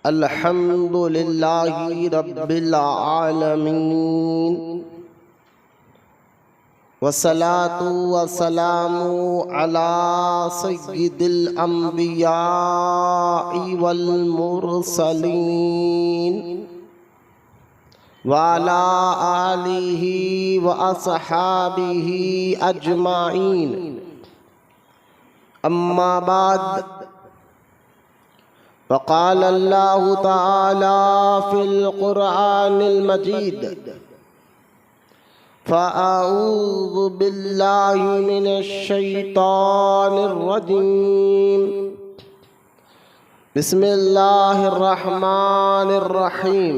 अल्हम्दुलिल्लाहि रब्बिल आलमीन वस्सलातु वस्सलामु अला सय्यिदिल अंबियाइ वल मुरसलीन वाला आलिहि व अस्हाबिहि अजमाइन। अम्मा बाद फ़क़ाल अल्लाहु तआला फ़िल क़ुरआनिल मजीद फ़अऊज़ु बिल्लाहि मिनश शैतानिर रजीम। बिस्मिल्लाहिर रहमानिर रहीम।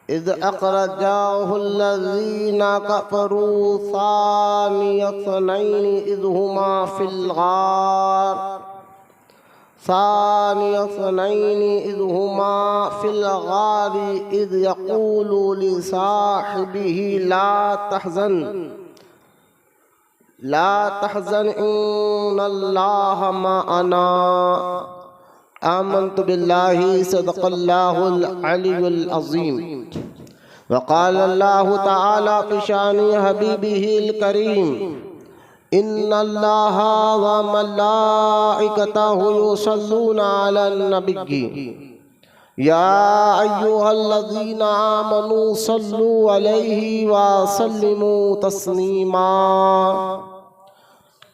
इज़ अख़रजाहुल्लज़ीना कफ़रू सानिय स्नैनि इज़ हुमा फ़िल गार इज़ यक़ूलु लिसाहिबिही ला तहज़न इन्नल्लाहा मअना। आमन्तु बिल्लाहि सदक़ल्लाहुल अलियुल अज़ीम। वक़ाल अल्लाहु तआला क़िशानि हबीबिहिल करीम इन्नल्लाहा व मलाइकतहु युसल्लूना अलन नबिय्यि या अय्युहल्लज़ीना आमनू सल्लू अलैहि व सल्लिमू तस्लीमा।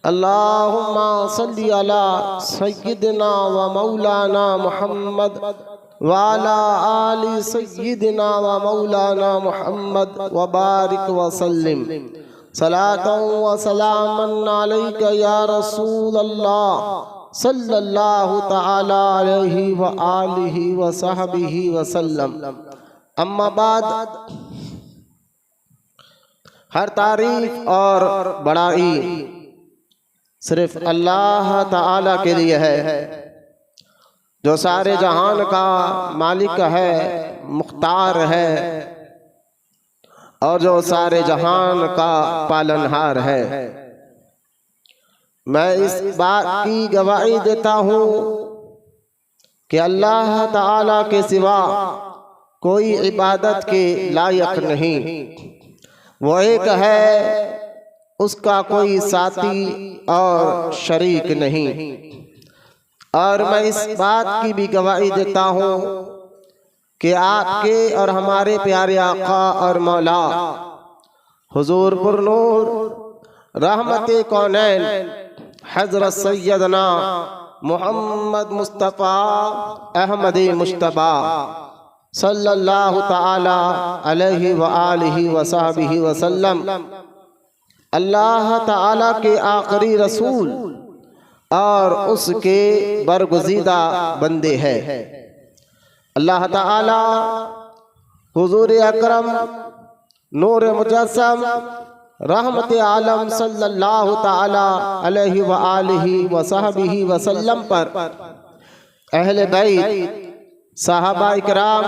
अल्लाहुम्मा सल्लि अला सय्यिदिना व मौलाना मुहम्मद व अला आलि सय्यिदिना व मौलाना मुहम्मद व बारिक व सल्लिम सलातन व सलामन अलैका या रसूल अल्लाह सल्लल्लाहु तआला अलैहि व आलिहि व सहबिहि व सल्लम। अम्मा बाद, हर तारीफ और बड़ाई सिर्फ अल्लाह ताला के लिए है जो सारे जहान का मालिक है, मुख्तार है और जो सारे जहान का पालनहार है। मैं इस बात की गवाही देता हूँ कि अल्लाह ताला के सिवा कोई इबादत के लायक नहीं। वो एक है, उसका कोई साथी और शरीक नहीं। और मैं इस बात की भी गवाही देता हूँ कि आपके और हमारे प्यारे आका और मौला हुजूर पुरनूर रहमते कौनैन हज़रत सैयदना मोहम्मद मुस्तफ़ा अहमदी मुश्तबा सल्लल्लाहु तआला अलैहि व आलिहि व सहबिहि व सल्लम अल्लाह ताला के आखिरी रसूल और उसके बरगुज़ीदा बंदे हैं। अल्लाह ताला हुजूर अकरम नूर मुजस्सम रहमत आलम सल्लल्लाहु ताला अलैहि व आलिहि व सहबिहि व सल्लम पर अहले बैत, सहाबा इकराम,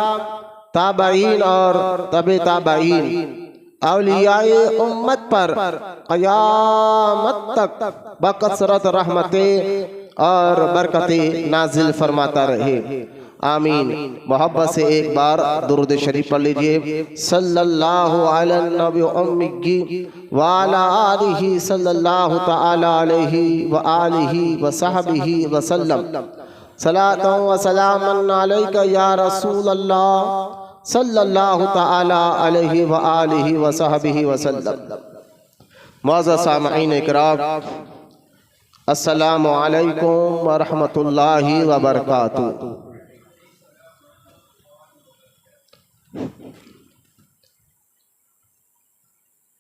ताबईन और तबे ताबईन, औलियाए उम्मत पर क़यामत तक बकसरत रहमतें और बरकतें नाजिल फरमाता रहे। आमीन। मोहब्बत से एक बार दुरूद शरीफ पढ़ लीजिए। सल्लल्लाहु अला नबी उम्मी व अला आलिहि सल्लल्लाहु तआला अलैहि व आलिहि व सहबिहि व सल्लम सलातन व सलामन अलैका या रसूल अल्लाह सल्लल्लाहु तआला अलैहि व आलिहि व सहबिहि व सल्लम। मुअज़्ज़ज़ सामईन इकराम, अस्सलामु अलैकुम व रहमतुल्लाहि व बरकातुहू।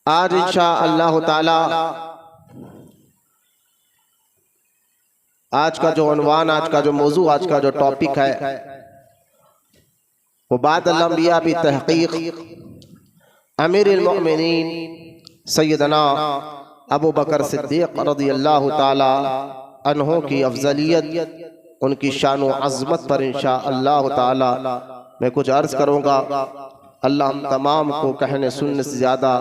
आज इंशाअल्लाह ताला आज का जो उन्वान, आज का जो मौजू, आज का जो टॉपिक है वो बादल अंबिया भी तहकीक अमीरुल मोमिनीन सैयदना अबू बकर सिद्दीक़ रज़ियल्लाहु ताला अन्हो की अफजलियत, उनकी शान व अज़मत पर इंशाअल्लाह ताला मैं कुछ अर्ज़ करूँगा। अल्लाह हम तमाम को कहने सुनने से ज़्यादा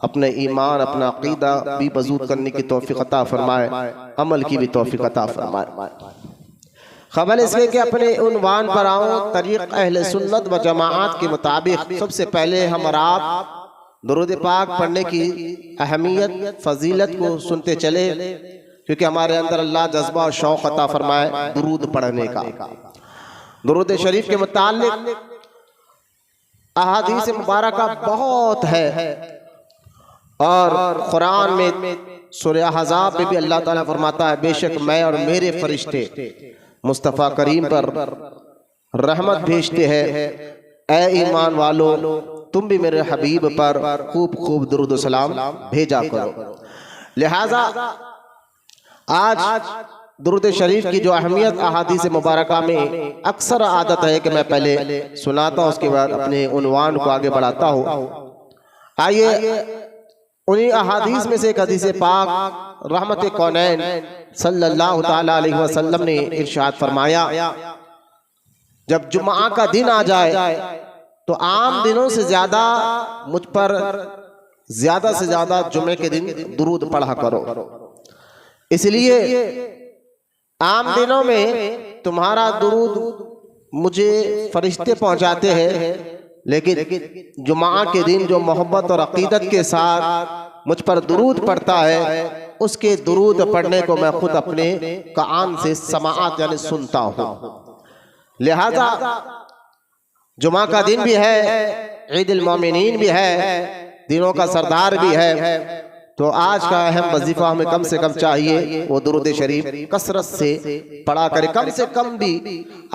अपने ईमान, अपना अक़ीदा भी मज़बूत करने की तौफ़ीक़ अता फ़रमाए, अमल की भी तौफ़ीक़ अता फ़रमाए। क़बल इसके कि अपने उन्वान पर आऊँ, तरीक़ अहले सुन्नत व जमाअत के मुताबिक सबसे पहले हम और आप दुरूद पाक पढ़ने की अहमियत फ़जीलत को सुनते चले, क्योंकि हमारे अंदर अल्लाह जज्बा और शौक़ अता फरमाए दुरूद पढ़ने का। दुरूद शरीफ के मुताल्लिक़ अहादीस मुबारका बहुत है, और कुरान में सूरह अहज़ाब में भी अल्लाह ताला फरमाता है, बेशक मैं और मेरे फरिश्ते मुस्तफ़ा करीम पर रहमत भेजते हैं, ए ईमान वालों तुम भी मेरे हबीब पर खूब खूब दुरूद सलाम भेजा करो। लिहाजा आज दुरूद शरीफ की जो अहमियत अहादीस मुबारका में अक्सर आदत है कि मैं पहले सुनाता हूँ, उसके बाद अपने उन्वान को आगे बढ़ाता हूँ। आइए उन्हीं अहादीस में से एक हदीस पाक रहमत कौनैन सल्लल्लाहु ताला अलैहि वसल्लम ने इरशाद फरमाया, जब जुम्मा का दिन आ जाए तो आम दिनों से ज्यादा मुझ पर ज्यादा से ज्यादा जुमे के दिन दुरूद पढ़ा करो, इसलिए आम दिनों में तुम्हारा दुरूद मुझे फरिश्ते पहुंचाते हैं, लेकिन जुमा के दिन जो मोहब्बत और अकीदत के साथ मुझ पर दुरूद पढ़ता है, उसके दुरूद पढ़ने को मैं खुद अपने कान से समाअत यानी सुनता हूँ। लिहाजा जुमा का दिन भी है, ईद उल मोमिनीन भी है, दिनों का सरदार भी है, तो आज का अहम वजीफा हमें कम से कम चाहिए वो दुरूद शरीफ कसरत से पढ़ा करें। कम से कम भी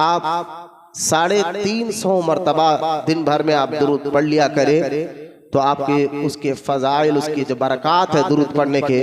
आप 350 मरतबा दिन भर में आप दुरूद पढ़ लिया करें, तो आपके उसके फजाइल, उसकी जो बरक़ात है दुरूद पढ़ने के,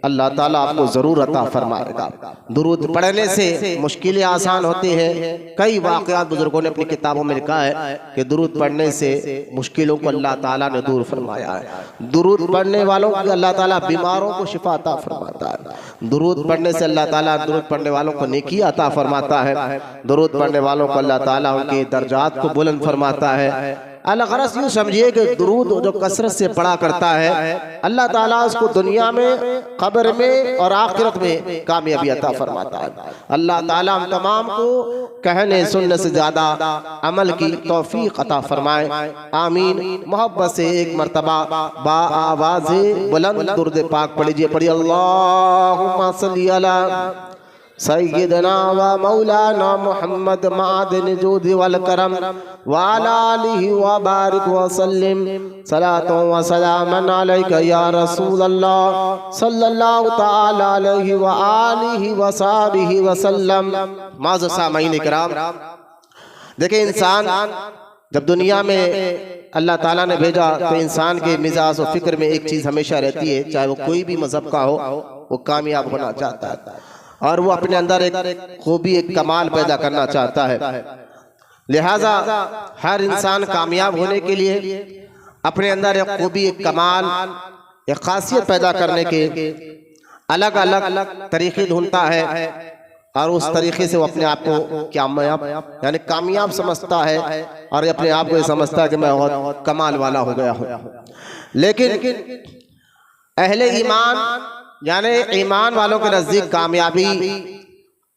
अल्लाह ताला आपको ज़रूर अता फरमाएगा। दुरूद पढ़ने से मुश्किलें आसान होती हैं। कई वाक़यात बुजुर्गों ने अपनी किताबों में लिखा है कि दुरूद पढ़ने से मुश्किलों को अल्लाह ताला ने दूर फरमाया है। दुरूद पढ़ने वालों को अल्लाह ताला बीमारों को शिफा अता फरमाता है। दुरूद पढ़ने से अल्लाह ताला दुरूद पढ़ने वालों को नेकी अता फरमाता है। दुरूद पढ़ने वालों को अल्लाह ताला उनके दर्जात को बुलंद फरमाता है। अलगरस यूँ समझिए कि दुरूद जो कसरत से पढ़ा करता है, अल्लाह ताला उसको दुनिया में, कब्र में और आखिरत में कामयाबी अता फरमाता है। अल्लाह ताला हम तमाम को कहने सुनने से ज़्यादा अमल की तौफीक अता फरमाए, आमीन। मोहब्बत से एक मरतबा बा आवाज़ बुलंद दुरूद पाक पढ़ लीजिए। पढ़िए अल्लाहुम्मा सल्ली अला सय्यदना व मौलाना मुहम्मद मादिन जूद वल करम व अला आलिहि व बारिक व सल्लिम सलातो व सलामन अलैका या रसूल अल्लाह सल्लल्लाहु तआला अलैहि व आलिहि व सहाबिहि व सल्लम। माज़ सामईन किराम, देखिए इंसान जब दुनिया में अल्लाह ताला ने भेजा तो इंसान के मिजाज और फिक्र में एक चीज़ हमेशा रहती है, चाहे वो कोई भी मजहब का हो, वो कामयाब होना चाहता है और वो अपने अंदर एक खूबी, एक कमाल पैदा करना चाहता है। लिहाजा हर इंसान कामयाब होने के लिए अपने अंदर एक खूबी, एक कमाल, एक खासियत पैदा करने के अलग अलग तरीके ढूंढता है और उस तरीके से वो अपने आप को यानी कामयाब समझता है और अपने आप को समझता है कि मैं बहुत कमाल वाला हो गया हूँ। लेकिन अहले ईमान यानी ईमान वालों के नजदीक कामयाबी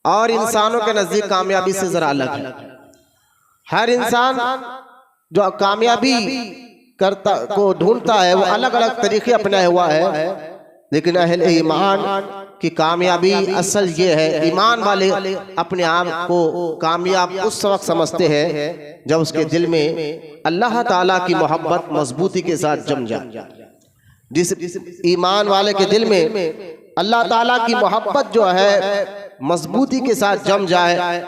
और इंसानों के नजदीक कामयाबी से जरा अलग है। हर इंसान जो कामयाबी करता को ढूंढता है वो अलग अलग तरीके अपनाया हुआ है, लेकिन अहले ईमान की कामयाबी असल ये है, ईमान वाले अपने आप को कामयाब उस वक्त समझते हैं जब उसके दिल में अल्लाह ताला की मोहब्बत मजबूती के साथ जम जाए। जिस ईमान वाले के दिल में अल्लाह ताला की मोहब्बत जो है मजबूती के साथ जम जाए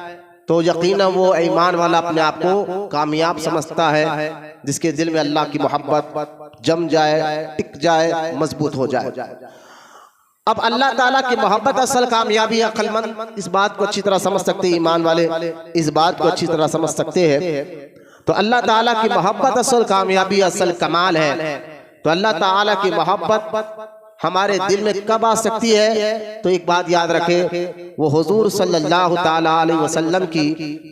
तो यकीनन वो ईमान वाला अपने आप को कामयाब समझता है, जिसके दिल में अल्लाह की मोहब्बत जम जाए, टिक जाए, मजबूत हो जाए। अब अल्लाह ताला की मोहब्बत असल कामयाबी है। अक्लमंद इस बात को अच्छी तरह समझ सकते हैं, ईमान वाले इस बात को अच्छी तरह समझ सकते हैं। तो अल्लाह ताला की मोहब्बत असल कामयाबी, असल कमाल है। तो अल्लाह ताला की मोहब्बत हमारे दिल में कब आ सकती है? तो एक बात याद रखें, वो हुजूर सल्लल्लाहु ताला अलैहि वसल्लम की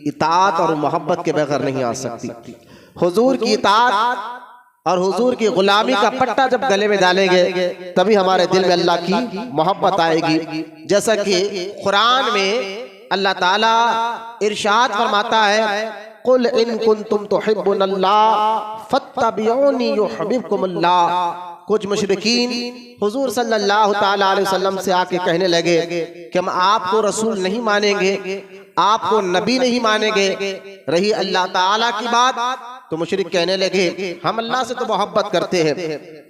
इताअत और मोहब्बत के बगैर नहीं आ सकती। हुजूर की इताअत और हुजूर की गुलामी का पट्टा जब गले में डालेंगे तभी हमारे दिल में अल्लाह की मोहब्बत आएगी। जैसा कि कुरान में अल्लाह ताला इरशाद फरमाता है, कुल इन कुंतुम तुहिब्बुनल्लाह फत्तबिऊनी युहब्बुकुमुल्लाह। कुछ मुशरिकीन हुजूर सल्लल्लाहु ताला अलैहि वसल्लम से आके कहने लगे कि हम आपको रसूल नहीं मानेंगे, आपको नबी नहीं मानेंगे। रही अल्लाह ताला की बात तो मुशरिक कहने लगे, हम अल्लाह से तो मोहब्बत करते हैं,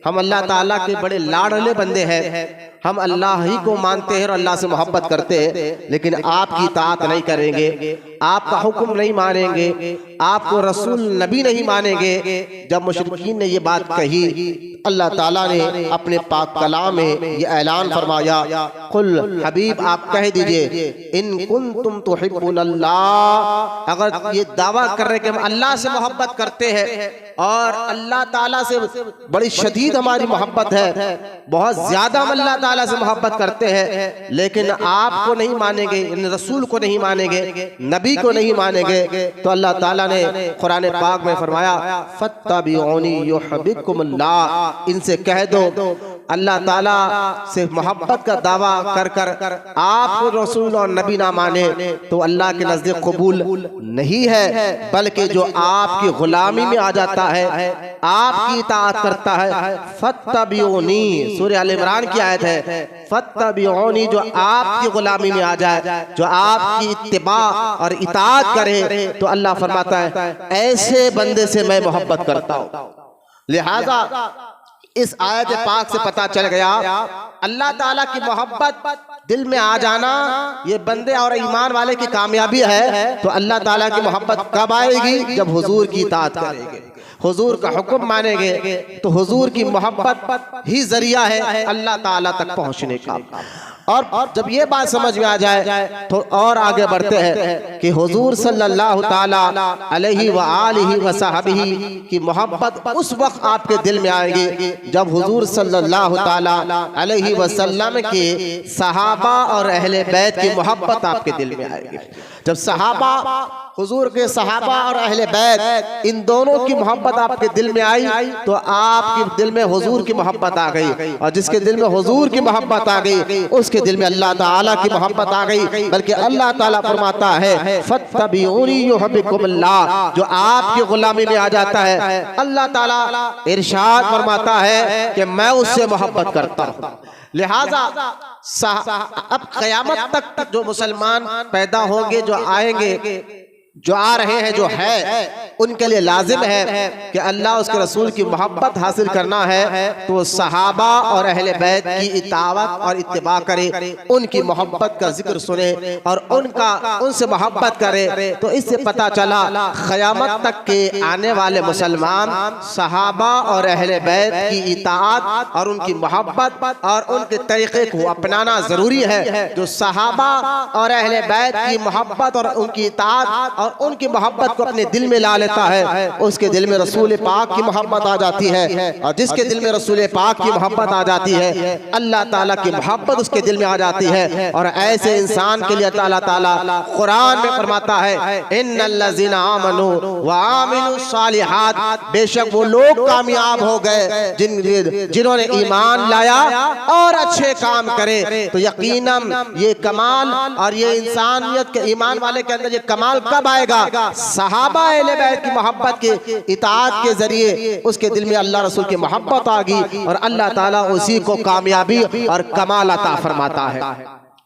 हम अल्लाह ताला के बड़े लाडले बंदे हैं, हम अल्लाह ही को मानते हैं और अल्लाह से मोहब्बत करते हैं, लेकिन आपकी इताअत नहीं करेंगे, आपका हुक्म नहीं मानेंगे, आपको रसूल नबी नहीं मानेंगे। जब मुशरिकीन ने ये बात कही, अल्लाह ताला ने अपने पाक कलाम में ये ऐलान फरमाया, कुल हबीब आप कह दीजिए, इन कुंतुम तुहिब्बुनल्लाह, अगर ये दावा कर रहे कि हम अल्लाह से मोहब्बत करते हैं और अल्लाह ताला से बड़ी शदीद हमारी मोहब्बत है, बहुत ज्यादा हम अल्लाह ताला से मोहब्बत करते हैं, लेकिन आपको नहीं मानेंगे, इन रसूल को नहीं मानेंगे, नबी को नहीं मानेंगे, तो अल्लाह ताला ने कुरान पाक में फरमाया, फत्तबिऊनी युहब्बुकुमुल्लाह, इनसे कह दो अल्लाह ताला से मोहब्बत का दावा कर कर आप रसूल और नबी ना माने तो अल्लाह के नज़दीक कबूल नहीं है, बल्कि जो आपकी गुलामी में आ जाता है, आपकी इताअत करता है, फत्तबिऊनी, सूरह आल इमरान की आयत है, फत्तबिऊनी, जो आपकी गुलामी में आ जाए, जो आपकी इत्तिबा और इताअत करे, तो अल्लाह फरमाता है ऐसे बंदे से मैं मोहब्बत करता हूँ। लिहाजा इस आयत पाक से पता चल गया, अल्लाह ताला की मोहब्बत दिल में आ जाना ये बंदे और ईमान वाले की कामयाबी है। तो अल्लाह ताला की मोहब्बत कब आएगी? जब हुजूर की इताअत करेंगे, हुजूर का हुक्म मानेंगे, तो हुजूर की मोहब्बत ही जरिया है अल्लाह ताला तक पहुंचने का। और जब ये बात समझ में आ जाए तो और आगे बढ़ते हैं कि हुजूर सल्लल्लाहु ताला अलैहि व आलिहि व सहबिही की मोहब्बत उस वक्त आपके दिल में आएगी जब हुजूर सल्लल्लाहु ताला अलैहि वसल्लम के सहाबा और अहले बैत की मोहब्बत आपके दिल में आएगी। जब सहाबा, हुजूर के सहाबा और अहले बैत, इन दोनों की मोहब्बत आपके दिल में आई तो आपके दिल में हुजूर की मोहब्बत आ गई, और जिसके दिल में हुजूर की मोहब्बत आ गई उसके दिल में अल्लाह ताला की मोहब्बत आ गई। बल्कि अल्लाह ताला फरमाता है फत्तबिऊनी युहब्बुकुमुल्लाह, जो आपकी गुलामी में आ जाता है, अल्लाह ताला इरशाद फरमाता है कि मैं उससे मोहब्बत करता हूँ। लिहाजा अब क़यामत तक जो मुसलमान पैदा होंगे, जो आएंगे, जो आ रहे हैं, जो है, उनके लिए लाजिम है कि अल्लाह उसके रसूल की मोहब्बत हासिल करना है तो सहाबा और अहले बैत की इताअत और इत्तिबा करे, उनकी मोहब्बत का जिक्र सुने और उनसे मोहब्बत करे। तो इससे पता चला क़यामत तक के आने वाले मुसलमान सहाबा और अहले बैत की इताअत और उनकी मोहब्बत और उनके तरीक़े को अपनाना ज़रूरी है। जो सहाबा और अहले बैत की मोहब्बत और उनकी इताअत और उनकी मोहब्बत को अपने दिल में ला लेता है, उसके दिल में रसूल पाक की मोहब्बत आ जाती है, और जिसके दिल में रसूल पाक की मोहब्बत आ जाती है अल्लाह ताला की मोहब्बत उसके दिल में आ जाती है। और ऐसे इंसान के लिए अल्लाह ताला कुरान में फरमाता है इन्नल्लज़ीना आमनू व आमिलुस सालिहात, बेशक वो लोग कामयाब हो गए जिन्होंने ईमान लाया और अच्छे काम करे। तो यकीनन ये कमाल और ये इंसानियत के ईमान वाले के अंदर ये कमाल कब आएगा? सहाबा अहले बैत की मोहब्बत के इताअत के जरिए उसके दिल में अल्लाह रसूल की मोहब्बत आ गई और अल्लाह ताला उसी को कामयाबी और कमाल अता फरमाता है।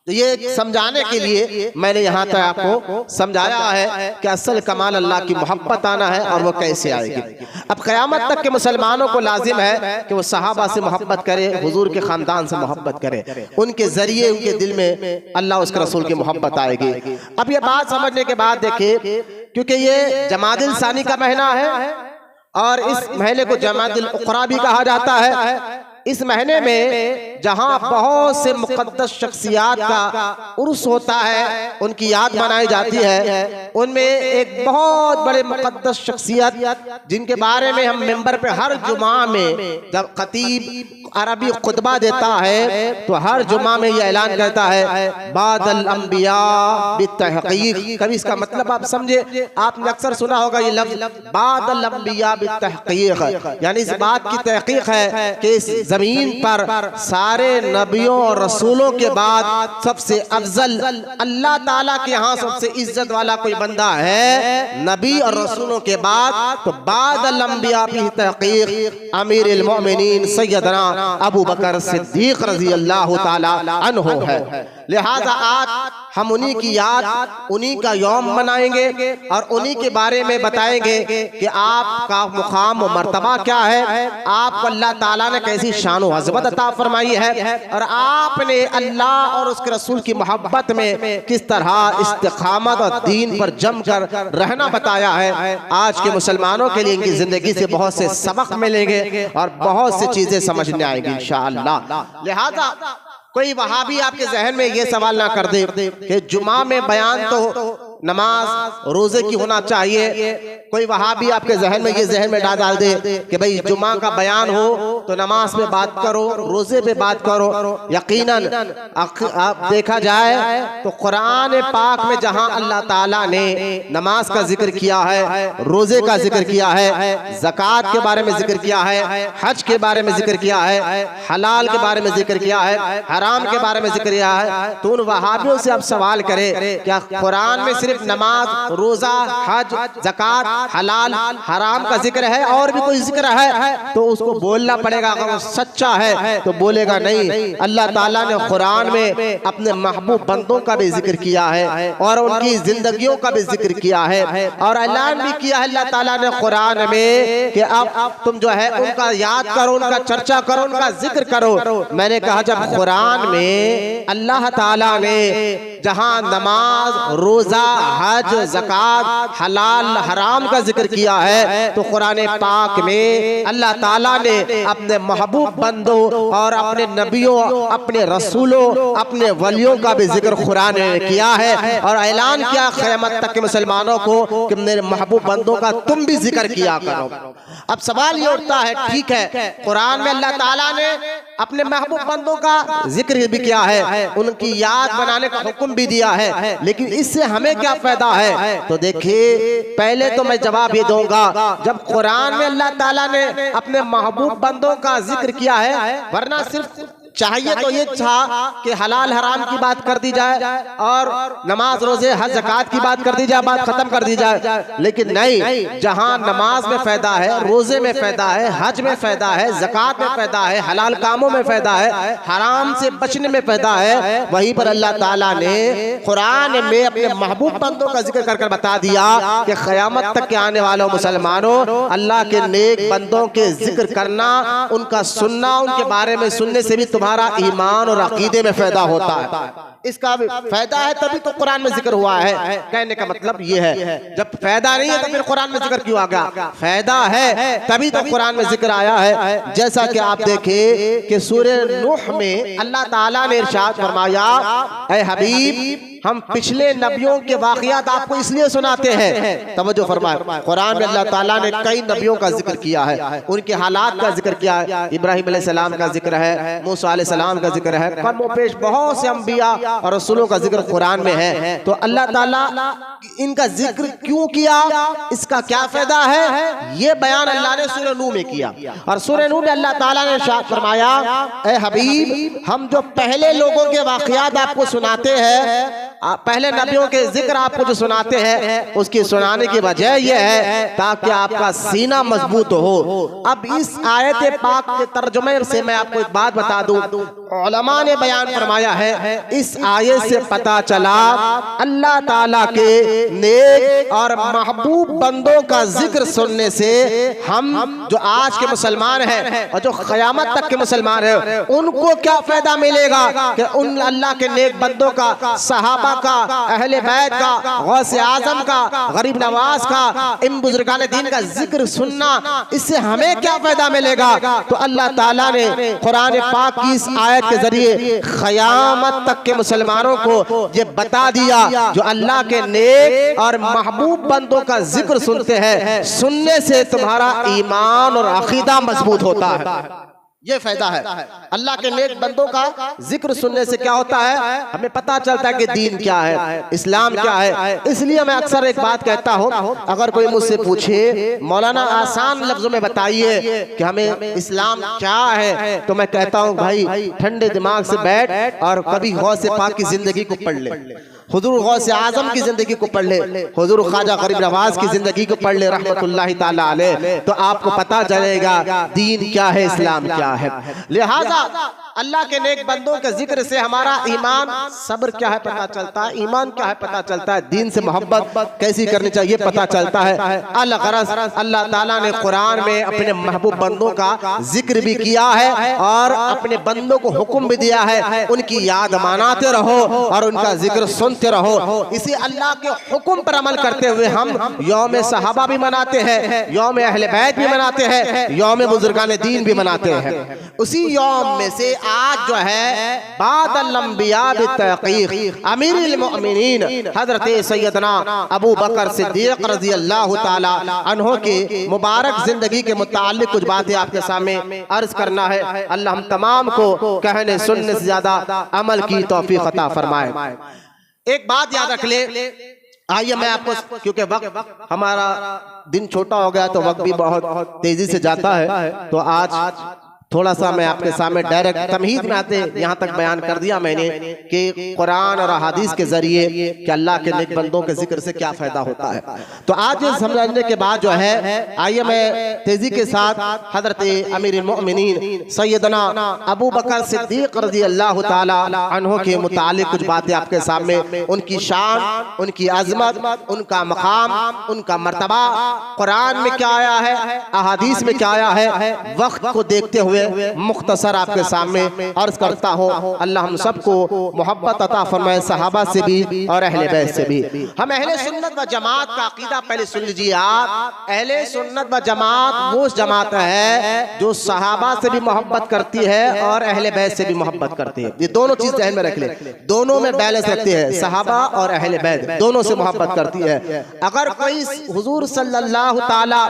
तो ये समझाने के लिए मैंने यहाँ तक आपको समझाया है कि असल कमाल अल्लाह की मोहब्बत आना है और वो कैसे आएगी। अब क़यामत तक के मुसलमानों को लाजिम है कि वो सहाबा से मोहब्बत करे, हुजूर के ख़ानदान से मोहब्बत करे, उनके ज़रिए उनके दिल में अल्लाह उसके रसूल की मोहब्बत आएगी। अब ये बात समझने के बाद देखिए, क्योंकि ये जमादिल सानी का महीना है और इस महीने को जमादिल उक़रा भी कहा जाता है। इस महीने में जहां बहुत से मुक़द्दस शख्सियात का उर्स होता है, उनकी याद मनाई जाती है, उनमें एक बहुत बड़े मुक़द्दस शख्सियत जिनके बारे में हम मिंबर पे हर जुमा में जब खतीब अरबी खुतबा देता है तो हर जुमा में ये ऐलान करता है बादल अंबिया बित्तहक़ीक़। कभी इसका मतलब आप समझे, आपने अक्सर सुना होगा ये लफ्ज़ बादल अंबिया बित्तहक़ीक़, यानी इस बात की तहक़ीक़ है कि इस जमीन पर सारे नबियों और रसूलों के बाद सबसे अफजल अल्लाह ताला के यहाँ सबसे इज्जत वाला कोई बंदा है नबी और रसूलों के बाद, तो बादल अंबिया की तहकीक अमीरुल मोमिनीन सैयदना अबू बकर सिद्दीक रजी अल्लाह ताला अन्हु है। लिहाजा आज हम उन्हीं की याद, उन्हीं का यौम मनाएंगे और उन्हीं के बारे में बताएंगे कि आपका मुकाम और मर्तबा क्या है, आपको अल्लाह ताला ने कैसी शान व अज़मत अता फरमाई है और आपने अल्लाह और उसके रसूल की मोहब्बत में किस तरह इस्तिकामत और दीन पर जमकर रहना बताया है। आज के मुसलमानों के लिए इनकी जिंदगी से बहुत से सबक मिलेंगे और बहुत सी चीजें समझने आएंगी इंशाअल्लाह। लिहाजा कोई वहाबी आपके जहन में ये सवाल ना कर दे कि जुमा में बयान तो नमाज रोजे की होना चाहिए, कोई वहाबी आपके जहन में ये जहन में डाल दे कि भाई जुमा का बयान हो तो नमाज पे बात करो, रोजे पे बात करो। यकीनन आप देखा जाए तो कुरान पाक में जहां अल्लाह ताला ने नमाज का जिक्र किया है, रोजे का जिक्र किया है, ज़कात के बारे में जिक्र किया है, हज के बारे में जिक्र किया है, हलाल के बारे में जिक्र किया है, हराम के बारे में जिक्र किया है, तो उन वहाबियों से आप सवाल करें क्या कुरान में सिर्फ नमाज, रोजा, हज, ज़कात, हलाल, हराम का जिक्र है और भी कोई जिक्र है? तो उसको बोलना पड़ेगा। अगर वो सच्चा है तो बोलेगा नहीं। अल्लाह ताला ने कुरान में अपने महबूब बंदों का भी जिक्र किया है और उनकी जिंदगियों का भी जिक्र किया है और ऐलान भी किया है अल्लाह ताला ने कुरान में कि अब तुम जो है उनका याद करो, उनका चर्चा करो, उनका जिक्र करो। मैंने कहा जब कुरान में अल्लाह ताला ने जहां नमाज, रोजा, हज, ज़कात, हलाल, हराम का जिक्र किया है तो कुरान पाक में अल्लाह ताला ने अपने महबूब बंदों और अपने नबियों, अपने रसूलों, अपने वलियों का भी जिक्र कुरान ने किया है और ऐलान किया क़यामत तक के मुसलमानों को कि मेरे महबूब बंदों का तुम भी जिक्र किया करो। अब सवाल ये उठता है, ठीक है कुरान में अल्लाह ताला ने अपने महबूब बंदों का जिक्र भी किया है, उनकी याद बनाने का हुक्म भी दिया है, लेकिन इससे हमें क्या फायदा है? तो देखिए पहले तो मैं जवाब ये दूंगा, जब कुरान में अल्लाह ताला ने अपने महबूब बंदों का जिक्र किया है, वरना सिर्फ चाहिए तो ये था कि हलाल हराम की बात कर दी जाए और नमाज, रोजे, हज, ज़कात की बात कर दी जाए, बात खत्म कर दी जाए। लेकिन नहीं, जहां नमाज में फायदा है, रोजे में फायदा है, हज में फायदा है, ज़कात में फायदा है, हलाल कामों में फायदा है, हराम से बचने में फायदा है, वहीं पर अल्लाह ताला ने कुरान में अपने महबूब बंदों का जिक्र कर बता दिया कि क़यामत तक के आने वालों मुसलमानों अल्लाह के नेक बंदों के जिक्र करना, उनका सुनना, उनके बारे में सुनने से भी तुम्हारा ईमान और अकीदे में फायदा होता है। इसका फायदा है तभी तो कुरान में जिक्र हुआ है। कहने का मतलब ये है, जब फायदा नहीं है तो फिर कुरान में जिक्र क्यों आ गया? फायदा है तभी तो कुरान में जिक्र आया है। जैसा कि आप देखें कि सूरह नूह में अल्लाह ताला ने इरशाद फरमाया, ऐ हबीब हम पिछले नबियों के वाक़यात आपको इसलिए सुनाते हैं। तवज्जो फरमाए, कुरान में अल्लाह ताला ने कई नबियों का जिक्र किया है, उनके हालात का जिक्र किया है। इब्राहिम अलैहिस्सलाम का जिक्र है, मूसा अलैहिस्सलाम का जिक्र है, कमोपेश बहुत से अंबिया और रसूलों का जिक्र कुरान में है। तो अल्लाह ताला इनका जिक्र क्यों किया, इसका क्या फायदा है, ये बयान अल्लाह ने सूरह नूह में किया। और सूरह नूह में अल्लाह ताला ने इरशाद फरमाया, ऐ हबीब हम जो पहले लोगों के वाक़यात आपको सुनाते हैं, पहले नबियों के जिक्र आपको जो सुनाते हैं, उसकी सुनाने की वजह यह है ताकि आपका सीना मजबूत हो। अब इस आयत पाक के तर्जुमे से मैं आपको एक बात बता दूं, उलमा ने बयान फरमाया है, इस आयत से पता चला अल्लाह ताला के नेक और महबूब बंदों का जिक्र सुनने से हम जो आज के मुसलमान हैं और जो क़यामत तक के मुसलमान हैं उनको क्या फायदा मिलेगा कि उन अल्लाह के नेक बंदों का, सहाबा का, अहले बैत का, गौसे आजम का, गरीब नवाज का, इन बुजुर्गान दीन का जिक्र सुनना, इससे हमें क्या फायदा मिलेगा? तो अल्लाह ताला ने कुरान पाक की इस आयत के जरिए क़यामत तक के मुसलमानों को ये बता दिया, जो अल्लाह के नेक और महबूब बंदों का जिक्र सुनते हैं, सुनने से तुम्हारा ईमान और अकीदा मजबूत होता है। ये फायदा है। अल्लाह के नेक बंदों का जिक्र सुनने से क्या होता है, हमें पता चलता है कि दीन क्या है, इस्लाम क्या है। इसलिए मैं अक्सर एक बात कहता हूँ, अगर कोई मुझसे पूछे मौलाना आसान लफ्जों में बताइए कि हमें इस्लाम क्या है, तो मैं कहता हूँ भाई ठंडे दिमाग से बैठ और कभी गौसे पाक की जिंदगी को पढ़ ले, हुजूर गौसे आजम की जिंदगी को पढ़ ले, हुजूर ख्वाजा गरीब नवाज की जिंदगी को पढ़ ले रहमतुल्लाहि ताला अलैह, तो आपको पता चलेगा दीन क्या है, इस्लाम क्या है। लिहाजा अल्लाह के नेक बंदों के जिक्र से हमारा ईमान, सब्र क्या है पता चलता है, ईमान क्या है पता चलता है, दीन से मोहब्बत कैसी करनी चाहिए पता चलता है। अल-गरज़ अल्लाह ताला ने कुरान में अपने महबूब बंदों का जिक्र भी किया है और अपने बंदों को हुक्म भी दिया है, उनकी याद मनाते रहो और उनका जिक्र सुनते रहो। इसी अल्लाह के हुक्म पर अमल करते हुए हम यौम सहाबा भी मनाते हैं, यौम अहले बैत भी मनाते हैं, यौम बुजुर्गान दीन भी मनाते हैं। उसी यौम में से आज जो है बादल अंबिया बितहक़ीक़ अमीरुल मोमिनीन हजरत सैयदना अबू बकर सिद्दीक़ रज़ी अल्लाह ताला अन्हो की मुबारक जिंदगी के मुताल्लिक़ कुछ बातें आपके सामने अर्ज करना है। अल्लाह हम तमाम को कहने सुनने से ज्यादा अमल की तौफीक अता फरमाए। एक बात याद रख ले, आइए मैं आपको, क्योंकि वक्त हमारा दिन छोटा हो गया तो वक्त भी बहुत तेजी से जाता है, तो आज थोड़ा सा मैं आपके सामने डायरेक्ट तमहीद में आते यहाँ तक बयान कर दिया मैंने कि कुरान और हदीस के जरिए कि अल्लाह के नेक बंदों के जिक्र से क्या फायदा होता है। तो आज ये समझने के बाद जो है, आइए मैं तेजी के साथ हजरत अमीरुल मोमिनीन सैयदना अबू बकर सिद्दीक़ रज़ी अल्लाह ताला अन्हो के मुतालिक कुछ बातें आपके सामने, उनकी शान, उनकी अजमत, उनका मकाम, उनका मर्तबा कुरान में क्या आया है, अहादीस में क्या आया है, वक्त को देखते हुए मुख्तसर आपके सामने अर्ज करता हूँ। अल्लाह हम सबको मोहब्बत अता फरमाए, सहाबा से भी और अहले बैत से भी। हम अहले सुन्नत व जमात का अकीदा पहले सुन लीजिए आप। अहले सुन्नत व जमात वो जमात है जो सहाबा से भी मोहब्बत करती है और अहले बैत से भी मोहब्बत करती है। ये दोनों चीज ध्यान में रख ले, दोनों में बैलेंस रखती है, सहाबा और अहले बैत दोनों से मोहब्बत करती है। अगर कोई हुजूर सल्लल्लाहु ताला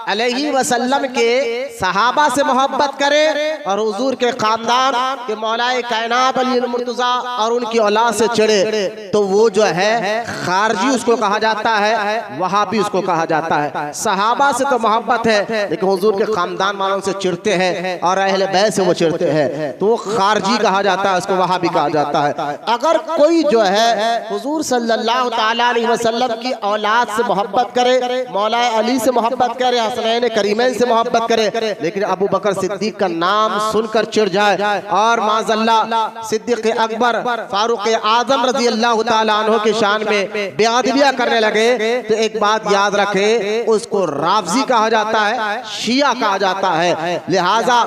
अलैहि वसल्लम के सहाबा से मोहब्बत करे और हुजूर के खानदान के मौलाए कायनात अली मुर्तजा और उनकी औलाद से चिढ़े, तो वो जो है खारजी उसको कहा जाता है, वहाबी उसको कहा जाता है। सहाबा से तो मोहब्बत है लेकिन हुजूर के खानदान वालों से चिढ़ते हैं और अहले बैत से वो चिढ़ते हैं, तो वो खारजी कहा जाता है, उसको वहाबी कहा जाता है। अगर कोई जो है हुजूर सल्लल्लाहु ताला अलैहि वसल्लम की औलाद से मोहब्बत करे, मौलाए अली से मोहब्बत करे, हसनैन करीमैन से मोहब्बत करे, लेकिन अबू बकर सिद्दीक का नाम सुनकर चिढ़ जाए और माज़अल्लाह सिद्दीक़ अकबर फारूक आज़म रज़ी अल्लाह ताला अन्हु के शान में बेअदबियां करने लगे, तो एक बात याद रखे, उसको राफ़ज़ी कहा जाता है, शिया कहा जाता है। लिहाजा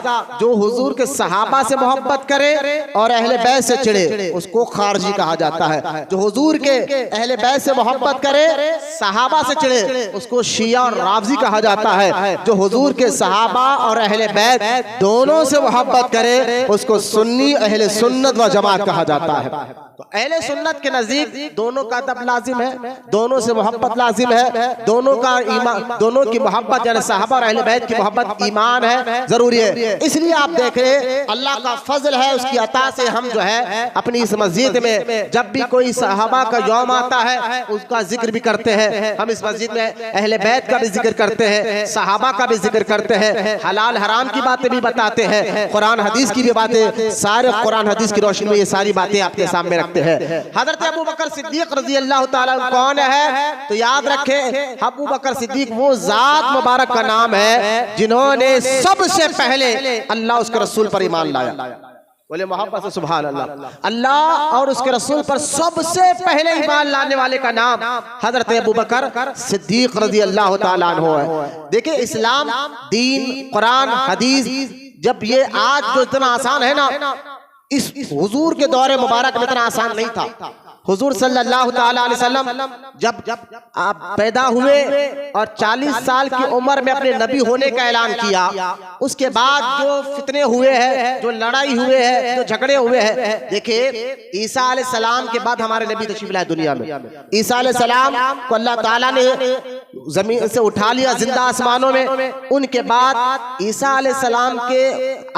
जो हुजूर के सहाबा से मोहब्बत करे और अहले बैत से चिढ़े उसको खारजी कहा जाता है। जो हुजूर के अहले बैत से मोहब्बत करे, सहाबा से चिढ़े, उसको शिया और राफ़ज़ी कहा जाता है। जो हुजूर के सहाबा और अहले बैत दोनों से मोहब्बत करे उसको सुन्नी अहले सुन्नत व जमात कहा जाता है। तो अहले सुन्नत के नजदीक दोनों का अदब लाजिम है, दोनों से मोहब्बत लाजिम है, दोनों का ईमान, दोनों की मोहब्बत यानी सहाबा और अहले बैत की मोहब्बत ईमान है, जरूरी है। इसलिए आप देख रहे अल्लाह का फजल है, उसकी अता से हम जो है अपनी इस मस्जिद में जब भी कोई सहाबा का यौम आता है उसका जिक्र भी करते हैं। हम इस मस्जिद में अहले बैत का भी जिक्र करते हैं, सहाबा का भी जिक्र करते हैं, हलाल हराम की बातें भी बताते हैं, कुरान हदीस की भी बातें, सारे कुरान हदीस की रोशनी में ये सारी बातें आपके सामने रखते हैं। हजरत अबू बकर सिद्दीक रज़ी अल्लाह ताला कौन है, तो याद रखे अबू बकर सिद्दीक वो जात मुबारक का नाम है जिन्होंने सबसे पहले अल्लाह उसके रसूल पर ईमान लाया। बोले मोहब्बत से सुभान अल्लाह। अल्लाह और उसके रसूल पर सबसे पहले ईमान लाने वाले का नाम हजरत अबू बकर सिद्दीक रज़ी अल्लाह ताला अन्हु है। देखिए इस्लाम, दीन, कुरान, हदीस, जब ये आज जो इतना आसान है ना, इस हुजूर के दौरे मुबारक में इतना आसान नहीं था। हुजूर सल्लल्लाहु ताला अलैहि वसल्लम जब आप पैदा हुए और 40 साल की उम्र में अपने नबी होने का ऐलान किया, उसके बाद जो फितने हुए हैं, जो लड़ाई हुए हैं, जो झगड़े हुए हैं। देखिए ईसा अलैहिस्सलाम के बाद हमारे नबी तशरीफ लाए दुनिया में। ईसा अलैहिस्सलाम को अल्लाह ताला ने जमीन से उठा लिया जिंदा आसमानों में। उनके बाद ईसा अलैहिस्सलाम के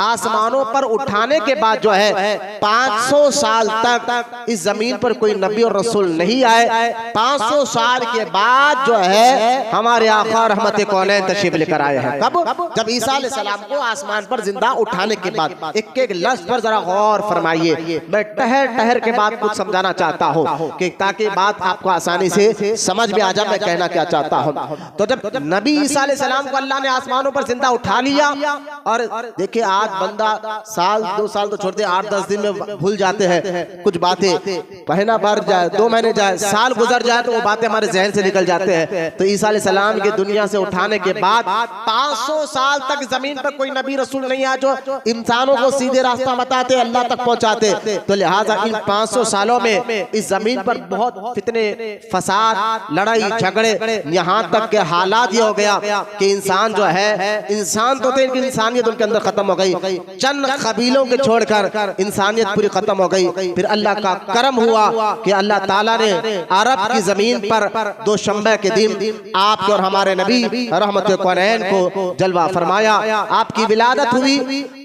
आसमानों पर उठाने के बाद जो है 500 साल तक इस जमीन पर कोई नबी और रसूल नहीं आए। 500 साल के बाद जो है हमारे आका रहमत कौनैन तशरीफ लेकर आए हैं। कब? जब ईसा अलैहिस्सलाम को आसमान पर जिंदा उठाने के बाद। एक एक लफ्ज पर जरा गौर फरमाइए। मैं ठहर ठहर के बात कुछ समझाना चाहता हूँ कि ताकि बात आपको आसानी से समझ में आ जाए मैं कहना क्या चाहता हूँ। तो जब नबी ईसा अलैहिस्सलाम को अल्लाह ने आसमानों पर जिंदा उठा लिया, और देखिए आज बंदा साल 2 साल तो छोड़ दे, 8-10 दिन में भूल जाते हैं कुछ बातें। महीना भर जाए, 2 महीने जाए, साल गुजर जाए तो वो बातें हमारे जहन से निकल जाते हैं। तो ईसा अलैहिस्सलाम के दुनिया से उठाने के बाद 500 साल तक जमीन पर कोई नबी रसूल नहीं आया जो इंसानों को सीधे रास्ता बताते, अल्लाह तक पहुंचाते। तो लिहाजा इन 500 सालों में इस जमीन पर बहुत फितने, फसाद, लड़ाई झगड़े, यहाँ तक के हालात ये हो गया कि इंसान जो है, इंसान तो थे, इनकी इंसानियत उनके अंदर खत्म हो गई। चंद कबीलों के छोड़कर इंसानियत पूरी खत्म हो गई। फिर अल्लाह का करम हुआ कि अल्लाह ताला ने अरब की जमीन पर 2 शंबे के दिन आपके और हमारे नबी रहमत कौनैन को जलवा फरमाया। आपकी विलादत हुई,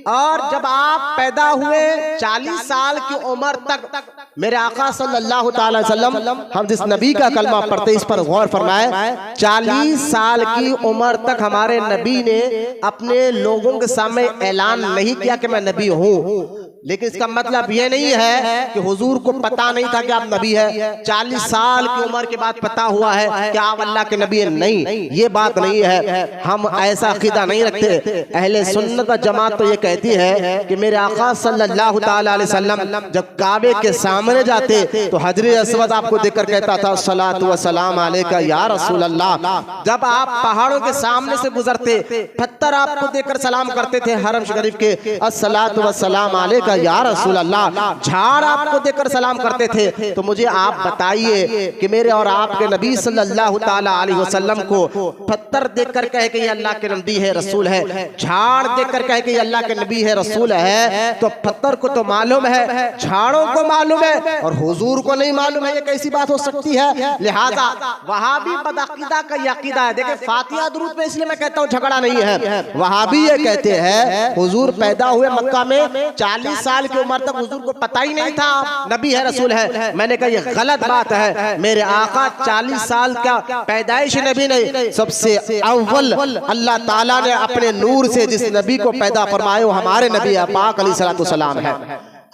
और जब आप पैदा हुए 40 साल की उम्र तक मेरे आका सल्लल्लाहु अलैहि वसल्लम, हम जिस नबी का कलमा पढ़ते इस पर गौर फरमाए। 40 साल की उम्र तक हमारे नबी ने अपने लोगों के सामने ऐलान नहीं किया कि मैं नबी हूँ। लेकिन इसका मतलब ये नहीं है कि हुजूर को पता नहीं था कि आप नबी है। 40 साल की उम्र के बाद पता हुआ है कि आप अल्लाह के नबी है। नहीं, ये बात नहीं है। हम ऐसा अकीदा नहीं रखते। अहले सुन्नत व जमात तो ये कहती है कि मेरे आका सल्लल्लाहु ताला अलैहि वसल्लम जब काबे के सामने जाते तो हजरे अस्वद आपको देखकर कहता था सलातु व सलाम अलैका या रसूल अल्लाह। जब आप पहाड़ों के सामने से गुजरते, पत्थर आपको देखकर सलाम करते थे हरम शरीफ के, अस्सलातु व सलाम अलैका या रसूल अल्लाह। झाड़ आपको देखकर सलाम करते थे। तो मुझे आप बताइए कि मेरे और आपके नबी सल्लल्लाहु ताला अलैहि वसल्लम को पत्थर देखकर कहे कि ये अल्लाह के नबी है, रसूल है, झाड़ देखकर कहे कि ये अल्लाह के नबी है, रसूल है, तो पत्थर को तो मालूम है, झाड़ों को मालूम है, और हुजूर को नहीं मालूम है। ये कैसी बात हो सकती है? लिहाजा वहाबी बदअकीदा का ये अकीदा है। देखिए फातिहा दुरूद में इसलिए मैं कहता हूँ झगड़ा नहीं है। वहाबी ये कहते हैं हुजूर पैदा हुए मक्का में, 40 साल की उम्र तक हुजूर को पता ही नहीं था नबी है, रसूल है। मैंने कहा ये गलत बात है। मेरे आका 40 साल का पैदाइश नबी नहीं, सबसे अव्वल अल्लाह ताला ने अपने नूर से जिस नबी को पैदा फरमाया वो हमारे नबी पाक अलैहिस्सलातु वस्सलाम है।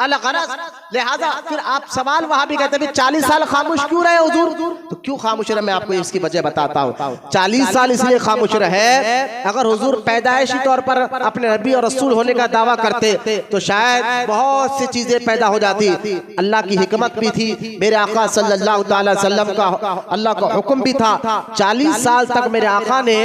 लिहाजा फिर आप सवाल वहां भी कहते हैं 40 साल खामोश क्यों रहे हुजूर? तो क्यों खामोश रहे मैं आपको इसकी वजह बताता हूँ। 40 साल इसलिए खामोश रहे, अगर हुजूर पैदाइशी तौर पर अपने नबी और रसूल होने का दावा करते तो शायद बहुत सी चीजें पैदा हो जाती। अल्लाह की हिकमत भी थी, मेरे आका सल्लल्लाहु अलैहि वसल्लम का अल्लाह का हुक्म भी था। 40 साल तक मेरे आका ने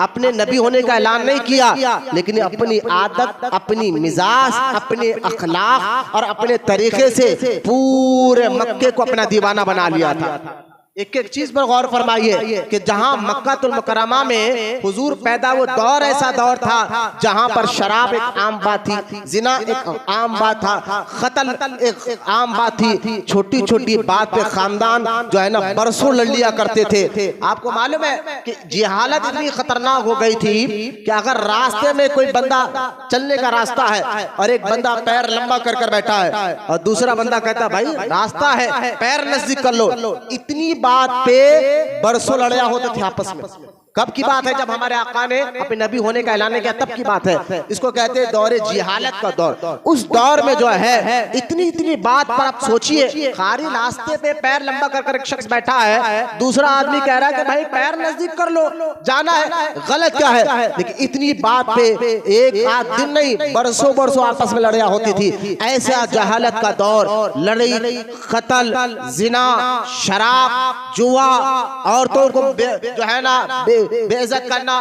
अपने नबी होने का ऐलान नहीं किया, लेकिन अपनी आदत, अपनी मिजाज, अपने अखलाक और अपने तरीके से पूरे मक्के को अपना दीवाना बना लिया था। एक एक चीज पर गौर फरमाइए कि जहां मक्कातुल मुकर्रमा में हुजूर पैदा, वो दौर ऐसा दौर था जहां पर शराब एक आम बात थी, जिना एक आम बात था, कत्ल एक आम बात थी। छोटी छोटी बात पे खानदान जो है ना बरसों लड़ लिया करते थे। आपको मालूम है कि जिहालत इतनी खतरनाक हो गई थी कि अगर रास्ते में कोई बंदा, चलने का रास्ता है और एक बंदा पैर लंबा कर कर बैठा है और दूसरा बंदा कहता है भाई रास्ता है पैर नजदीक कर लो, इतनी बात पे बरसों लड़ाई होते थे आपस में। कब की बात है? जब हमारे आका ने अपने नबी होने का ऐलान किया तब की बात है। इसको कहते हैं दौरे जिहालत का दौर। उस दौर में जो है इतनी इतनी बात पर आप सोचिए, खारी रास्ते पे पैर लंबा कर कर एक शख्स बैठा है, दूसरा आदमी कह रहा है कि भाई पैर नजदीक कर लो, जाना है, गलत क्या है? लेकिन इतनी बात पे एक आध दिन नहीं बरसों बरसों आपस में लड़ाई होती थी। ऐसा जहालत का दौर, लड़ाई, कत्ल, जिना, शराब, जुआ, औरतों को जो है ना बेइज्जत करना,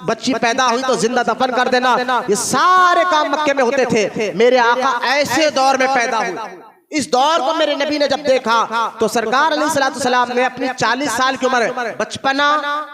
बच्ची पैदा हुई तो जिंदा दफन कर देना, ये सारे काम मक्के में होते थे। मेरे आका ऐसे दौर में पैदा हुए। इस दौर को मेरे नबी ने जब देखा तो सरकार अलैहिस्सलाम ने अपनी 40 साल की उम्र, बचपना,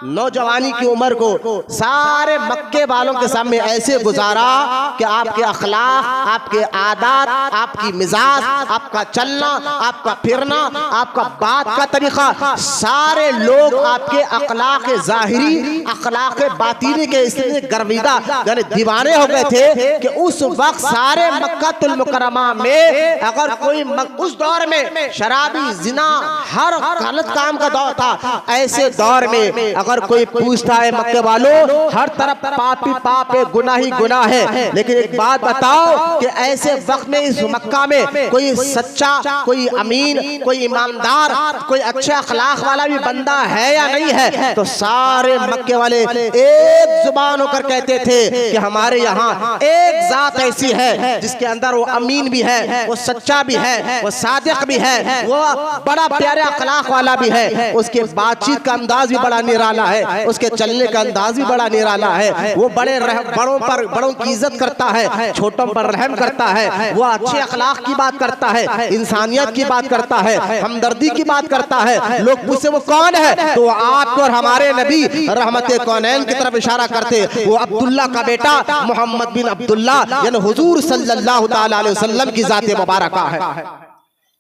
नौजवानी की उम्र को सारे मक्के वालों के सामने ऐसे गुजारा कि आपके अखलाक, आपके आदात, आपकी मिजाज, आपका चलना, आपका फिरना, आपका बात का तरीका, सारे लोग आपके अखलाक ज़ाहिरी, अखलाक बातीनी के इसलिए गर्विदा यानी दीवाने हो गए थे कि उस वक्त सारे मक्कातुल मुकर्रमा में अगर कोई उस दौर में शराबी, जिना, हर गलत काम का दौर था। ऐसे दौर में अगर कोई पूछता है मक्के वालों, हर तरफ पापी पाप है, गुनाह ही गुनाह है, लेकिन एक बात बताओ कि ऐसे वक्त में इस मक्का में कोई सच्चा, कोई अमीन, कोई ईमानदार, कोई अच्छे अखलाक वाला भी बंदा है या नहीं है? तो सारे मक्के वाले एक जुबान होकर कहते थे कि हमारे यहाँ एक जात ऐसी है जिसके अंदर वो अमीन भी है, वो सच्चा भी है, वो सादिक भी है, वो बड़ा प्यारे अखलाक वाला भी है, उसके बातचीत का अंदाज भी बड़ा निराला है, उसके चलने का अंदाज भी बड़ा निराला है, वो बड़ों की इज्जत करता है, छोटों पर रहम करता है, वो अच्छे अखलाक की बात करता है, इंसानियत की बात करता है, हमदर्दी की बात करता है। लोग मुझसे वो कौन है? तो आपको और हमारे नबी रहमते कौनैन की तरफ इशारा करते, वो अब्दुल्ला का बेटा मोहम्मद बिन अब्दुल्ला यानी हुजूर सल्लल्लाहु ताला अलैहि वसल्लम की जाते मुबारका है।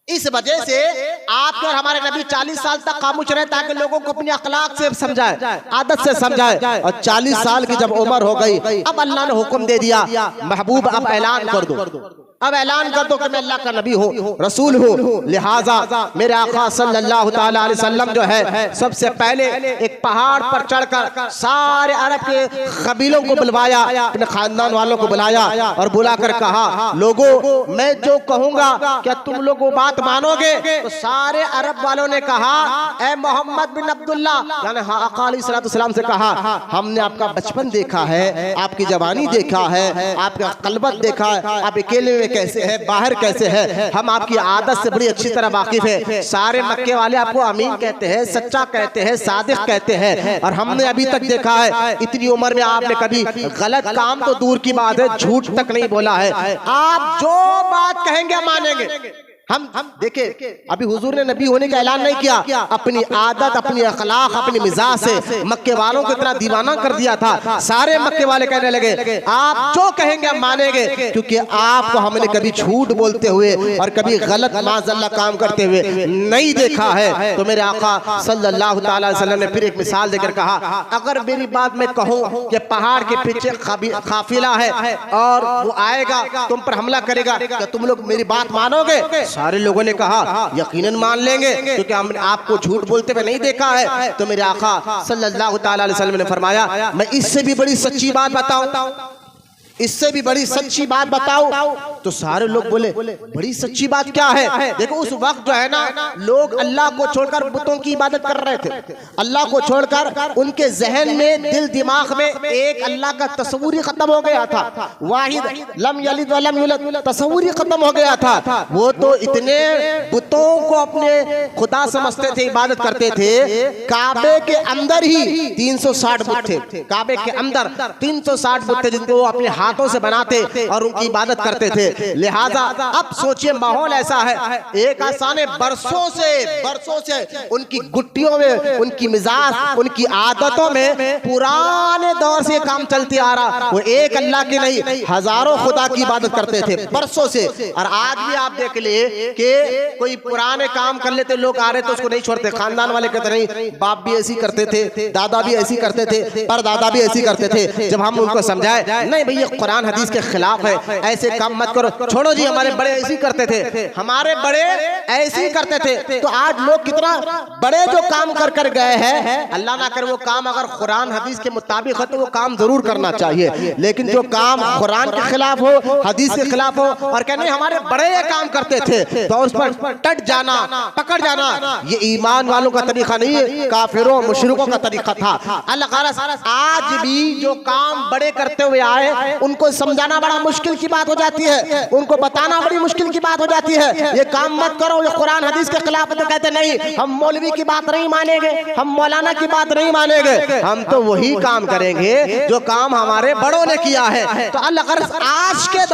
इस वजह से आपके और हमारे नबी 40 साल तक खामोश रहे ताकि लोगों को अपने अखलाक से समझाए, आदत से समझाए। और 40 साल की जब उम्र हो गई, अब अल्लाह ने हुक्म दे दिया, महबूब अब ऐलान कर दो, अब ऐलान कर दो कि मैं अल्लाह का नबी हूँ, रसूल हूँ। लिहाजा मेरे आका सल्लल्लाहु ताला अलैहि वसल्लम जो है सबसे पहले एक पहाड़ पर चढ़कर सारे अरब के कबीलों को बुलवाया, अपने खानदान वालों को बुलाया और बुलाकर कहा, लोगों मैं जो कहूँगा क्या तुम लोग वो बात मानोगे? तो सारे अरब वालों ने कहा, ए मोहम्मद बिन अब्दुल्ला यानी आका अलैहिस्सलाम से कहा, हमने आपका बचपन देखा है, आपकी जवानी देखा है, आपका कलबत देखा है, आप अकेले कैसे है, बाहर कैसे है, हम आपकी आदत से बड़ी अच्छी तरह वाकिफ है। सारे मक्के वाले आपको अमीन कहते हैं, सच्चा कहते हैं, सादिक कहते हैं, और हमने अभी तक देखा है इतनी उम्र में आपने कभी गलत काम तो दूर की बात है, झूठ तक नहीं बोला है। आप जो बात कहेंगे मानेंगे। हम देखे अभी हुजूर ने नबी होने का ऐलान नहीं किया, अपनी आदत, अपनी अखलाक, अपनी मिजाज से मक्के वालों को इतना दीवाना कर दिया था। सारे मक्के वाले कहने लगे, आप जो कहेंगे हम मानेंगे, क्योंकि आपको हमने कभी झूठ बोलते हुए और कभी गलत माज़अल्लाह काम करते हुए नहीं देखा है। तो मेरे आका सल्लल्लाहु ताला अलैहि वसल्लम ने फिर एक मिसाल देकर कहा, अगर मेरी बात मैं कहूँ कि पहाड़ के पीछे काफिला है और वो आएगा तुम पर हमला करेगा, क्या तुम लोग मेरी बात मानोगे? सारे लोगों ने कहा यकीनन मान लेंगे, क्योंकि हमने आपको झूठ बोलते हुए नहीं देखा है। तो मेरे आका सल्लल्लाहु ताला अलैहि वसल्लम ने फरमाया, मैं इससे भी बड़ी सच्ची बात बताऊं, इससे भी बड़ी सच्ची बात बताओ। तो सारे लोग बोले, बड़ी सच्ची बात क्या है? देखो उस वक्त जो है ना, लोग अल्लाह को छोड़कर बुतों की इबादत कर रहे थे। अल्लाह को छोड़कर उनके जहन में, दिल दिमाग में एक अल्लाह का तस्वूर ही खत्म हो गया था। वाहिद लम यलिद व लम यूलद तस्वूर ही खत्म हो गया था। वो तो इतने बुतों को अपने खुदा समझते थे, इबादत करते थे। काबे के अंदर ही 360 बुत थे, काबे के अंदर 360 बुत थे जिनको वो अपने हाथों से बनाते और उनकी इबादत करते थे। लिहाजा अब सोचिए माहौल ऐसा है, एक आसाने बरसों से उनकी गुट्टियों में, उनकी मिजाज, उनकी आदतों में पुराने दौर से काम चलते आ रहा। वो एक अल्लाह की नहीं, हजारों खुदा की इबादत करते थे बरसों से। और आज भी आप देख लिए कि कोई पुराने काम कर लेते लोग आ रहे तो उसको नहीं छोड़ते। खानदान वाले कहते नहीं, बाप भी ऐसी करते थे, दादा भी ऐसी करते थे, परदादा भी ऐसी करते थे। जब हम उनको समझाए, नहीं भैया कुरान हदीस के खिलाफ है, ऐसे काम मत करो, छोड़ो जी, हमारे बड़े ऐसी करते थे, हमारे बड़े ऐसी करते थे। तो आज लोग कितना बड़े जो काम कर कर गए हैं, अल्लाह ना करे वो काम अगर कुरान हदीस के मुताबिक है तो वो काम जरूर करना चाहिए। लेकिन जो काम कुरान के खिलाफ हो, हदीस के खिलाफ हो, और कहने हमारे बड़े ये काम करते थे, तो उस पर टट जाना, पकड़ जाना, ये ईमान वालों का तरीका नहीं है, काफिरों मुशरिकों का तरीका था। अल्लाह आज भी जो काम बड़े करते हुए आए उनको समझाना बड़ा मुश्किल की बात हो जाती है, उनको बताना बड़ी मुश्किल की बात हो जाती है। ये काम मत करो, ये कुरान हदीस के खिलाफ है। तो कहते नहीं, हम मौलवी की बात नहीं मानेंगे, हम मौलाना की बात नहीं मानेंगे, हम तो वही काम करेंगे जो काम हमारे बड़ों ने किया है। तो अगर आज के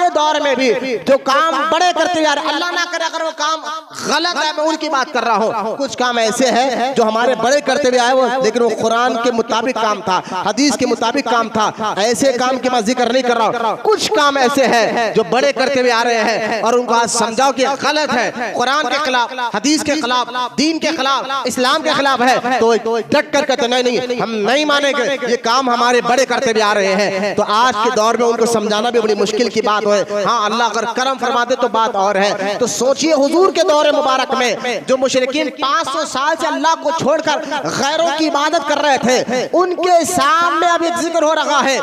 दौर में भी जो काम बड़े करते यार, अल्लाह ना करे अगर वो काम गलत है, मैं उनकी बात कर रहा हूँ। कुछ काम ऐसे हैं जो हमारे बड़े करते हुए आए वो, लेकिन वो कुरान के मुताबिक काम था, हदीस के मुताबिक काम था। ऐसे काम की मैं जिक्र नहीं कर रहा हूँ। कुछ काम ऐसे हैं जो बड़े करते हुए आ रहे हैं और उनको आज समझाओ कि गलत है, कुरान के खिलाफ, हदीस के खिलाफ, दीन के खिलाफ, इस्लाम के खिलाफ है, तो डट कर कहते नहीं हम नहीं मानेंगे, ये काम हमारे बड़े करते हुए आ रहे हैं। तो आज के दौर में उनको समझाना भी बड़ी मुश्किल की बात है। हाँ, अल्लाह अगर करम फरमा दे तो बात और है। तो सोचिए हुजूर के दौर मुबारक में जो मुशरिकीन 500 साल से अल्लाह को छोड़कर गैरों की इबादत कर रहे थे, उनके सामने अब एक जिक्र हो रहा है।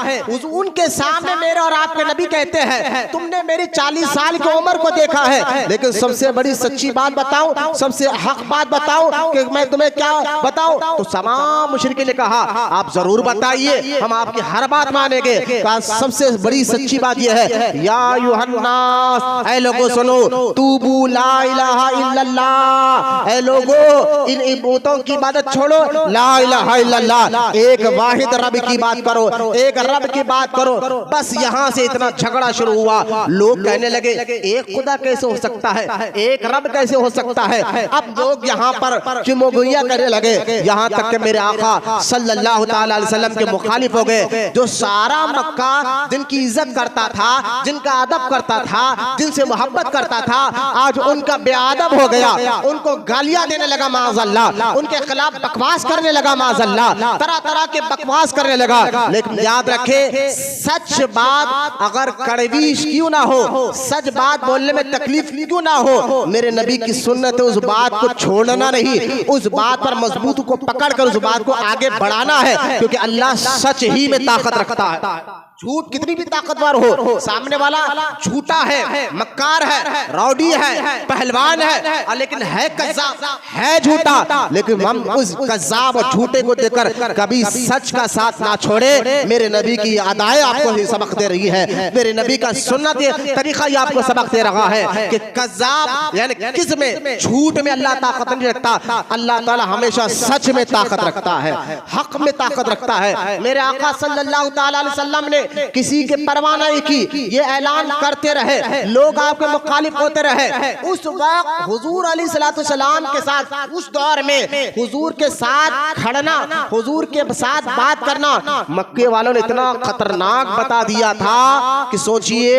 उनके सामने मेरे और आपके नबी कहते हैं, तुमने मेरी 40 साल की उम्र को देखा है, लेकिन सबसे बड़ी सच्ची बात बताऊं, सबसे हक बात बताऊं कि मैं तुम्हें क्या बताऊं? तो तमाम मुशरिकीन ने कहा, आप जरूर बताइए, हम आपकी हर बात मानेंगे। तो सबसे बड़ी सच्ची बात यह है, या अय्युहन्नास, ऐ लोगों सुनो, तूबू ला इलाहा इल्लल्लाह, ऐ लोगों इन इबादतों की इबादत छोड़ो, ला इलाहा इल्लल्लाह, एक वाहिद रब की बात करो, एक रब की बात करो। बस यहाँ से इतना झगड़ा शुरू हुआ। लोग कहने लगे, एक खुदा कैसे हो सकता है, एक रब कैसे हो सकता है? अब लोग यहाँ पर चिमोगुइया करने लगे, यहाँ तक कि मेरे आका सल्लल्लाहु ताला अलैहि वसल्लम के मुखालिफ हो गए। जो सारा मक्का जिनकी इज्जत करता था, जिनका अदब करता था, जिनसे मोहब्बत करता था, आज उनका बेअदब हो गया, उनको गालियां देने लगा माज़अल्लाह, उनके खिलाफ बकवास करने लगा माज़अल्लाह, तरह तरह के बकवास करने लगा। लेकिन याद रखे, सच बात अगर कड़वी क्यों ना हो, सच बात बोलने में तकलीफ क्यों ना हो, मेरे नबी की सुन्नत है उस बात को छोड़ना नहीं, उस बात पर मजबूत को पकड़कर उस बात को आगे बढ़ाना है, क्योंकि अल्लाह सच ही में ताकत रखता है। झूठ कितनी भी ताकतवर हो, सामने वाला झूठा है, मक्कार है, रौडी है, पहलवान है, लेकिन है कज़्ज़ाब, है झूठा। लेकिन हम उस कज़्ज़ाब और झूठे को देखकर कभी सच का साथ ना छोड़े। मेरे नबी की अदाएं आपको ही सबक दे रही है, मेरे नबी का सुन्नत तरीका ही आपको सबक दे रहा है कि कज़्ज़ाब यानी किस में, झूठ में अल्लाह ताकत नहीं रखता। अल्लाह ताला हमेशा सच में ताकत रखता है, हक में ताकत रखता है। मेरे आका सल्लल्लाहु ताला अलैहि वसल्लम ने किसी के परवाह नहीं की, ये ऐलान करते रहे, लोग आपके मुखालिफ होते रहे। उस वक्त हुजूर अलैहिस्सलाम के साथ, उस दौर में हुजूर के साथ खड़ना, हुजूर के साथ बात करना मक्के वालों ने इतना खतरनाक बता दिया था कि सोचिए,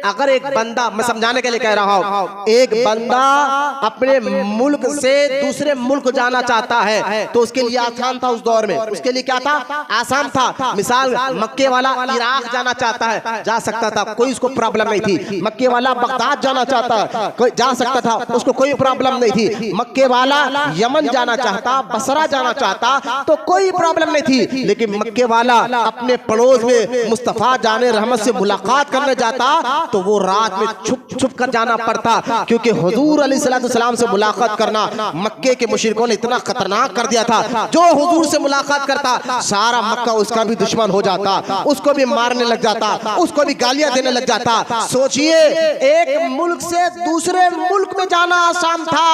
अगर एक बंदा, मैं समझाने के लिए कह रहा हूं, एक बंदा अपने मुल्क से दूसरे मुल्क जाना चाहता है तो उसके लिए आसान था। उस दौर में उसके लिए क्या था? आसान था। मिसाल, मक्के वाला इराक जाना चाहता है, जा सकता था, कोई उसको प्रॉब्लम नहीं थी। मक्के वाला बगदाद जाना चाहता है, कोई जा सकता था, उसको कोई प्रॉब्लम नहीं थी। मक्के वाला यमन जाना चाहता, बसरा जाना चाहता तो कोई प्रॉब्लम नहीं थी। लेकिन मक्के वाला अपने पड़ोस में मुस्तफा जाने रहमत से मुलाकात करने जाता तो वो रात में छुप छुप कर जाना पड़ता, क्योंकि हुजूर अलैहिस्सलाम से मुलाकात करना मक्के के मुशरिकों ने इतना खतरनाक कर दिया था। जो हुजूर से मुलाकात करता सारा मक्का उसका भी दुश्मन हो जाता, उसको भी मारने लग जाता, उसको भी गालियां देने लग जाता। सोचिए, एक मुल्क से दूसरे मुल्क में जाना आसान था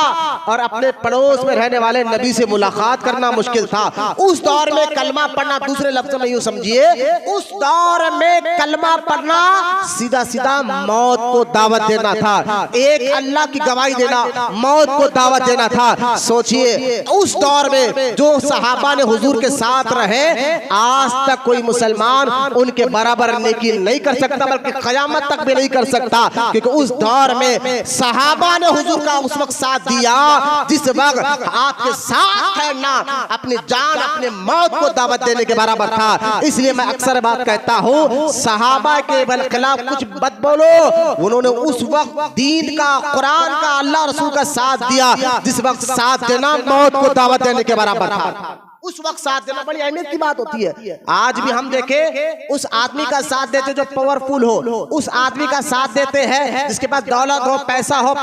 और अपने पड़ोस में रहने वाले नबी से मुलाकात करना मुश्किल था। उस दौर में कलमा पढ़ना, दूसरे लफ्ज़ में यूं समझिए, उस दौर में कलमा पढ़ना सीधा सीधा मौत को दावत देना था। एक अल्लाह की गवाही देना, मौत को दावत देना था। सोचिए, उस दौर में जो सहाबा ने हुजूर के साथ रहे, आज तक कोई मुसलमान उनके बराबर नेकी नहीं कर सकता, बल्कि क़यामत तक भी नहीं कर सकता, क्योंकि उस दौर में सहाबा ने हुजूर का उस वक्त साथ दिया जिस वक्त आपके साथ ठहरना अपनी जान, अपने मौत को दावत देने के बराबर था। इसलिए मैं अक्सर बात कहता हूँ, सहाबा के खिलाफ कुछ मत बोलो। उन्होंने उस वक्त दीन का, कुरान का, अल्लाह रसूल का साथ दिया जिस वक्त साथ देना मौत को दावत देने के बराबर था। उस वक्त साथ देना बड़ी अहमियत की बात होती है। आज भी हम देखें उस आदमी का साथ देते जो पावरफुल हो, उस आदमी का साथ देते हैं जिसके पास दौलत हो, पैसा हो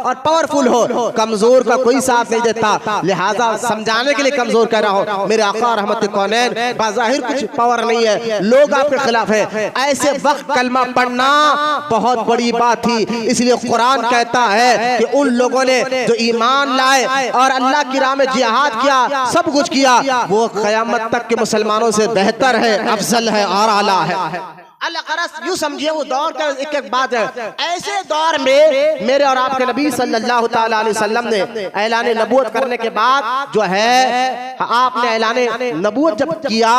और पावरफुल हो। कमजोर का कोई साथ नहीं देता। लिहाजा समझाने के लिए कमजोर कह रहा हूं, मेरे आका रहमत कौनैन बाज़ाहिर कुछ पावर नहीं है, लोग आपके खिलाफ है। ऐसे वक्त कलमा पढ़ना बहुत बड़ी बात थी। इसलिए कुरान कहता है कि उन लोगों ने जो ईमान लाए और अल्लाह की राह में जिहाद किया, सब कुछ किया, वो क़यामत तक के मुसलमानों से बेहतर है, अफजल है और आला है। अल्लाह यूं समझिए वो दौर का एक एक बात है। ऐसे दौर में मेरे और आपके नबी सल्लल्लाहु ताला अलैहि वसल्लम ने ऐलान नबूवत करने के बाद जो है आपने ऐलान नबूवत जब किया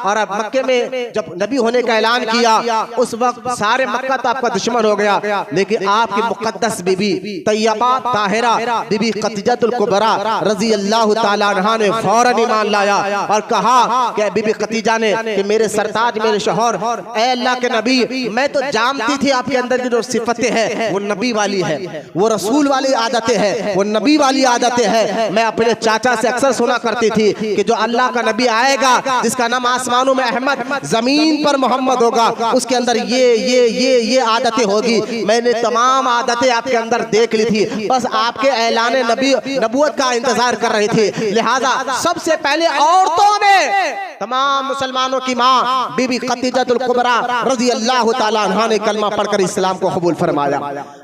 और अब मक्के में जब नबी होने का ऐलान किया, उस वक्त सारे मक्का तो आपका दुश्मन हो गया, लेकिन आपकी मुक़द्दस बीबी तैयबा ताहिरा बीबी खदीजतुल कुबरा रज़ी अल्लाह ताला अन्हा ने फौरन ईमान लाया और कहा कि बीबी खदीजा ने कि मेरे सरताज, मेरे शौहर, ऐ के नबी, मैं तो जानती थी आपके अंदर की जो सिफतें हैं वो नबी वाली है, वो रसूल वाली आदतें हैं, वो नबी वाली आदतें हैं। मैं अपने चाचा से अक्सर सुना करती थी कि जो अल्लाह का नबी आएगा जिसका नाम आसमानों में अहमद, जमीन पर मोहम्मद होगा, उसके अंदर ये आदतें होगी। मैंने तमाम आदतें आपके अंदर देख ली थी, बस आपके ऐलान नबूवत का इंतजार कर रही थी। लिहाजा सबसे पहले औरतों में तमाम मुसलमानों की माँ बीबी खदीजतुल कुबरा रज़ी अल्लाह ताला अन्हा ने कलमा पढ़कर इस्लाम को कबूल फरमाया।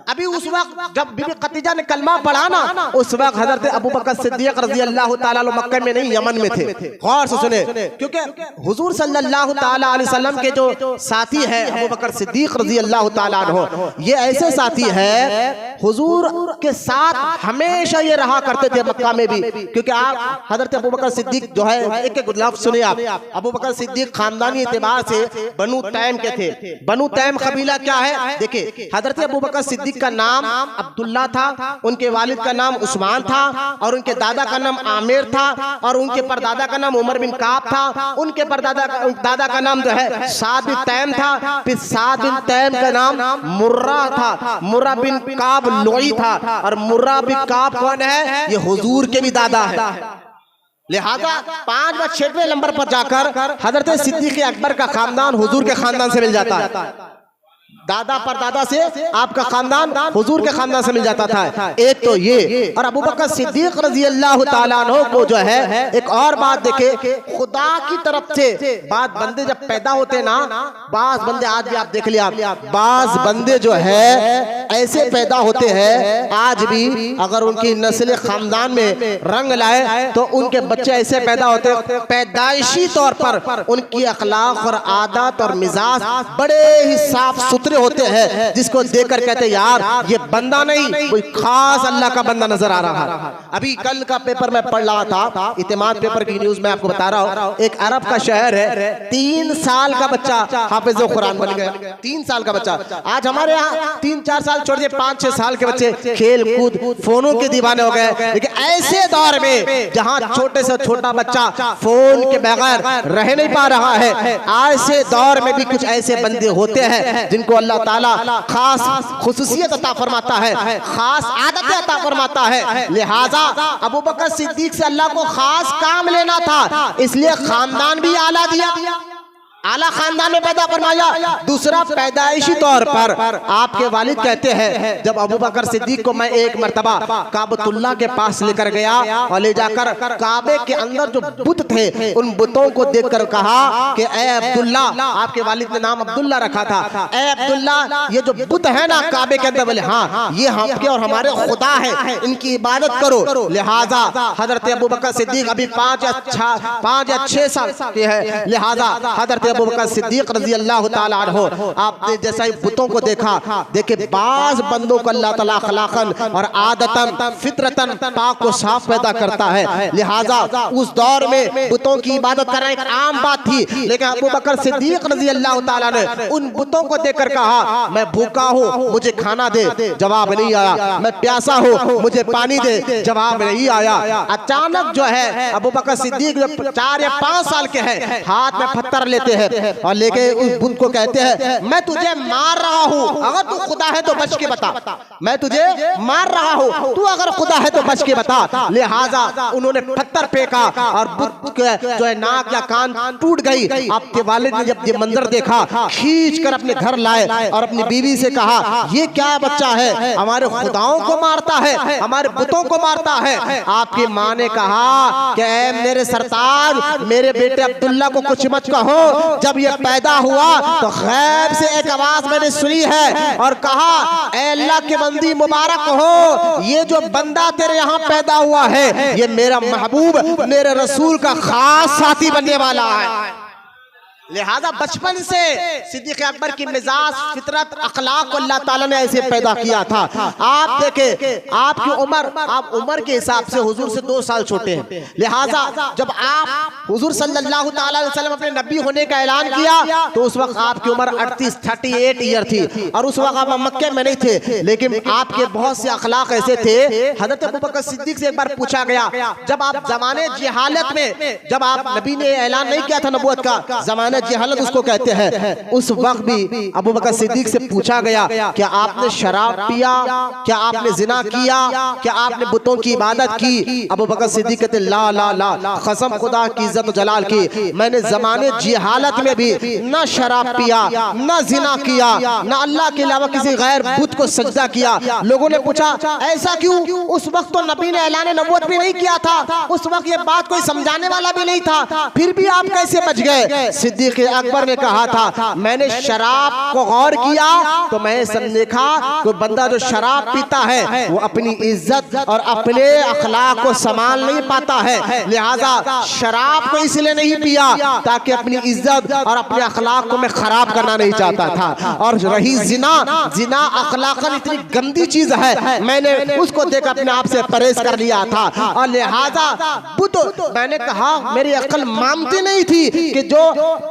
अभी उस वक्त जब बीबी खदीजा ने कलमा पढ़ा ना, उस वक्त हजरत अबू बकर सिद्दीक रज़ी अल्लाह ताला अन्हु मक्के में नहीं यमन में थे। गौर से सुने, क्योंकि हुजूर सल्लल्लाहु ताला अलैहि वसल्लम के जो साथी है अबू बकर सिद्दीक रज़ी अल्लाह ताला अन्हु, ये ऐसे साथी है हुजूर के साथ हमेशा ये रहा करते थे मक्का में भी। क्योंकि आप हजरत अबू बकर सिद्दीक जो है, एक एक लफ्ज़ सुने आप, अबू बकर सिद्दीक खानदानी एतबार से बनु तैम के थे। बनु तैम कबीला क्या है देखिए, हजरत अबू बकर सिद्दीक का नाम अब्दुल्ला था, उनके वालिद का नाम उस्मान था, और उनके दादा का नाम आमिर था, और उनके परदादा का नाम उमर बिन काब था, उनके दादा का नाम जो है साद बिन तैम था, फिर साद बिन तैम का नाम मुर्रा था, मुर्रा बिन काब लोई था, और मुर्रा बिन काब कौन है? ये हुजूर के भी दादा है। लिहाजा 5 व 6वें नंबर पर जाकर हजरत सिद्दीक अकबर का खानदान हुजूर के खानदान से मिल जाता है। दादा परदादा से आपका खानदान हुजूर के खानदान से मिल जाता था। एक तो ये, और अबू बकर सिद्दीक रज़ी अल्लाह ताला अन्हु को जो है एक और बात देखे, खुदा की तरफ से बात बंदे जब पैदा होते ना, बाज बंदे आज भी आप देख लिया, बाज बंदे जो है ऐसे पैदा होते हैं आज भी, अगर उनकी नस्ल खानदान में रंग लाए तो उनके बच्चे ऐसे पैदा होते हैं, पैदाइशी तौर पर उनकी अखलाक और आदत और मिजाज बड़े ही साफ सुथरे होते हैं, जिसको देखकर कहते हैं यार ये बंदा नहीं, कोई खास अल्लाह का बंदा नजर आ रहा है। अभी कल का पेपर मैं पढ़ रहा था, इत्तेमाद पेपर की न्यूज में आपको बता रहा हूँ, एक अरब का शहर है, 3 साल का बच्चा हाफिज कुरान बन गया। 3 साल का बच्चा। आज हमारे यहाँ 3-4 साल छोड़ दिए, 5-6 साल के बच्चे खेल कूद फोनों के दीवाने हो गए। लेकिन ऐसे दौर में जहाँ छोटे से छोटा बच्चा फोन के बगैर रह नहीं पा रहा है, ऐसे दौर में भी कुछ ऐसे बंदे होते हैं जिनको अल्लाह ताला खास खुसूसियत अता फरमाता है, खास आदतें अता फरमाता है। लिहाजा अबू बकर सिद्दीक से अल्लाह को खास काम लेना था, इसलिए खानदान भी आला दिया, आला खानदान में पैदा फरमाया। दूसरा, पैदाइशी तौर पर आपके वालिद कहते हैं जब अबू बकर सिद्दीक को मैं एक मर्तबा काबतुल्लाह के पास लेकर गया और ले जाकर काबे के अंदर जो बुत थे उन बुतों को देखकर कहा कि ए अब्दुल्ला, आपके वालिद ने नाम अब्दुल्ला रखा था, ए अब्दुल्ला ये जो बुत है ना काबे के अंदर, बोले हाँ ये आपके और हमारे खुदा है, इनकी इबादत करो। लिहाजा हजरत अबू बकर सिद्दीक अभी 5 या 6 साल के है। लिहाजा हजरत अबू बकर सिद्दीक रज़ी अल्लाह ताला अन्हु आपने जैसा ही बुतों को देखा, देखे बाज बंदों को अल्लाह ताला खलाकन और आदतन फितरतन पाक को साफ पैदा करता है। लिहाजा उस दौर में बुतों की इबादत करना एक आम बात थी, लेकिन अबू बकर सिद्दीक रज़ी अल्लाह ताला ने उन बुतों को देखकर कहा मैं भूखा हूँ मुझे खाना दे, जवाब नहीं आया, मैं प्यासा हूँ मुझे पानी दे, जवाब नहीं आया। अचानक जो है अबू बकर सिद्दीक 4 या 5 साल के हैं, हाथ में पत्थर लेते हैं हैं और लेके उस बुत को कहते हैं मैं तुझे मार रहा हूँ, अगर तू खुदा है तो बच के बता, मैं तुझे मार रहा हूँ, तू अगर खुदा है तो बच के बता। लिहाजा उन्होंने पत्थर फेंका और बुत जो है नाक या कान टूट गई। आपके वालिद ने जब ये मंजर देखा खींच कर अपने घर लाए और अपनी बीवी से कहा ये क्या बच्चा है, हमारे खुदाओं को मारता है, हमारे बुतों को मारता है। आपकी माँ ने कहा कि ऐ मेरे सरताज, मेरे बेटे अब्दुल्ला को कुछ मत कहो। जब ये पैदा हुआ तो गैब से एक आवाज मैंने सुनी है और कहा ऐ अल्लाह के बंदी मुबारक हो, ये जो बंदा तेरे यहाँ पैदा हुआ है ये मेरा महबूब मेरे रसूल का खास साथी बनने वाला है। लिहाजा बचपन से सिद्दीक़ अकबर की मिजाज, फितरत, अखलाक को अल्लाह ताला ने ऐसे पैदा किया था। आप देखें आपकी उम्र, आप उम्र के हिसाब से हुजूर से 2 साल छोटे हैं। लिहाजा जब आप हुजूर सल्लल्लाहु ताला अलैहि वसल्लम अपने नबी होने का ऐलान किया तो उस वक्त आपकी उम्र 38 ईयर थी और उस वक्त आप मक्के में नहीं थे, लेकिन आपके बहुत से अखलाक ऐसे थे। हजरत अबू बकर सिद्दीक से एक बार पूछा गया, जब आप जमाने जिहालत में, जब आप नबी ने ऐलान नहीं किया था नबूवत का, जमाने जिहालत उसको कहते हैं, उस वक्त भी अबू बकर सिद्दीक से पूछा गया क्या आपने शराब पिया, क्या आपने जिना किया, क्या आपने बुतों की इबादत की? अबू बकर सिद्दीक कहते ला ला ला, कसम खुदा की इज्जत जलाल की, मैंने जमाने जिहालत में भी न शराब पिया, न जिना किया, न अल्लाह के अलावा किसी गैर बुत को सजदा किया। लोगों ने पूछा ऐसा क्यों? उस वक्त तो नबी ने ऐलान नबूवत भी नहीं किया था, उस वक्त ये बात कोई समझाने वाला भी नहीं था, फिर भी आप कैसे बच गए? सिद्दीक अकबर ने कहा था मैंने शराब को गौर किया तो मैं देखा कोई बंदा जो शराब पीता है वो अपनी इज्जत और अपने अखलाक को संभाल नहीं पाता है। लिहाजा शराब को इसलिए नहीं पिया ताकि अपनी इज्जत और अपने अखलाक को मैं खराब करना नहीं चाहता था। और रही जिना, जिना अखलाकन इतनी गंदी चीज है, मैंने उसको देख अपने आप से परहेज कर लिया था। और लिहाजा बुत मैंने कहा मेरी अक्ल मानती नहीं थी कि जो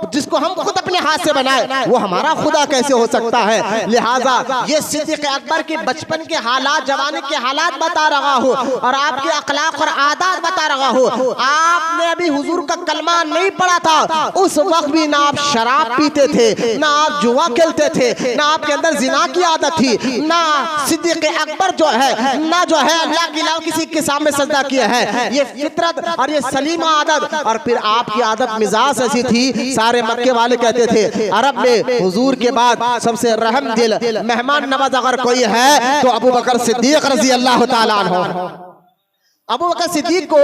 जिसको हम खुद अपने हाथ से बनाए वो हमारा खुदा कैसे हो सकता है। लिहाजा ये सिद्दीक़ अकबर के बचपन के हालात, जवानी के हालात बता रहा हूँ और आपके अखलाक और आदत बता रहा हूँ। आपने अभी हुजूर का कलमा नहीं पढ़ा था, उस वक्त भी ना आप शराब पीते थे, ना आप जुआ खेलते थे, ना आपके अंदर जिना की आदत थी, ना सिद्दीक़ अकबर जो है ना जो है अल्लाह के अलावा किसी के सामने सजदा किया है। ये फितरत और ये सलीमा आदत, और फिर आपकी आदत मिजाज ऐसी थी, सारे मक्के वाले कहते थे अरब में हुजूर के बाद सबसे रहम दिल मेहमान नवाज अगर कोई है तो अबू बकर सिद्दीक रज़ी अल्लाह ताला अन्हु। अबू बकर सिद्दीक को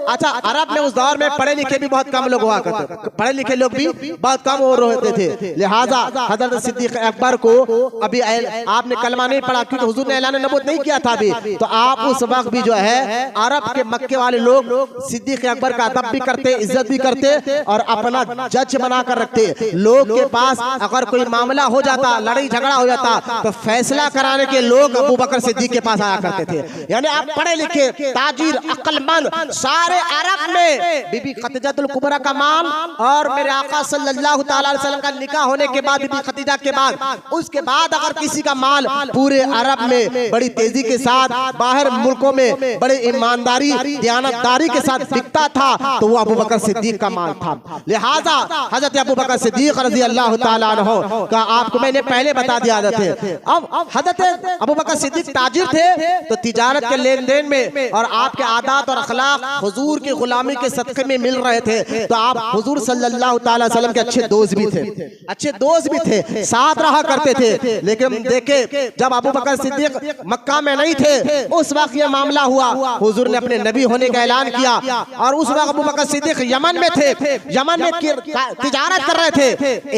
अच्छा अरब में उस दौर में पढ़े लिखे भी बहुत कम लोग हुआ करते, पढ़े लिखे लोग भी बहुत कम और रहते थे। लिहाजा हजरत सिद्दीक अकबर को अभी आपने कलमा नहीं पढ़ा क्योंकि हुजूर ने ऐलान नबूवत नहीं किया था अभी, तो आप उस वक्त भी जो है अरब के मक्के वाले लोग सिद्दीक अकबर का अदब भी करते, इज्जत भी करते और अपना जज बना कर रखते। लोग के पास अगर कोई मामला हो जाता, लड़ाई झगड़ा हो जाता तो फैसला कराने के लोग अबू बकर सिद्दीक के पास आया करते थे। यानी आप पढ़े लिखे ताजिर अक्लमंद सारे अरब में बीबी खदीजातुल कुबरा का मान और मेरे आका सल्लल्लाहु ताला अलैहि वसल्लम का निकाह होने के बाद बीबी खदीजा के बाद उसके बाद अगर किसी का माल पूरे अरब में बड़ी तेजी के साथ बाहर मुल्कों में बड़े ईमानदारी दयानतदारी के साथ बिकता था तो वो अबू बकर सिद्दीक का माल था। लिहाजा हजरत अबू बकर सिद्दीक रज़ी अल्लाह ताला अन्हु का आपको मैंने पहले बता दिया थे। अब हजरत अबू बकर सिद्दीक ताजिर थे तो तिजारत के लेन देन में और आपके आदत और अखलाक हुजूर की गुलामी के सदक़े में मिल रहे थे, तो आप हुजूर सल्लल्लाहु ताला अलैहि वसल्लम के अच्छे दोस्त भी थे, अच्छे दोस्त भी थे, साथ रहा करते थे। लेकिन देखे जब अबू बकर सिद्दीक मक्का में नहीं थे उस वक्त ये मामला हुआ, हुजूर ने अपने नबी होने का ऐलान किया और उस वक्त अबू बकर सिद्दीक यमन में थे, यमन में तिजारत कर रहे थे।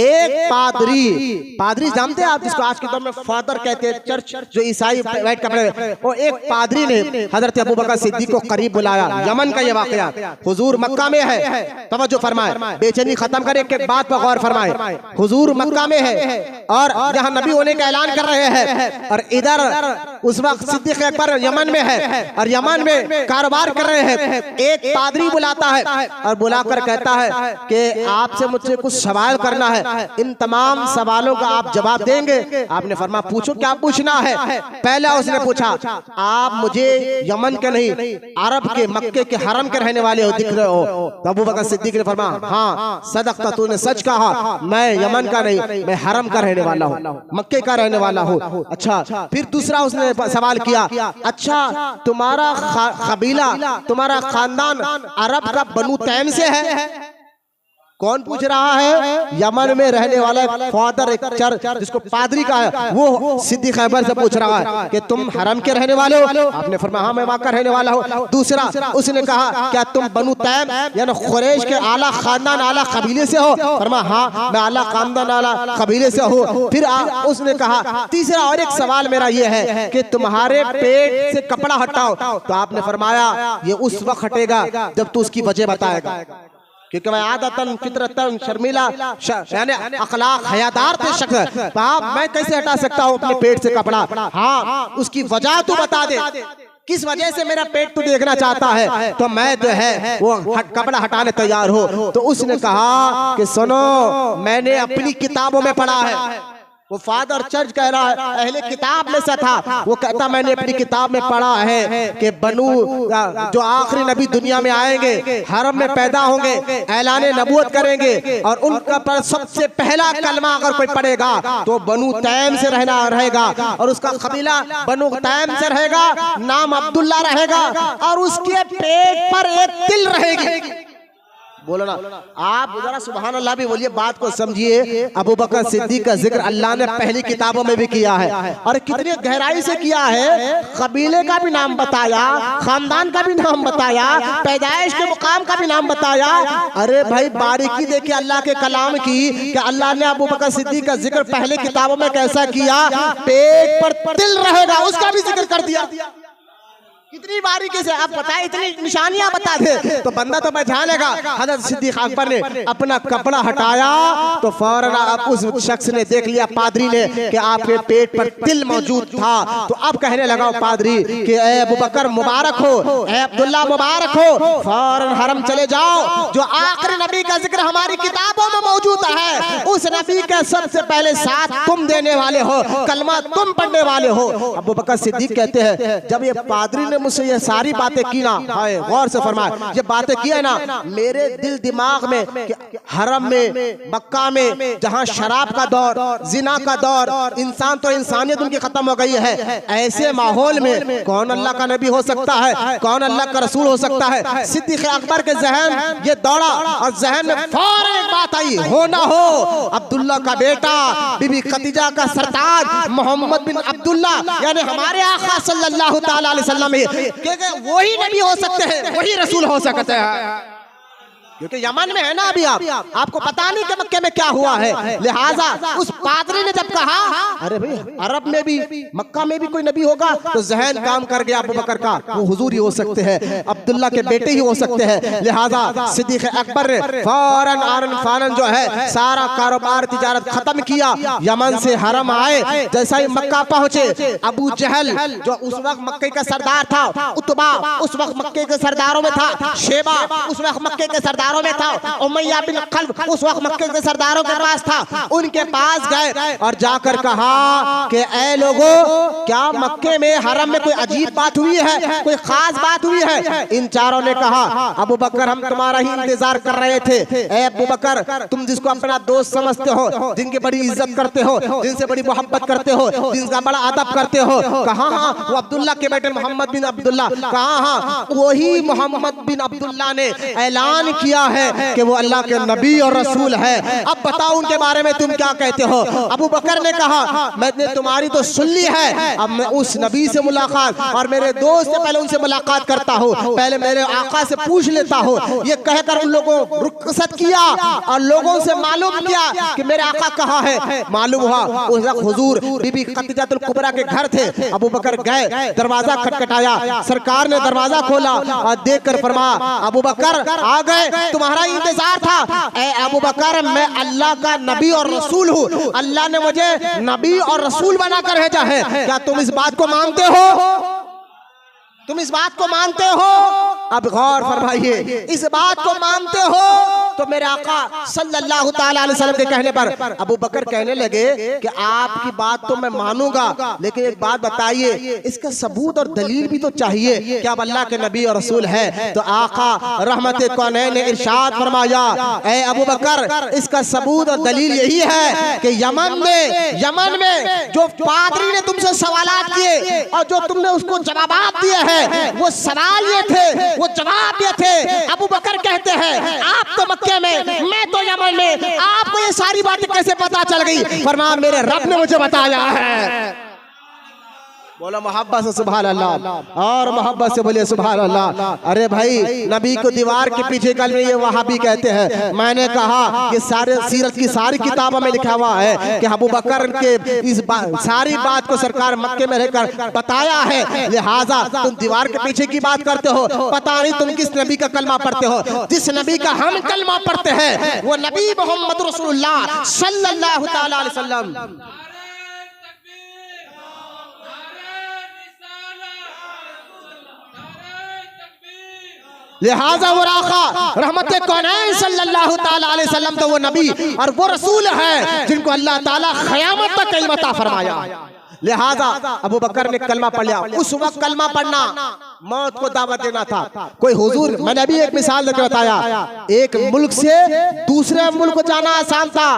एक पादरी जानते हैं आप जिसको आज के दौर में फादर कहते हैं, चर्च जो ईसाई वाइट कपड़े, वो एक पादरी ने हजरत अबू बकर सिद्दीक को करीब बुलाया। यमन का ये वाकया, हुजूर मक्का में है, तवज्जो फरमाए, बेचैनी खत्म करे, एक बात पर गौर फरमाए। हुजूर मक्का में है और जहां नबी होने का ऐलान कर रहे हैं और इधर उस वक्त सिद्दीक अकबर यमन में है और यमन में कारोबार कर रहे हैं। एक पादरी बुलाता है और बुलाकर कहता है कि आपसे मुझसे कुछ सवाल करना है, इन तमाम सवालों का आप जवाब देंगे। आपने फरमाया पूछो क्या पूछना है। पहला उसने पूछा आप मुझे यमन के नहीं अरब के मक्के के हरम के रहने वाले हो, दिख रहे हो। तो अबू बकर सिद्दीक ने फरमाया हाँ सदक़ता, तूने सच कहा, मैं यमन का नहीं, मैं हरम का रहने वाला हूँ, मक्के का रहने वाला हूँ। अच्छा, फिर दूसरा उसने सवाल किया, अच्छा तुम्हारा कबीला, तुम्हारा खानदान अरब का बनु तैम से है? कौन पूछ रहा है? यमन में रहने वाला फादर एक चर्च जिसको पादरी का है, वो सिद्दीक अकबर से पूछ रहा है कि तुम हरम के रहने वाले हो? आपने फरमाया हाँ मैं वहां का रहने वाला हूँ। दूसरा उसने कहा क्या तुम बनु तैम यानी कुरैश के आला खानदान आला कबीले से हो? फरमाया हाँ मैं आला खानदान आला कबीले से हूँ। फिर उसने कहा तीसरा और एक सवाल मेरा ये है कि तुम्हारे पेट से कपड़ा हटाओ, तो आपने फरमाया ये उस वक्त हटेगा जब तू उसकी वजह बताएगा, क्योंकि मैं आदतन फितरतन शर्मिला यानी अखलाक हयादार थे शख्स, मैं कैसे हटा सकता हूँ अपने पेट से कपड़ा? हाँ उसकी वजह तू बता दे, किस वजह से मेरा पेट तू देखना चाहता है, तो मैं जो है वो कपड़ा हटाने तैयार हो। तो उसने कहा कि सुनो, मैंने अपनी किताबों में पढ़ा है, वो फादर चर्च कह रहा है अहले किताब में से था, वो कहता मैंने अपनी किताब में पढ़ा है कि बनु जो आखिरी नबी दुनिया में आएंगे, हरम में पैदा होंगे, ऐलान नबूवत करेंगे, और उनका पर सबसे पहला कलमा अगर कोई पढ़ेगा तो बनु तैम से रहेगा, और उसका कबीला बनु तैम से रहेगा, नाम अब्दुल्ला रहेगा, और उसके पेट पर एक तिल रहेगी। बोलो ना आप जरा सुभान अल्लाह भी बोलिए, बात को समझिए। अबू बकर सिद्दीक का जिक्र अल्लाह ने पहली किताबों में भी किया है, और कितनी गहराई से किया है। कबीले का भी नाम बताया, खानदान का भी नाम बताया, पैदाइश के मुकाम का भी नाम बताया। अरे भाई बारीकी देखिए अल्लाह के कलाम की, कि अल्लाह ने अबू बकर सिद्दीक का जिक्र पहले किताबों में कैसा किया, पेट पर तिल रहेगा उसका भी जिक्र कर दिया। कितनी बारीकी से आप बताए, इतनी निशानियां बता दे तो बंदा तो पहचान लेगा। हज़रत सिद्दीक अकबर ने अपना कपड़ा हटाया तो फौरन उस शख्स ने देख लिया, पादरी ने, कि आपके पेट पर तिल मौजूद था। तो अब कहने लगा पादरी कि ए अबू बकर मुबारक हो, ए अब्दुल्ला मुबारक हो, फौरन हरम चले जाओ। जो आखिरी नबी का जिक्र हमारी किताबों में मौजूद है, उस नबी का सबसे पहले साथ तुम देने वाले हो, कलमा तुम पढ़ने वाले हो। अबू बकर सिद्दीक कहते हैं जब ये पादरी ने मुझसे ये सारी बातें की ना, हाय गौर से फरमाए, ये बातें की है ना, मेरे दिल दिमाग में कि हरम में मक्का में जहां शराब का दौर, जिना का दौर, इंसान तो इंसानियत उनकी खत्म हो गई है, ऐसे माहौल में कौन अल्लाह का नबी हो सकता है, कौन अल्लाह का रसूल हो सकता है। सिद्दीक अकबर के जहन ये दौड़ा, और जहन में फौरन एक बात आई, हो ना हो अब्दुल्ला का बेटा, बीबी खदीजा का सरताज मोहम्मद बिन अब्दुल्ला, यानी हमारे आका सल्लल्लाहु तआला अलैहि वसल्लम, क्योंकि वही नबी हो सकते हैं, वही रसूल हो सकते हैं। क्योंकि यमन में है ना अभी आपको पता नहीं कि मक्के में क्या हुआ है। लिहाजा उस पादरी ने जब कहा अरे भाई अरब में भी मक्का में भी कोई नबी होगा, तो जहन काम कर गया अबू बकर का, वो हुजूर ही हो सकते हैं, अब्दुल्ला के बेटे ही हो सकते हैं। लिहाजा सिद्दीक अकबर ने फौरन आरन फारन जो है सारा कारोबार तिजारत खत्म किया, यमन से हरम आए। जैसा ही मक्का पहुंचे, अबू जहल जो उस वक्त मक्के का सरदार था, उतबा उस वक्त मक्के के सरदारों में था, शेबा उस वक्त मक्के के सरदारों में था, उमैया बिन खल्फ उस वक्त मक्के के सरदारों के पास था। उनके पास गए और जाकर कहा कि ऐ लोगों, क्या मक्के में हरम में कोई अजीब बात हुई है, कोई खास बात हुई है? इन चारों ने कहा अबू बकर हम तुम्हारा ही इंतजार कर रहे थे। ऐ अबू बकर, तुम जिसको अपना दोस्त समझते हो, जिनकी बड़ी इज्जत करते हो, जिनसे बड़ी मोहब्बत करते हो, जिनका बड़ा अदब करते हो, कहा हाँ वो अब्दुल्ला के बेटे मोहम्मद बिन अब्दुल्ला, कहा हाँ वही मोहम्मद बिन अब्दुल्ला ने ऐलान किया है कि वो अल्लाह के नबी और रसूल है। अब बताओ उनके बारे में तुम क्या कहते हो? अबू बकर ने कहा मैंने तुम्हारी तो सुन ली है, अब मैं उस नबी से मुलाकात और मेरे दोस्त से पहले उनसे मुलाकात करता हूँ, पहले मेरे आका से पूछ लेता हूँ। ये कहकर उन लोगों रुखसत किया और लोगों से मालूम किया कि मेरे आका कहाँ है। मालूम हुआ उस वक्त हुजूर बीबी खदीजातुल कुबरा के घर थे। अबू बकर गए, दरवाजा खटखटाया, सरकार ने दरवाजा खोला और देखकर फरमाया अबू बकर आ गए, तुम्हारा इंतजार था। ऐ अबू बकर, मैं अल्लाह का नबी और रसूल हूँ, अल्लाह ने मुझे नबी और रसूल बनाकर भेजा है। क्या तुम इस बात को मानते हो? तुम इस बात को मानते हो? अब गौर फरमाइए, इस बात को मानते हो तो मेरे आका सल्लल्लाहु ताला अलैहि वसल्लम के कहने पर अबू बकर कहने लगे कि आपकी बात तो मैं मानूंगा, लेकिन एक बात बताइए, इसका सबूत और दलील भी तो चाहिए कि आप अल्लाह के नबी और रसूल है। तो आका रहमत कौनैन ने इरशाद फरमाया, ऐ अबू बकर, इसका सबूत और दलील यही है कि यमन में जो पादरी ने तुमसे सवालात किए और जो तुमने उसको जवाब दिए हैं, वो सवाल ये थे, वो जवाब ये थे। अबू बकर कहते हैं आप तो मक्के में, मैं तो यमन में, आपको ये सारी बातें कैसे पता चल गई? फरमाया मेरे रब ने मुझे बताया है। बोलो मोहब्बत से सुभान अल्लाह, और मोहब्बत से बोलिए सुभान अल्लाह। अरे भाई, नबी को दीवार के पीछे कल में ये वहाबी कहते हैं। मैंने कहा कि सारे सीरत की सारी किताबों में लिखा हुआ है कि अबू बकर के इस सारी बात को सरकार मक्के में रहकर बताया है, लिहाजा तुम दीवार के पीछे की बात करते हो। पता नहीं तुम किस नबी का कलमा पढ़ते हो। जिस नबी का हम कलमा पढ़ते हैं वो नबी मोहम्मद रसूलुल्लाह सल्लल्लाहु ताला अलैहि वसल्लम। लिहाजा वो आका रहमत कौनैन सल्लल्लाहु ताला अलैहि वसल्लम तो वो नबी और वो रसूल है जिनको अल्लाह ताला क़यामत तक इल्म अता फरमाया। लिहाजा अबू बकर ने कलमा पढ़ लिया। उस वक्त कलमा पढ़ना मौत को दावत देना था। कोई हुजूर, मैंने अभी एक मिसाल देकर बताया, एक मुल्क से दूसरे मुल्क को जाना आसान था,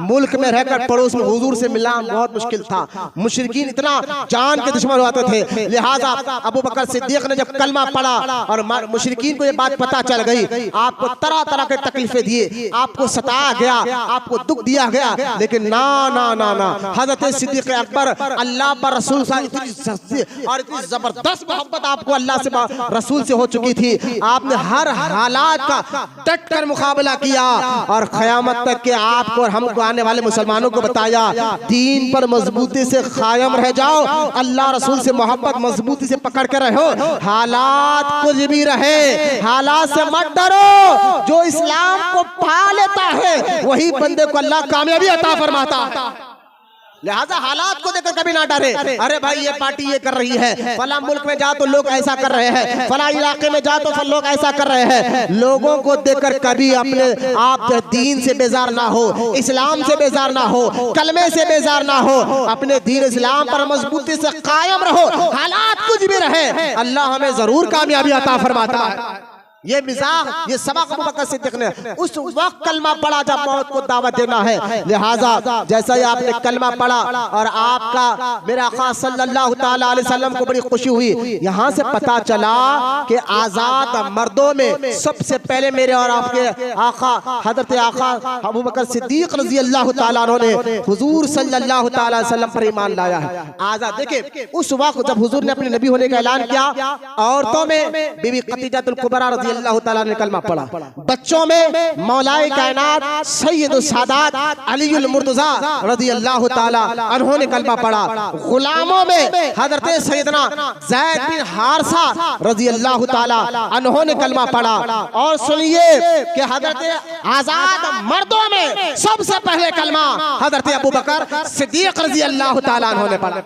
मुल्क में रहकर पड़ोस में हुजूर से मिलना बहुत मुश्किल था। मुशरिकीन इतना जान के दुश्मन होते थे। लिहाजा अबू बकर सिद्दीक ने जब कलमा पढ़ा और मुशरिकीन को ये बात पता चल गई, आपको तरह तरह के तकलीफें दिए, आपको सताया गया, आपको दुख दिया गया, लेकिन ना ना ना ना, हजरत सिद्दीक अकबर अल्लाह पर रसूल और इतनी जबरदस्त मोहब्बत आपको अल्लाह से रसूल से हो चुकी थी। आपने हर हालात का डट कर मुकाबला किया और क़यामत तक के आपको और हमको आने वाले मुसलमानों को बताया, दीन पर मजबूती से कायम रह जाओ, अल्लाह रसूल से मोहब्बत मजबूती से पकड़ कर रहो, हालात कुछ भी रहे, हालात से मत डरो। जो इस्लाम को पा लेता है वही बंदे को अल्लाह कामयाबी अता फरमाता है। लिहाजा हालात को देखकर कभी ना डरे। अरे भाई, ये पार्टी ये कर रही है, फला मुल्क में जा तो लोग ऐसा कर रहे हैं, फला इलाके में जा तो लोग ऐसा कर रहे हैं। लोगों को देखकर कभी अपने आप दीन से बेजार ना हो, इस्लाम से बेजार ना हो, कलमे से बेजार ना हो। अपने दीन इस्लाम पर मजबूती से कायम रहो, हालात कुछ भी रहे, अल्लाह हमें जरूर कामयाबी अता फरमाता है। ये मिजाज, ये सबक अबू बकर सिद्दीक ने उस वक्त कलमा पढ़ा जब मौत को दावत देना है। लिहाजा जैसा ही आपने कलमा पढ़ा और आपका मेरे आका सल्लल्लाहु ताला अलैहि वसल्लम को बड़ी खुशी हुई। यहाँ से पता चला कि आजाद मर्दों में सबसे पहले मेरे और आपके आका हजरत आका अबू बकर सिद्दीक रजी अल्लाह ताला अन्हु ने हुजूर सल्लल्लाहु ताला अलैहि वसल्लम पर ईमान लाया है। आजाद देखिए, उस वक्त जब हुजूर ने अपने नबी होने का ऐलान किया, औरतों में बीबी खदीजातुल कुबरा रजी अल्लाह ताला ने कलमा पढ़ा, बच्चों में मौलाए कायनात सैयदुस सादात अलीउल मुर्तजा रजी अल्लाह ताला अन्हु ने कलमा पढ़ा, गुलामों में हजरत सैयदना ज़ैद बिन हारिसा रजी अल्लाह ताला अन्हु ने कलमा पढ़ा। और सुनिए कि हजरत आजाद मर्दों में सबसे पहले कलमा हजरत अबू बकर सिद्दीक रजी अल्लाह ताला अन्हु ने पढ़ा।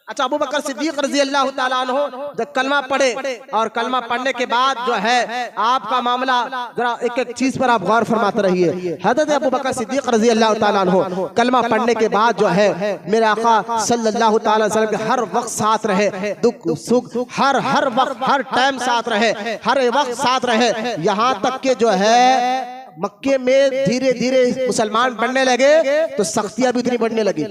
अच्छा, अबू बकर सिद्दीक रजी अल्लाह ताला अन्हु जब कलमा पढ़े और कलमा पढ़ने के बाद जो है आपका मामला, जरा एक एक चीज पर आप गौर फरमाते रहिए। हजरत अबू बकर सिद्दीक रजी अल्लाह ताला अन्हु कलमा पढ़ने के बाद जो है मेरे आका सल्लल्लाहु ताला अलैहि वसल्लम के हर वक्त साथ रहे, दुख सुख हर वक्त हर टाइम साथ रहे, हर वक्त साथ रहे। यहाँ तक के जो है मक्के में धीरे धीरे मुसलमान बढ़ने लगे तो सख्तियां भी उतनी बढ़ने लगी।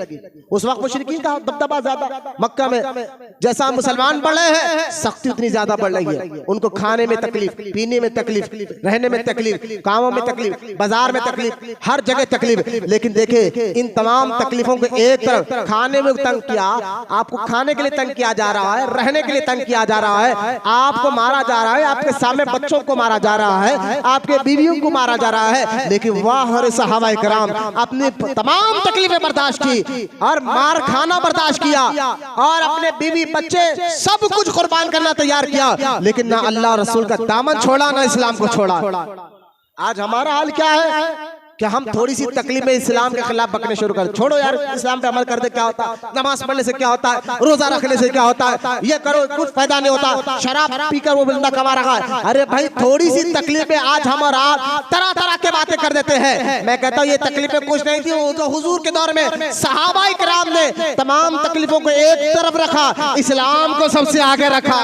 उस वक्त मुशरिकीन का दबदबा ज्यादा, मक्का में जैसा मुसलमान बढ़ रहे हैं सख्ती उतनी ज्यादा बढ़ रही है। उनको खाने में तकलीफ, पीने में तकलीफ, रहने में तकलीफ, कामों में तकलीफ, बाजार में तकलीफ, हर जगह तकलीफ। लेकिन देखे इन तमाम तकलीफों को एक तरफ खाने में तंग किया, आपको खाने के लिए तंग किया जा रहा है, रहने के लिए तंग किया जा रहा है, आपको मारा जा रहा है, आपके सामने बच्चों को मारा जा रहा है, आपके बीवियों को मारा जा रहा है, लेकिन वाह सहाबाए किराम अपनी तमाम तकलीफें बर्दाश्त की और मार खाना बर्दाश्त किया और अपने बीवी बच्चे सब कुछ कुर्बान करना तैयार किया, लेकिन ना अल्लाह रसूल का दामन छोड़ा ना इस्लाम को छोड़ा। आज हमारा हाल क्या है? कि हम थोड़ी सी तकलीफ में इस्लाम के खिलाफ बकने शुरू कर, छोड़ो यार इस्लाम पे अमल कर दे, क्या होता है, नमाज पढ़ने से क्या होता है, रोजा रखने से क्या होता है, ये करो कुछ फायदा नहीं होता, शराब पीकर वो बंदा कमा रहा है। अरे भाई थोड़ी सी तकलीफ में आज हम और आप तरह तरह के बातें कर देते हैं। मैं कहता हूँ ये तकलीफें कुछ नहीं थी, जो हुजूर के दौर में सहाबाए किराम ने तमाम तकलीफों को एक तरफ रखा, इस्लाम को सबसे आगे रखा।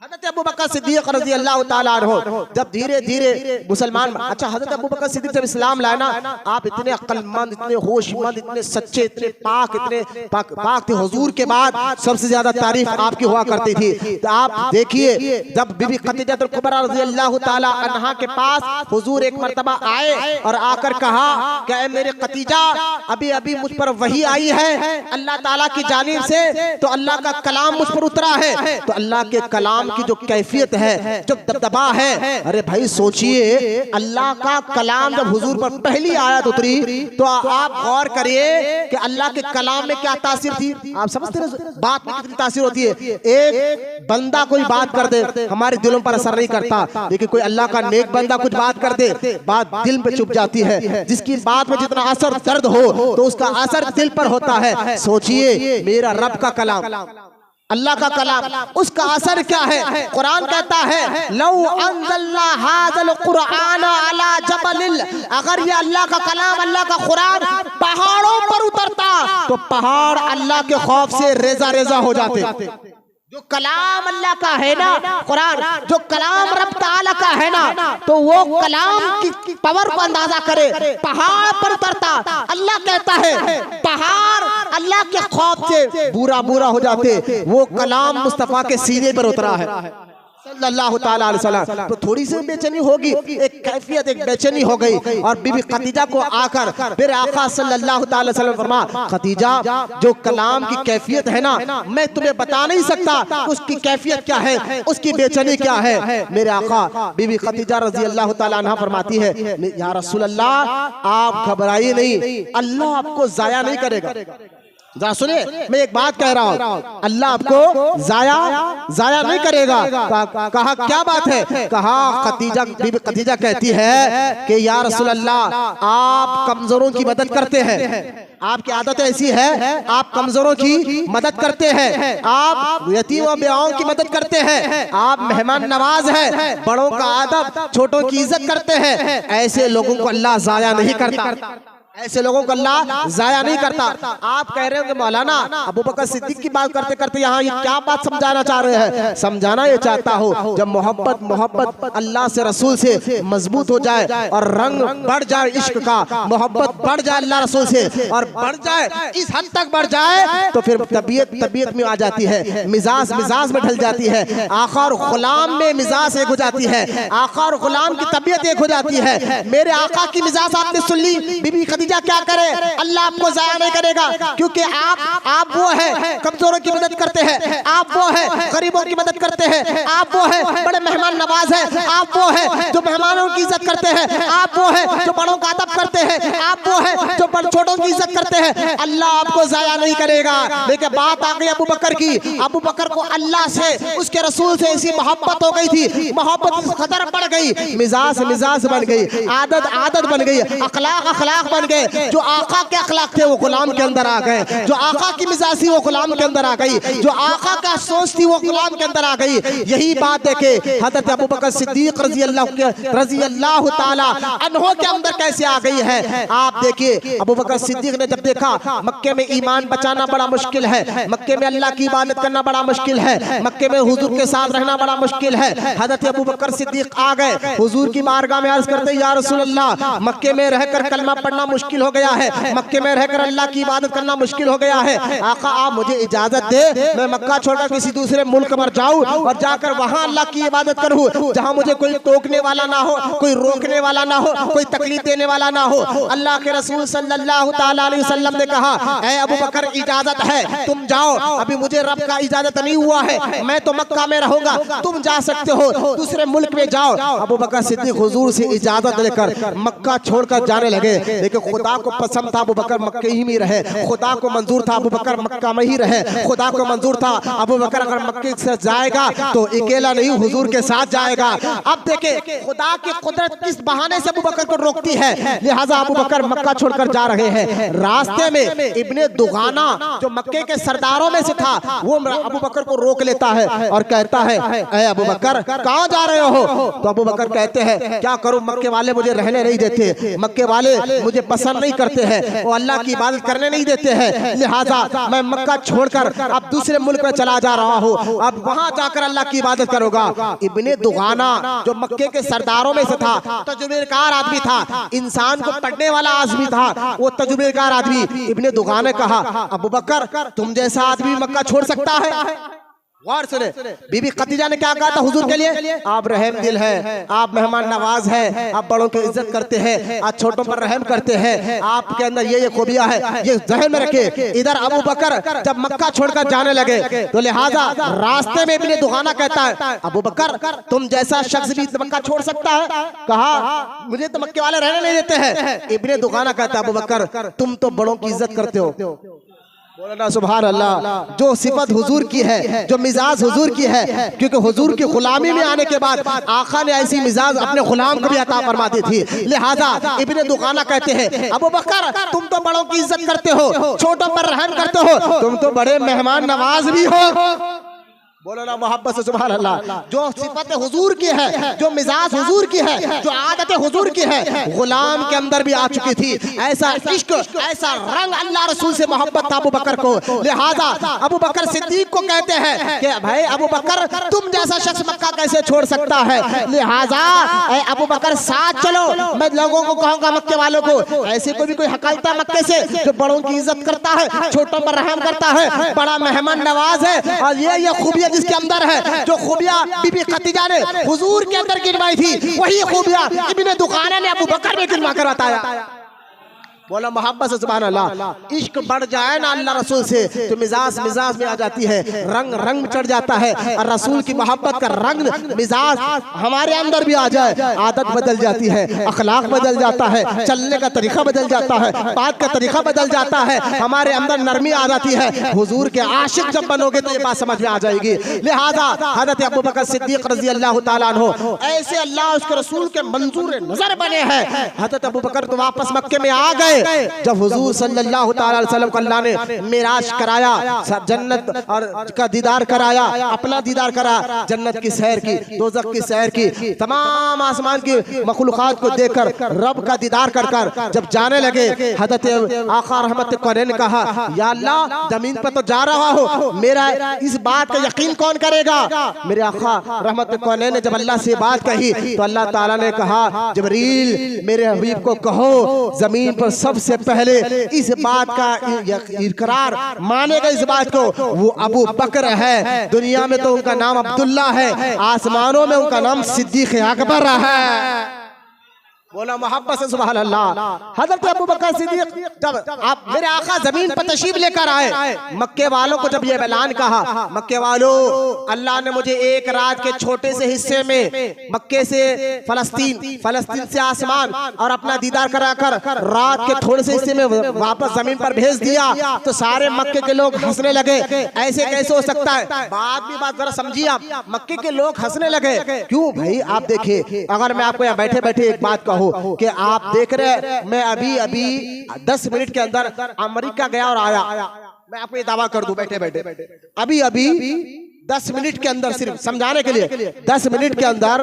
हज़रत अबू बकर सिद्दीक़ रज़ी अल्लाह ताला अन्हु जब धीरे धीरे मुसलमान, अच्छा हज़रत अबू बकर सिद्दीक़ जब इस्लाम लाया ना, आप इतने अक्लमंद, इतने होशमंद, इतने सच्चे, इतने पाक, इतने पाक थे, हुजूर के बाद सबसे ज्यादा तारीफ आपकी हुआ करती थी। तो आप देखिए जब बीबी खदीजा कुबरा रज़ी अल्लाह ताला अन्हा के पास हुजूर एक मर्तबा आए और आकर कहा कि ऐ मेरे खदीजा, अभी अभी मुझ पर वही आई है अल्लाह ताला की जानिब से, तो अल्लाह का कलाम मुझ पर उतरा है। तो अल्लाह के कलाम की जो कैफियत है, जो दबदबा है, अरे भाई सोचिए अल्लाह का कलाम जब हुजूर पर पहली आयत उतरी तो आप गौर करिए कि अल्लाह के कलाम में क्या तासीर थी। आप समझते हैं बात में कितनी तासीर होती है। एक बंदा कोई बात कर दे हमारे दिलों पर असर नहीं करता, लेकिन कोई अल्लाह का नेक बंदा कुछ बात कर दे, बात दिल पे चुभ जाती है। जिसकी बात में जितना असर दर्द हो तो उसका असर दिल पर होता है। सोचिए मेरा रब का कलाम, अल्लाह का कलाम, उसका असर क्या है। कुरान कहता है लौ अंज़लना हाज़ल कुरआन अला जबलिल, अगर ये अल्लाह का कलाम, अल्लाह का कुरान पहाड़ों पर उतरता तो पहाड़ अल्लाह के खौफ से रेजा रेजा हो जाते। जो कलाम अल्लाह का है ना कुरान, जो कलाम रब ताला का है ना, तो वो कलाम की पावर को अंदाजा करे, पहाड़ पर उतरता। अल्लाह कहता है पहाड़ अल्लाह के खौफ से बुरा बुरा हो जाते। वो कलाम मुस्तफा के सीने पर उतरा है सल्लल्लाहु ताला अलैहि वसल्लम। तो थोड़ी सी बेचैनी होगी, एक कैफियत, एक बेचैनी हो गई। और बीबी खदीजा को आकर फिर आका सल्लल्लाहु ताला अलैहि वसल्लम फरमा, खदीजा जो कलाम की कैफियत है ना, मैं तुम्हें बता नहीं सकता उसकी कैफियत क्या है, उसकी बेचैनी क्या है। मेरे आका बीबी खदीजा रज़ी अल्लाह ताला अन्हा फरमाती है, या रसूल अल्लाह आप घबराइए नहीं, अल्लाह आपको जाया नहीं करेगा। जरा सुनिए मैं एक बात कह रहा हूँ, अल्लाह आपको जाया नहीं करेगा। कहा क्या बात है। कहा खदीजा, बीबी खदीजा कहती है कि या रसूल अल्लाह आप कमजोरों की मदद करते हैं, आपकी आदत ऐसी है आप कमजोरों की मदद करते हैं, आप यतीम और बेवाओं की मदद करते हैं, आप मेहमान नवाज है, बड़ों का अदब, छोटों की इज्जत करते हैं। ऐसे लोगों को अल्लाह जाया नहीं करता, ऐसे लोगों को अल्लाह जाया नहीं करता। आप कह रहे हो कि मौलाना अबू बकर सिद्दीक की बात करते करते यहाँ ये क्या बात समझाना चाह रहे हैं। समझाना ये चाहता हो जब मोहब्बत अल्लाह से रसूल से मजबूत हो जाए और रंग बढ़ जाए, इश्क का मोहब्बत बढ़ जाए अल्लाह रसूल से और बढ़ जाए, इस हद तक बढ़ जाए तो फिर तबीयत में आ जाती है, मिजाज में ढल जाती है, आका और गुलाम में मिजाज एक हो जाती है, आका और गुलाम की तबीयत एक हो जाती है। मेरे आका की मिजाज आपने सुन ली, बीबी खदीजा क्या करे, अल्लाह आपको जाया नहीं करेगा, क्योंकि आप वो है कमजोरों की मदद करते हैं, आप वो है गरीबों की मदद करते हैं, आप वो है बड़े मेहमान नवाज है, आप वो है जो मेहमानों की इज्जत करते हैं, आप वो है जो बड़ों का अदब करते हैं, आप वो है जो छोटों की इज्जत करते हैं। अल्लाह आपको जाया नहीं करेगा। लेकिन बात आ गई अबू बकर की। अबू बकर को अल्लाह से, उसके रसूल से ऐसी मोहब्बत हो गई थी, मोहब्बत कदर बढ़ गई, मिजाज बन गई, आदत बन गई, अखलाक बन गए। जो आका के अखलाक थे वो गुलाम के अंदर आ गए, जो आका की मिजाज थी वो गुलाम के अंदर आ गई, जो आका का सोच थी वो गुलाम के अंदर आ गई। यही बात है कि हज़रत अबू बकर सिद्दीक रज़ी अल्लाह ताला अन्हो के अंदर कैसे आ गई है। आप देखिए अबू बकर सिद्दीक ने जब देखा मक्के में ईमान बचाना बड़ा मुश्किल है, मक्के में अल्लाह की इबादत करना बड़ा मुश्किल है, मक्के में हुजूर के साथ रहना बड़ा मुश्किल है। हज़रत अबू बकर सिद्दीक आ गए हुजूर की बारगाह में अर्ज करते, या रसूल अल्लाह मक्के में रहकर कलमा पढ़ना मुश्किल हो गया है, मक्के में रहकर अल्लाह की इबादत करना मुश्किल हो गया है। आका आप मुझे इजाजत दे, मैं मक्का छोड़कर किसी दूसरे मुल्क पर जाऊं और जाकर वहां अल्लाह की इबादत करूं, जहां मुझे कोई टोकने वाला ना हो, कोई रोकने वाला ना हो, कोई तकलीफ देने वाला ना हो। अल्लाह के रसूल सल्लल्लाहु ताला अलैहि वसल्लम ने कहा, ऐ अबू बकर इजाजत है, तुम जाओ, अभी मुझे रब का इजाजत नहीं हुआ है, मैं तो मक्का में रहूंगा, तुम जा सकते हो, दूसरे मुल्क में जाओ। अबू बकर सिद्दीक हुजूर से इजाजत लेकर मक्का छोड़कर जाने लगे। लेकिन खुदा को पसंद था अबू बकर मक्के ही में रहे, खुदा को मंजूर था अबू बकर मक्का में ही रहे, खुदा को मंजूर था अबू बकर अगर मक्के से जाएगा तो अकेला नहीं हुजूर के साथ जाएगा। अब देखे खुदा की कुदरत किस बहाने से अबू बकर को रोकती है, लिहाजा अबू बकर मक्का छोड़कर जा रहे हैं। रास्ते में इब्ने दुगाना जो मक्के के सरदारों में से था वो अबू बकर को रोक लेता है और कहता है ऐ अबू बकर कहाँ जा रहे हो? तो अबू बकर कहते हैं क्या करूं, मक्के वाले मुझे रहने नहीं देते, मक्के वाले मुझे पसंद नहीं करते हैं, वो अल्लाह की इबादत करने नहीं देते हैं, लिहाजा मैं मक्का छोड़कर अब दूसरे मुल्क में चला जा रहा हूँ, अब वहां जाकर अल्लाह की इबादत करूंगा। इब्ने दुगाना जो मक्के के सरदारों में से था, तजुर्बेकार आदमी था, इंसान को पढ़ने वाला आदमी था, वो तजुर्बेकार आदमी इब्ने दुगाना ने कहा अबू बकर तुम जैसा आदमी मक्का छोड़ सकता है? गौर सुने, बीबी खदीजा ने क्या कहा था हुजूर के लिए, आप रहम दिल है, आप मेहमान नवाज है, आप बड़ों की इज्जत करते हैं, आप छोटों पर रहम करते हैं, आपके अंदर ये खूबियां है, ये जहन में रखे। इधर अबू बकर जब मक्का छोड़कर जाने लगे तो लिहाजा रास्ते में इब्ने दुगाना कहता है अबू बकर तुम जैसा शख्स भी मक्का छोड़ सकता है? कहा मुझे तो मक्के वाले रहने नहीं देते हैं। इब्ने दुगाना कहता है अबू बकर तुम तो बड़ों की इज्जत करते हो। बोलना सुभान अल्लाह। जो सिफत हुजूर की है, जो मिजाज हुजूर की है, क्योंकि हुजूर की गुलामी में आने के बाद आका ने ऐसी मिजाज अपने गुलाम को भी अता फरमाती थी, लिहाजा इब्ने दुगाना कहते हैं अबू बकर तुम तो बड़ों की इज्जत करते हो, छोटों पर रहम करते हो, तुम तो बड़े मेहमान नवाज भी हो। बोलो ना मोहब्बत से सुभान अल्लाह। जो सिफत हुजूर की है, जो मिजाज हुजूर की है, जो आदत हुजूर की है, गुलाम के अंदर भी आ चुकी थी। ऐसा इश्क, ऐसा रंग अल्लाह रसूल से मोहब्बत था अबू बकर को, लिहाजा अबू बकर सिद्दीक को कहते हैं कि भाई अबू बकर तुम जैसा शख्स मक्का कैसे छोड़ सकता है, लिहाजा अबू बकर साथ चलो, मैं लोगों को कहूंगा मक्के वालों को ऐसे कोई भी कोई हकलता मक्के से जो बड़ों की इज्जत करता है, छोटों पर रहम करता है, बड़ा मेहमान नवाज है, और ये खूबियां जिसके अंदर है, जो खूबियां बीबी खदीजा ने हुजूर के अंदर गिनवाई थी, वही खूबियां इब्ने दुगाना ने अबू बकर में गिनवा कर बताया। बोला मोहब्बत से सुभान अल्लाह। इश्क बढ़ जाए ना अल्लाह रसूल से तो मिजाज में आ जाती है, रंग रंग चढ़ जाता है, और रसूल की मोहब्बत का रंग मिजाज हमारे अंदर भी आ जाए, आदत बदल जाती है, अखलाक बदल जाता है, चलने का तरीका बदल जाता है, बात का तरीका बदल जाता है, हमारे अंदर नरमी आ जाती है। हुजूर के आशिक जब बनोगे तो ये बात समझ में आ जाएगी। लिहाजा हज़रत अबू बकर सिद्दीक रज़ी अल्लाह तआला अन्हु ऐसे अल्लाह उसके रसूल के मंजूर नजर बने हैं। हज़रत अबू बकर तो वापस मक्के में आ गए जब हुजूर सल्लल्लाहु तआला अलैहि वसल्लम को अल्लाह ने मिराज कराया, जन्नत और का दीदार कराया, अपना दीदार कराया, जन्नत की सैर की, दोज़ख की सैर की, तमाम आसमान की मखलूक़ात को देखकर रब का दीदार कर कर जब जाने लगे, हज़रत आका रहमत कौनैन ने कहा या अल्लाह जमीन पर तो जा रहा हो, मेरा इस बात का यकीन कौन करेगा? मेरे आका रहमत कौनैन ने जब अल्लाह से बात कही तो अल्लाह ताला ने कहा जिब्रील मेरे हबीब को कहो जमीन पर सबसे पहले इस बात का इकरार मानेगा, इस बात को वो अबू बकर है। दुनिया में तो उनका नाम अब्दुल्ला है, आसमानों में उनका नाम सिद्दीक अकबर है। बोला मोहब्बत से सुभान अल्लाह। हज़रत अबू बकर सिद्दीक जब आप मेरे आका जमीन पर तशरीफ लेकर आए, मक्के वालों को जब ये ऐलान कहा, मक्के वालों अल्लाह ने मुझे एक रात के छोटे से हिस्से में मक्के से फलस्तीन, फलस्तीन से आसमान और अपना दीदार कराकर रात के थोड़े से हिस्से में वापस जमीन पर भेज दिया। तो सारे मक्के के लोग हंसने लगे, ऐसे कैसे हो सकता है? बात जरा समझिए आप, मक्के के लोग हंसने लगे क्यों भाई? आप देखिए, अगर मैं आपको यहाँ बैठे बैठे एक बात कहूँ कि आप देख रहे मैं अभी 10 मिनट के अंदर अमेरिका गया और आया, मैं आपको ये दावा कर दूं बैठे बैठे अभी 10 मिनट के अंदर, सिर्फ समझाने के लिए 10 मिनट के अंदर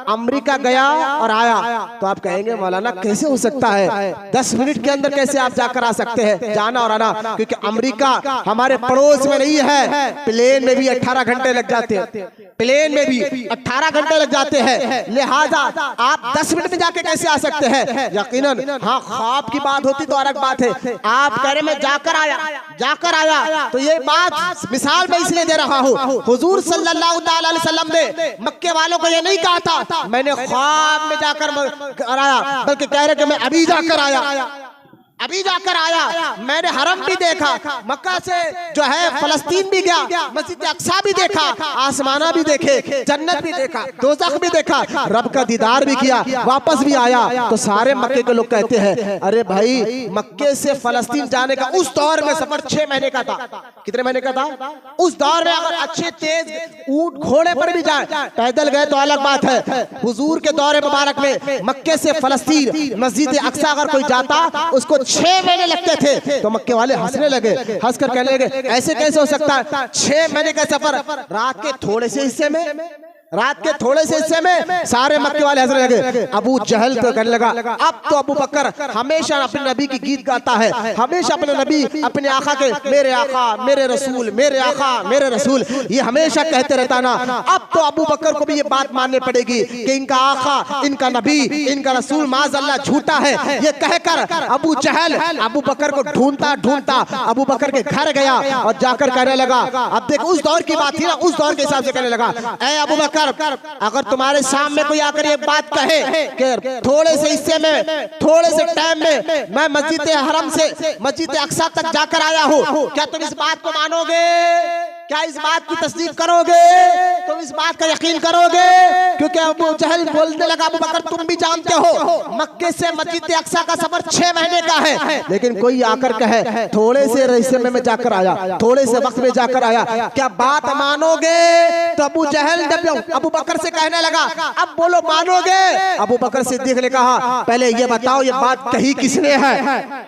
अमेरिका गया और आया, तो आप कहेंगे मौलाना कैसे हो सकता है? 10 मिनट के अंदर कैसे आप जाकर आ सकते हैं, जाना और आना? क्योंकि अमेरिका हमारे पड़ोस में नहीं है, प्लेन में भी 18 घंटे लग जाते हैं, प्लेन में भी 18 घंटे लग जाते हैं, लिहाजा आप 10 मिनट में जाके कैसे आ सकते हैं? यकीनन हाँ, ख्वाब की बात होती तो अलग बात है, आप कह रहे मैं जाकर आया, तो ये बात मिसाल मैं इसलिए दे रहा हूँ, हुजूर सल्लल्लाहु अलैहि वसल्लम ने मक्के वालों को ये नहीं कहा था मैंने ख्वाब में जाकर आया, बल्कि कह रहे कि मैं अभी जाकर आया। अभी जाकर आया, मैंने हरम भी देखा, मक्का से जो है फलस्तीन भी गया, मस्जिद अक्सा भी देखा, आसमाना भी देखे, जन्नत भी देखा, दोज़ख भी देखा, रब का दीदार भी किया, वापस भी आया। तो सारे मक्के के लोग कहते हैं अरे भाई मक्के से फलस्तीन जाने का उस दौर में सफर 6 महीने का था। कितने महीने का था? उस दौर में अगर अच्छे तेज ऊंट घोड़े पर भी जाए, पैदल गए तो अलग बात है। हुजूर के दौरे मुबारक में मक्के से फलस्तीन मस्जिद अक्सा अगर कोई जाता उसको 6 महीने लगते थे। तो मक्के वाले हंसने लगे, हंसकर कहने लगे ऐसे कैसे हो सकता है? 6 महीने का सफर रात के थोड़े से हिस्से में, रात के थोड़े से हिस्से में सारे मक्के वाले हंसने लगे। अबू जहल तो कहने लगा अब तो अबू बकर हमेशा अपने नबी की गीत गाता है, हमेशा अपने नबी अपने आका के मेरे आका मेरे रसूल, मेरे आका मेरे रसूल, ये हमेशा कहते रहता ना। अब तो अबू बकर को भी ये बात माननी पड़ेगी कि इनका आका, इनका नबी, इनका रसूल माज़अल्लाह झूठा है। ये कहकर अबू जहल अबू बकर को ढूंढता ढूंढता अबू बकर के घर गया और जाकर कहने लगा, अब देख उस दौर की बात थी ना, उस दौर के हिसाब से कहने लगा ऐ अबू बकर, अगर तुम्हारे सामने कोई आकर ये बात कहे कि थोड़े से हिस्से में, थोड़े से टाइम में मैं मस्जिद हरम से मस्जिद अक्सा तक जाकर आया हूँ, क्या तुम इस बात को मानोगे? क्या इस बात की तस्दीक करोगे? तुम इस बात का यकीन करोगे? क्योंकि अबू जहल बोलने लगा अबू बकर तुम भी जानते हो मक्के से मस्जिद अक्सा का सफर 6 महीने का है, लेकिन कोई आकर कहे थोड़े से हिस्से में मैं जाकर आया, थोड़े से वक्त में जाकर आया, क्या बात मानोगे? तो अबू जहल अबू बकर से कहने लगा अब बोलो मानोगे? अबू बकर सिद्दीक ने कहा पहले ये बताओ ये बात कही किसने है?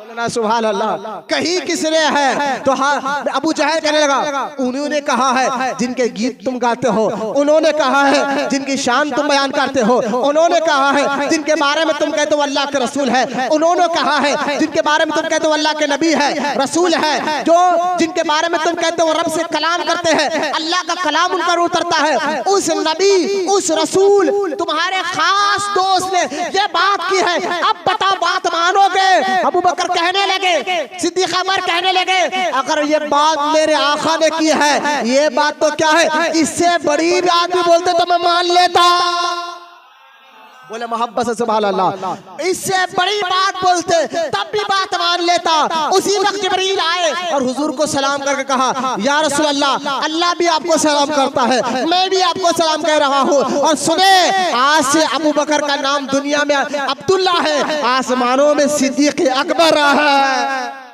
बोलना सुभान अल्लाह, कही किसने है? तो हाँ अबू जहल कहने लगा उन्होंने कहा है जिनके गीत तुम गाते हो, उन्होंने कहा है जिनकी शान तुम बयान करते हो, उन्होंने कहा है जिनके बारे में तुम कहते हो अल्लाह के रसूल है, उन्होंने कहा है जिनके बारे में तुम कहते हो अल्लाह के नबी है, रसूल है, जो जिनके बारे में तुम कहते हो रब से कलाम करते हैं, अल्लाह का कलाम उन पर उतरता है, उस नबी उस रसूल तुम्हारे खास दोस्त ने ये बात की है, अब बताओ बात मानोगे? अबू बकर कहने लगे, सिद्दीक अमर कहने लगे अगर ये बात मेरे आका ने की है, ये बात तो क्या है, इससे बड़ी बात भी बोलते तो मैं मान लेता। बोले मोहब्बत से सुभान अल्लाह, इससे बड़ी बात बोलते तब भी बात मान लेता। उसी वक्त जिब्रील आए और हुजूर को सलाम करके कहा या रसूल अल्लाह, अल्लाह भी आपको सलाम करता है, मैं भी आपको सलाम कह रहा हूँ, और सुने आज से अबू बकर का नाम दुनिया में अब्दुल्ला है, आसमानों में सिद्दीक अकबर है।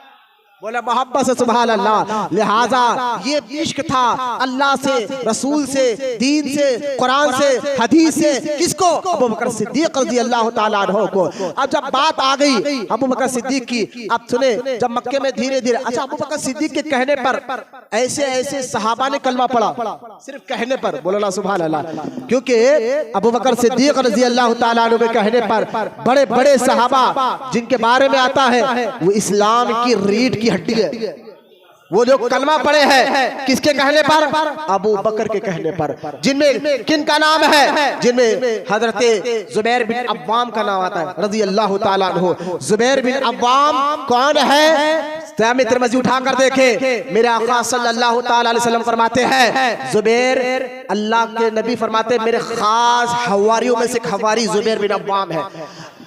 बोले मोहब्बत से सुभान अल्लाह। लिहाजा ये इश्क था अल्लाह से, रसूल से, दीन से, कुरान से, हदीस से, किसको? अबू बकर सिद्दीक रज़ी अल्लाह ताला अन्हु को। अब जब बात आ गई अबू बकर सिद्दीक की, अब सुने जब मक्के में धीरे धीरे, अच्छा अबू बकर सिद्दीक के कहने पर ऐसे ऐसे सहाबा ने कलमा पढ़ा, सिर्फ कहने पर, बोलो सुभान अल्लाह, क्योंकि अबू बकर सिद्दीक रज़ी अल्लाह ताला अन्हु के कहने पर बड़े बड़े सहाबा जिनके बारे में आता है वो इस्लाम की रीढ़ की हड्डी है, वो जो कलमा पड़े हैं किसके कहने पर? अबू बकर के कहने पर। जिनमें किन का नाम है? जिनमें हजरत जुबैर बिन अव्वाम का नाम आता है रज़ी अल्लाह ताला अन्हु। जुबैर बिन अव्वाम कौन है? जामे तिरमिज़ी उठा कर देखे, मेरे आका सल्लल्लाहु ताला अलैहि वसल्लम फरमाते हैं जुबैर, अल्लाह के नबी फरमाते मेरे खास हवारियों में से एक हवारी जुबैर बिन अव्वाम है।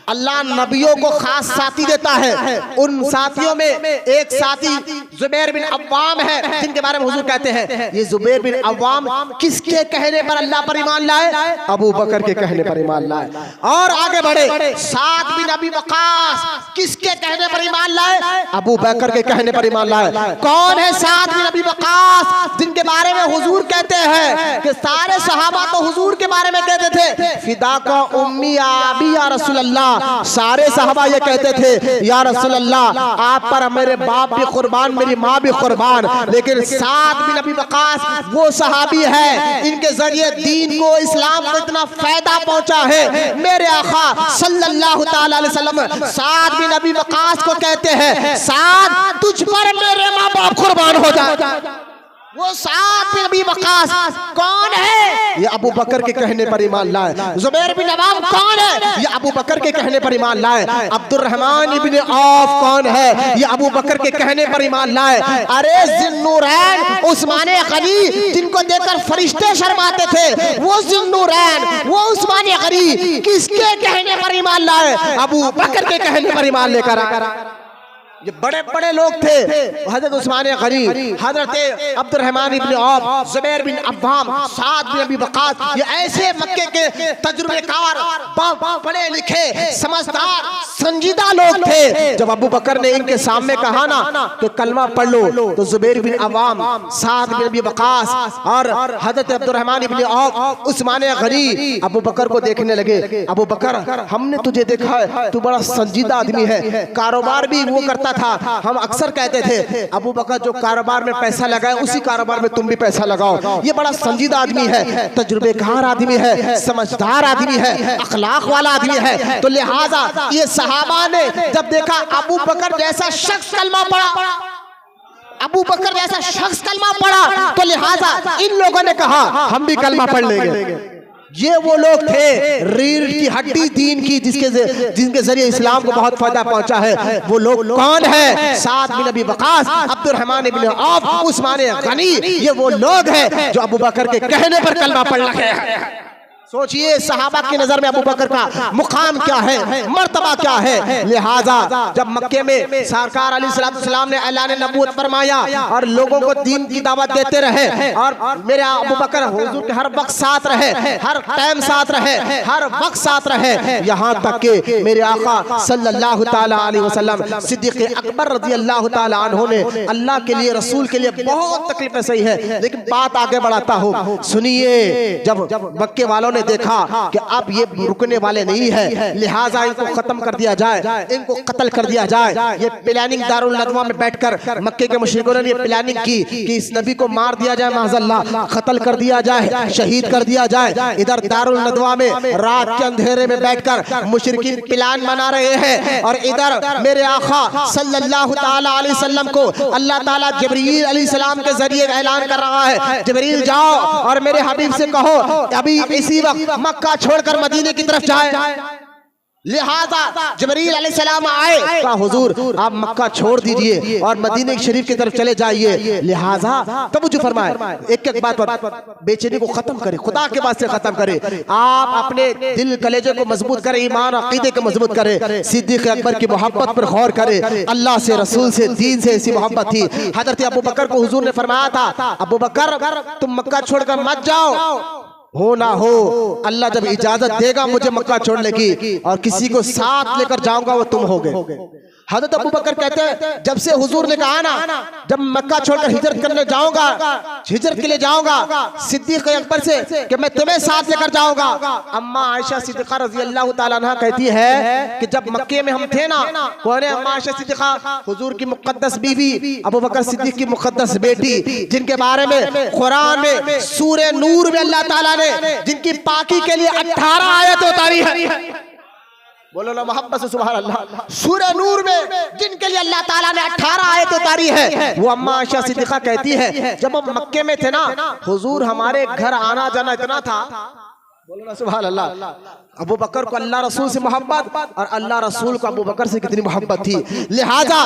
अल्लाह नबियों को खास साथी देता है, उन साथियों में एक साथी जुबैर बिन अव्वाम है, जिनके बारे में हुजूर कहते हैं ये जुबैर बिन अव्वाम किसके कहने पर अल्लाह पर ईमान लाए? अबू बकर के कहने पर ईमान लाए। और आगे बढ़े, साद बिन अबी वक़ास किसके कहने पर ईमान लाए? अबू बकर के कहने पर ईमान लाए। कौन है साद बिन अबी वक़ास, जिनके बारे में हुजूर कहते हैं कि सारे सहाबा तो हुजूर के बारे में कहते थे फिदा का उम्मी आबी या रसूल अल्लाह, सारे सहाबा ये कहते थे या रसूल अल्लाह आप पर मेरे बाप भी कुर्बान, मेरी माँ भी कुर्बान। लेकिन साद बिन अबी वक़ास वो सहाबी है इनके जरिए दीन को, इस्लाम को इतना फायदा पहुंचा है। मेरे आका सल्लल्लाहु ताला अलैहि वसल्लम साद बिन अबी वक़ास को कहते हैं साद तुझ पर मेरे माँ बाप कुर्बान हो जाए। वो साद बिन अबी वक्कास कौन है? ये अबू बकर के कहने पर ईमान लाए। जुबैर बिन अवाम कौन है? ये अबू बकर के कहने पर ईमान लाए। अब्दुर्रहमान इब्न औफ कौन है? ये अबू बकर के कहने पर ईमान लाए। अरे ज़िन्नूरैन उस्मान गनी जिनको देखकर फरिश्ते शर्माते थे, वो ज़िन्नूरैन, वो उस्मान गनी किसके कहने पर ईमान लाए? अबू बकर के कहने पर ईमान लेकर आए। ये बड़े बड़े लोग थे, हजरत उस्मान गनी, हजरत Abdurrahman ibn of, Zubair bin Awwam, Saad bin Abi वक्कास, ये ऐसे मक्के के तजुर्बेकार, पढ़े लिखे, समझदार, संजीदा लोग थे। जब अबू बकर ने इनके सामने कहा ना कि कलमा पढ़ लो, तो जुबैर बिन अव्वाम, साद बिन अबी वक्कास और हजरत Abdurrahman ibn Auf, Usman Ghani Abu Bakr को देखने लगे। अबू बकर, हमने तुझे देखा है, तू बड़ा संजीदा आदमी है, कारोबार भी वो करता था। हम अक्सर कहते थे अबू बकर जो कारोबार में पैसा लगाए उसी कारोबार में तुम भी पैसा लगाओ। ये बड़ा संजीदा आदमी है, तजुर्बेकार आदमी है, समझदार आदमी है, अखलाक वाला आदमी है। तो लिहाजा ये सहाबा ने जब देखा अबू बकर जैसा शख्स कलमा पढ़ा, अबू बकर जैसा शख्स कलमा पढ़ा, तो लिहाजा इन लोगों ने कहा हम भी कलमा पढ़ लेंगे। ये वो लोग थे रीढ़ की हड्डी दीन की, जिनके जरिए इस्लाम को बहुत फायदा पहुंचा है। वो लोग कौन है? Saad bin Abi Waqqas, Abdurrahman ibn Auf, Usman Ghani, ये वो लोग हैं जो अबू बकर के कहने पर कलमा पढ़ लगे। सोचिए सहाबा की नजर में अबू बकर का मुकाम क्या है, मर्तबा क्या है। लिहाजा जब मक्के में सरकार अलैहिस्सलाम ने ऐलान नबूवत फरमाया और लोगों को दीन की दावत देते रहे, और मेरे अबू बकर हुजूर के हर वक्त साथ रहे, हर टाइम साथ रहे, हर वक्त साथ रहे, यहाँ तक कि मेरे आका सल्लल्लाहु ताला अलैहि वसल्लम सिद्दीक़ अकबर रज़ियल्लाहु ताला अन्हु ने अल्लाह के लिए, रसूल के लिए बहुत तकलीफें सही है। लेकिन बात आगे बढ़ाता हूँ, सुनिए। जब मक्के वालों ने देखा कि अब ये रुकने वाले नहीं है, लिहाजा इनको खत्म कर दिया जाए, इनको कत्ल कर दिया जाए। ये प्लानिंग दारुल नदवा में बैठकर मक्के के मुशरिकों ने ये प्लानिंग की कि इस नबी को मार दिया जाए, माज़अल्लाह कत्ल कर दिया जाए, शहीद कर दिया जाए। इधर दारुल नदवा में रात के अंधेरे में बैठकर मुशरिकीन प्लान बना रहे हैं, और इधर मेरे आका सल्लल्लाहु ताला अलैहि वसल्लम को अल्लाह ताला जिब्रील अलैहिस्सलाम के जरिए ऐलान कर रहा है, जिब्रील जाओ और मेरे हबीब से कहो अभी इसी वक्त मक्का छोड़कर मदीने की तरफ जाए। लिहाजा जिब्रील अलैहिस्सलाम आए, कहा हुजूर आप मक्का छोड़ दीजिए और मदीने शरीफ की तरफ चले जाइए। लिहाजा तब जो फरमाए एक एक बात पर बेचैनी को खत्म करे, खुदा के वास्ते खत्म करे। आप अपने दिल कलेजे को मजबूत करें, ईमान अकीदे को मजबूत करें। सिद्दीक़ अकबर की मोहब्बत पर गौर करें, अल्लाह से, रसूल से, दीन से ऐसी मोहब्बत थी। हजरत अबू बकर को हुजूर ने फरमाया था, अबू बकर तुम मक्का छोड़कर मत जाओ, हो ना हो अल्लाह जब इजाजत देगा मुझे मक्का छोड़ने की और किसी को साथ लेकर जाऊंगा वो तुम होगे। हजरत अबू बकर कहते हैं जब से हुजूर ने कहा ना जब मक्का छोड़कर हिजरत करने जाऊंगा, हिजरत के लिए जाऊंगा सिद्दीक़ अकबर से कि मैं तुम्हें साथ लेकर जाऊंगा। अम्मा आयशा सिद्दीक़ा रज़ियल्लाहु ताला अन्हा कहती है कि जब मक्के में हम थे ना, कौन है अम्मा आयशा सिद्दीक़ा? हुजूर की मुक़द्दस बीवी, अबू बकर सिद्दीक़ की मुक़द्दस बेटी, जिनके बारे में कुरान में सूरह नूर में अल्लाह ताला ने जिनकी पाकी के लिए 18 आयत उतारी है। बोलो ना मोहब्बत से सुभान अल्लाह। सूरह नूर में जिनके लिए अल्लाह ताला ने 18 आयत उतारी है, वो अम्मा आयशा सिद्दीक़ा कहती है जब हम मक्के में थे ना, हुजूर हमारे घर आना जाना इतना था, बोलो ना सुभान अल्लाह। अबू बकर को अल्लाह रसूल से मोहब्बत और अल्लाह रसूल को अबू बकर से कितनी मोहब्बत थी। लिहाजा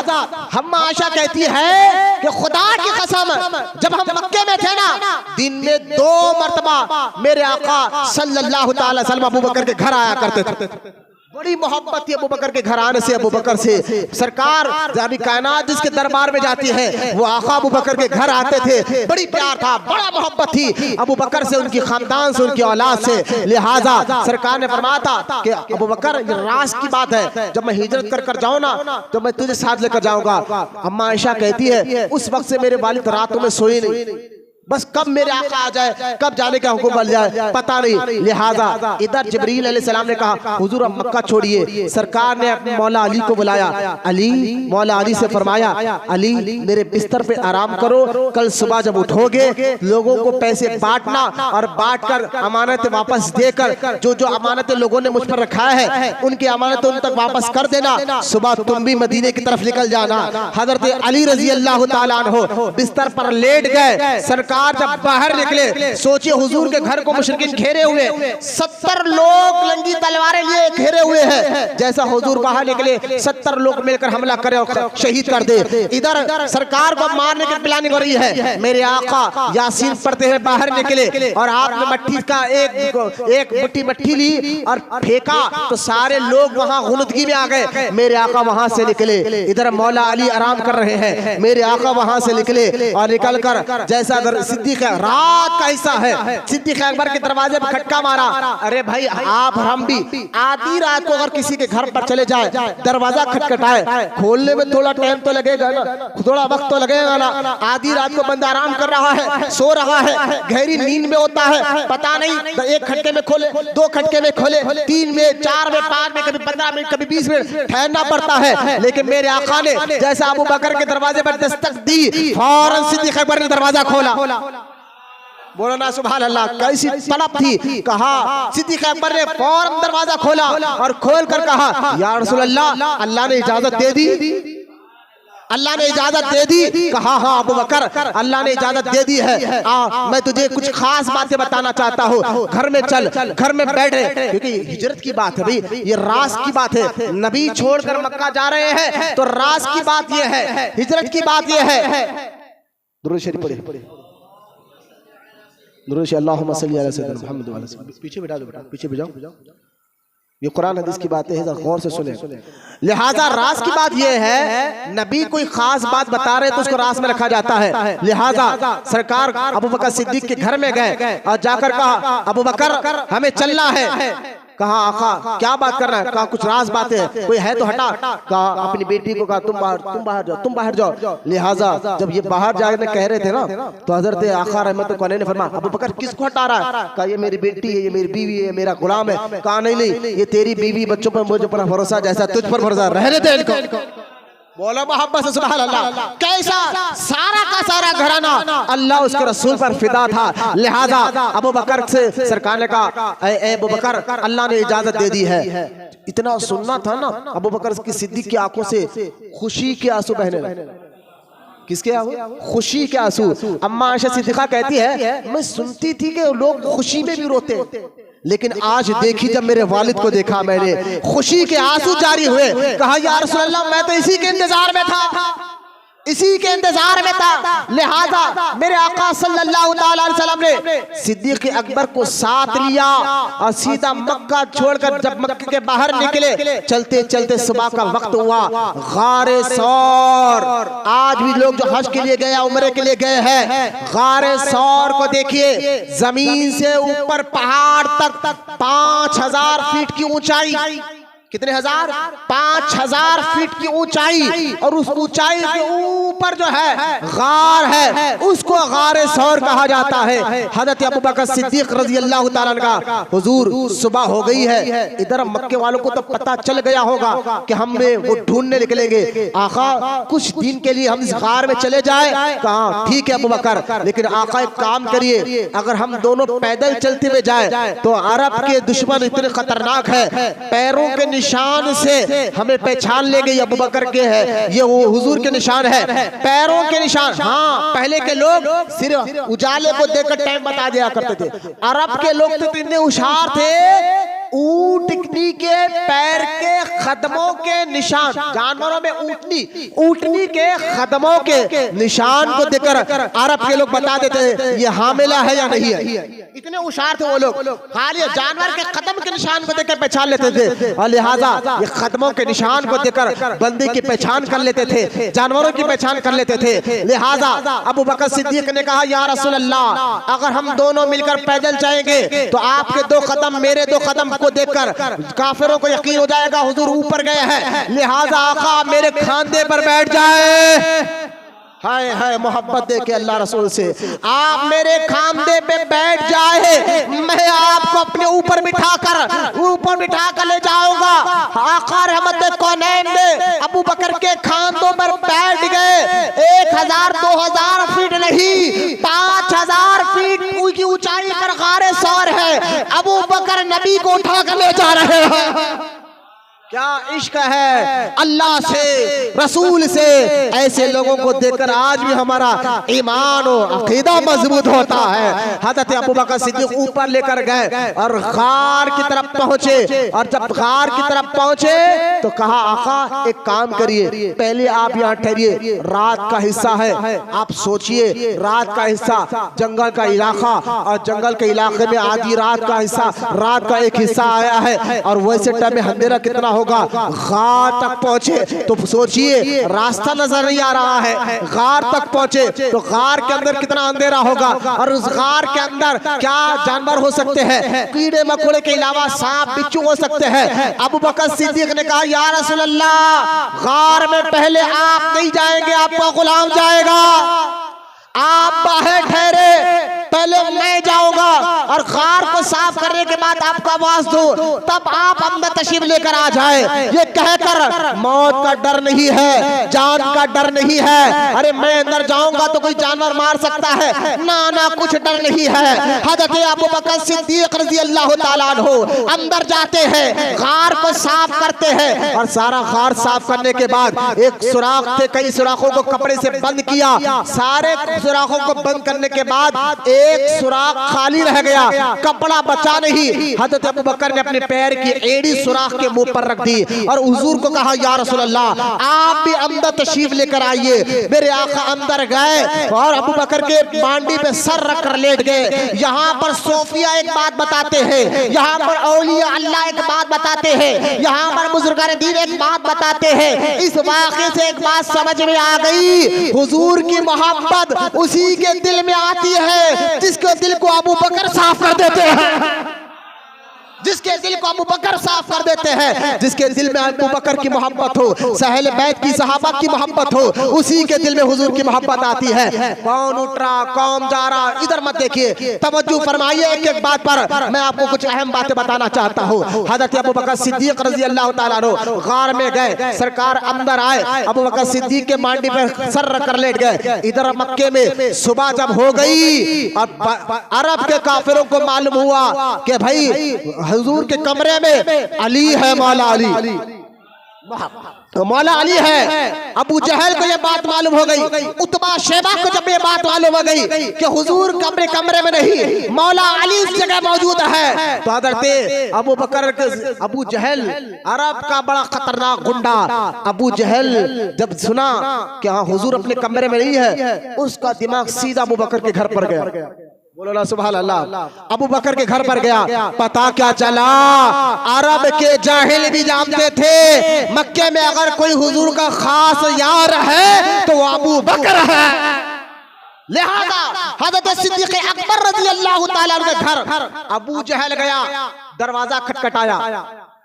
अम्मा आयशा कहती है कि खुदा की कसम जब हम मक्के में थे ना, दिन में 2 मरतबा मेरे आका सल्लल्लाहु ताला अलैहि वसल्लम अबू बकर के घर आया करते थे। बड़ी मोहब्बत थी अबू बकर के घर आने से, अबू बकर से। सरकार जाबी कायनात जिसके दरबार में जाती है वो आका अबू बकर के घर आते थे, बड़ी प्यार था, बड़ा मोहब्बत थी अबू बकर से, उनकी खानदान से, उनकी औलाद से। लिहाजा सरकार ने फरमाया था कि अबू बकर ये राज की बात है, जब मैं हिजरत कर कर जाऊँ ना तो मैं तुझे साथ लेकर जाऊंगा। अम्मा आयशा कहती है उस वक्त से मेरे वालिद रातों में सोए नहीं, बस कब मेरे आका आ जाए, कब जाने का हुक्म बन जाए पता नहीं। लिहाजा इधर जिब्रील अलैहिस्सलाम ने कहा हुजूर अब मक्का छोड़िए। सरकार ने अपने मौला अली को बुलाया। अली, मौला अली से फरमाया अली मेरे बिस्तर पे आराम करो, कल सुबह जब उठोगे लोगों को पैसे बांटना और बांट कर अमानतें वापस देकर जो जो अमानतें लोगों ने मुझ पर रखा है उनकी अमानतें उन तक वापस कर देना। सुबह तुम भी मदीने की तरफ निकल जाना। हजरत अली रजी अल्लाह तआला अन्हु बिस्तर पर लेट गए। सरकार जब बाहर निकले, सोचिए हुजूर के घर को मुशरिकीन घेरे हुए, 70 लोग लंगी तलवारें लिए घेरे हुए हैं। जैसा हुजूर बाहर निकले 70 लोग मिलकर हमला करे और शहीद कर दे। इधर सरकार को मारने की प्लानिंग हो रही है। मेरे आका यासीन पढ़ते हुए बाहर निकले और आपने मट्टी का एक मुट्ठी मट्टी ली और फेंका तो सारे लोग वहां गुलदगी में आ गए। मेरे आका वहां से निकले। इधर मौला अली आराम कर रहे हैं। मेरे आका वहां से निकले और निकल कर जैसा सिद्दीक रात का हिस्सा है, सिद्दीक अकबर के दरवाजे पर खटका मारा। अरे भाई आप हम भी आधी रात को अगर किसी के घर पर चले जाए, दरवाजा खटखटाए, खोलने में थोड़ा टाइम तो लगेगा ना, थोड़ा वक्त तो लगेगा ना। आधी रात को बंदा आराम कर रहा है, सो रहा है, गहरी नींद में होता है, पता नहीं एक खटके में खोले, 2 खटके में खोले, 3 में, 4 में, 5 में, कभी 15 मिनट, कभी 20 मिनट ठहरना पड़ता है। लेकिन मेरे आका ने जैसा अबू बकर के दरवाजे पर दस्तक दी, फौरन सिद्दीक अकबर ने दरवाजा खोला। बोलो ना सुभान अल्लाह। कैसी तलब थी। कहा सिद्दीक अकबर ने फौरन दरवाजा खोला और खोल कर कहा या रसूल अल्लाह, अल्लाह ने इजाजत दे दी, अल्लाह ने इजाजत दे दी। कहा हाँ अबू बकर अल्लाह ने इजाजत दे दी है। मैं तुझे कुछ खास बातें बताना चाहता हूँ। घर में चल, घर में बैठ रहे, क्योंकि हिजरत की बात है भाई, ये राज की बात है। नबी छोड़कर मक्का जा रहे हैं तो राज की बात ये है, हिजरत की बात ये है। दुरूद शरीफ पढ़े, अल्लाहुम्मा सल्ली अला सय्यिदिना मुहम्मद व अला सल्लम। पीछे बैठा दो बेटा, पीछे बैठाओ। ये कुरान हदीस की बातें हैं, गौर से सुने। लिहाजा राज की बात ये है, नबी कोई खास बात बता रहे तो उसको राज में रखा जाता है। लिहाजा सरकार अबू बकर सिद्दीक के घर में गए और जाकर कहा अबू बकर हमें चलना है। कहा आका क्या बात कर रहा है? कहा कुछ राज बात है, कोई है तो हटा। कहा अपनी बेटी को कहा तुम बाहर जाओ। लिहाजा जब ये बाहर जाने कह रहे थे ना तो हजरत आका रहमत को ने फरमाया अबू बकर किसको हटा रहा है? कहा ये मेरी बेटी है, ये मेरी बीवी है, मेरा गुलाम है। कहा नहीं ये तेरी बीवी बच्चों पर मुझे पर भरोसा जैसा तुझ पर भरोसा, रहने दे इनको। बोलो मोहब्बत से सुभान अल्लाह। कैसा सारा का सारा घराना अल्लाह उसके रसूल पर फिदा था। लिहाजा अबू बकर से सरकार ने कहा ए अबू बकर अल्लाह ने इजाजत दे दी है। इतना सुनना था ना, अबू बकर की सिद्दीक की आंखों से खुशी के आंसू बहने लगे। किसके आंसू? खुशी के आंसू। अम्मा आयशा सिद्दीका कहती है मैं सुनती थी कि लोग खुशी में भी रोते, लेकिन आज देखी जब मेरे वालिद को देखा मैंने, खुशी के आंसू जारी हुए। कहा या रसूल अल्लाह मैं तो इसी के इंतजार में था, इसी के इंतजार में था। लिहाजा मेरे आका सल्लल्लाहु अलैहि वसल्लम ने सिद्दीक अकबर को साथ लिया और सीधा मक्का छोड़कर जब मक्के के बाहर निकले, चलते चलते सुबह का वक्त हुआ। गारे सौर, आज भी लोग जो हज के लिए गए, उम्रे के लिए गए हैं, गारे सौर को देखिए, जमीन से ऊपर पहाड़ तक 5000 फीट की ऊंचाई। कितने हजार? 5000 फीट की ऊंचाई, और उस ऊंचाई के ऊपर जो है गार है, उसको गारे सौर कहा जाता है। हजरत अबू बकर सिद्दीक रजी अल्लाह तआला का हुजूर सुबह हो गई है। इधर मक्के वालों को तो पता चल गया होगा कि हमें वो ढूंढने निकलेंगे। आका कुछ दिन के लिए हम इस गार में चले जाए। कहा ठीक है अबू बकर, लेकिन आका एक काम करिए, अगर हम दोनों पैदल चलते हुए जाए तो अरब के दुश्मन इतने खतरनाक है, पैरों के निशान से हमें पहचान लेंगे ये अबू बकर के है, ये वो हुजूर के निशान है, पैरों के निशान। हाँ पहले के लोग सिर्फ उजाले को देखकर टाइम बता दिया करते थे। अरब के लोग तो इतने होशियार थे, ऊँटनी के पैर के कदमों के निशान, जानवरों में ऊँटनी के कदमों के निशान को देखकर अरब के लोग बता देते ये हामिला है या नहीं है। इतने होशियार थे वो लोग, खाली जानवर के कदम के निशान को देखकर पहचान लेते थे। और लिहाजा ये कदमों के निशान को देखकर बंदे की पहचान कर लेते थे, जानवरों की पहचान कर लेते थे। लिहाजा अबू बकर सिद्दीक ने कहा या रसूल अल्लाह, अगर हम दोनों मिलकर पैदल जाएंगे तो आपके 2 कदम मेरे 2 कदम को देखकर काफिरों को यकीन हो जाएगा हुजूर ऊपर गए हैं। लिहाजा आका मेरे खांधे पर बैठ जाए। हाय हाय मोहब्बत देखे अल्लाह रसूल से। आप मेरे खामदे पे बैठ जाए, मैं आपको अपने ऊपर बिठा कर ले जाऊंगा। आका रहमत कौनैन ने अबू बकर के खामदों पर बैठ गए। 1000 2000 फीट नहीं, 5000 फीट की ऊंचाई पर गारे सौर है। अबू बकर नबी को उठा कर ले जा रहे हैं। क्या इश्क है अल्लाह से, रसूल से। ऐसे लोगों को देखकर आज भी हमारा ईमान और अकीदा मजबूत होता है। हज़रत अबू बकर सिद्दीक ऊपर लेकर गए और गार की तरफ पहुंचे। और जब गार की तरफ पहुंचे तो कहा आका एक काम करिए, पहले आप यहाँ ठहरिए, रात का हिस्सा है, आप सोचिए रात का हिस्सा जंगल का इलाका, और जंगल के इलाके में आधी रात का हिस्सा, रात का एक हिस्सा आया है, और वैसे टाइम में अंधेरा कितना होगा। गार तक पहुंचे तो सोचिए रास्ता नजर नहीं आ रहा है। गार तक पहुंचे तो गार के अंदर कितना अंधेरा होगा, और उस गार के अंदर क्या जानवर हो सकते हैं, कीड़े मकोड़े के अलावा सांप बिच्छू हो सकते हैं। अबू बकर सिद्दीक ने कहा या रसूल अल्लाह, गार में पहले आप नहीं जाएंगे, आपका गुलाम जाएगा। आप बाहर ठहरे, पहले मैं जाऊंगा, और गार को साफ करने के बाद आपका आवाज दो, तब आप अंदर तशरीफ लेकर आ जाए। ये कहकर मौत का डर नहीं है, जान का डर नहीं है। अरे मैं अंदर जाऊंगा तो कोई जानवर मार सकता है, ना ना कुछ डर नहीं है। हज़रत अबू बकर सिद्दीक रज़ी अल्लाह ताला अन्हु अंदर जाते हैं, गार को साफ करते हैं, और सारा गार साफ करने के बाद एक सुराख थे, कई सुराखों को कपड़े से बंद किया। सारे सुराखों को बंद करने के बाद एक सुराख खाली रह गया, कपड़ा बचा नहीं। हज़रत अबू बकर ने अपने पैर की एड़ी सुराख के मुंह पर रख दी और हुजूर को कहा या रसूल अल्लाह, आप भी अंदर तशरीफ लेकर आइए। मेरे आका अंदर गए और अबू बकर के मांडी पे सर रख कर लेट गए। यहाँ पर सोफिया एक बात बताते हैं, यहाँ पर औलिया अल्लाह एक बात बताते हैं, यहाँ पर बुजुर्गान दीन एक बात बताते हैं। इस वाक़े से एक बात समझ में आ गई, हुजूर की मोहब्बत उसी के दिल में आती है जिसके दिल को अबू बकर साफ कर देते हैं, जिसके दिल को अबू बकर साफ कर देते हैं। जिसके दिल में अबू बकर की मोहब्बत हो, सहल बैत की सहाबा की मोहब्बत हो, उसी के दिल में हुजूर की मोहब्बत आती है। कौन उठ रहा, कौन जा रहा, इधर मत देखिए, तवज्जो फरमाइए एक एक बात पर। मैं आपको कुछ अहम बातें बताना चाहता हूँ। हज़रत अबू बकर सिद्दीक रज़ी अल्लाह ताला अन्हु गार में गए, सरकार अंदर आए, अबू बकर सिद्दीक के मांडी पर सर रख कर लेट गए। इधर मक्के में सुबह जब हो गई, अरब के काफिरों को मालूम हुआ कि भाई हुजूर के कमरे में अली है, मौला अली, तो मौला अली है। अबू जहल को ये बात मालूम हो गई, उतबा शैबा को जब ये बात मालूम हो गई कि हुजूर कमरे में नहीं, मौला अली उस जगह मौजूद है, तो हज़रत अबू बकर अबू जहल अरब का बड़ा खतरनाक गुंडा अबू जहल जब सुना कि हाँ हुजूर अपने कमरे में नहीं है, उसका दिमाग सीधा अबू बकर के घर पर गया। बोलो ना सुभान अल्लाह। अबू बकर के घर पर गया, पता क्या चला, अरब के जाहिल भी जानते थे मक्के में अगर कोई हुजूर का खास यार है तो वो अबू बकर है। लिहाजा हज़रत सिद्दीक़ अकबर रज़ी अल्लाह ताला अन्हु के घर अबू जहल गया, दरवाजा खटखटाया,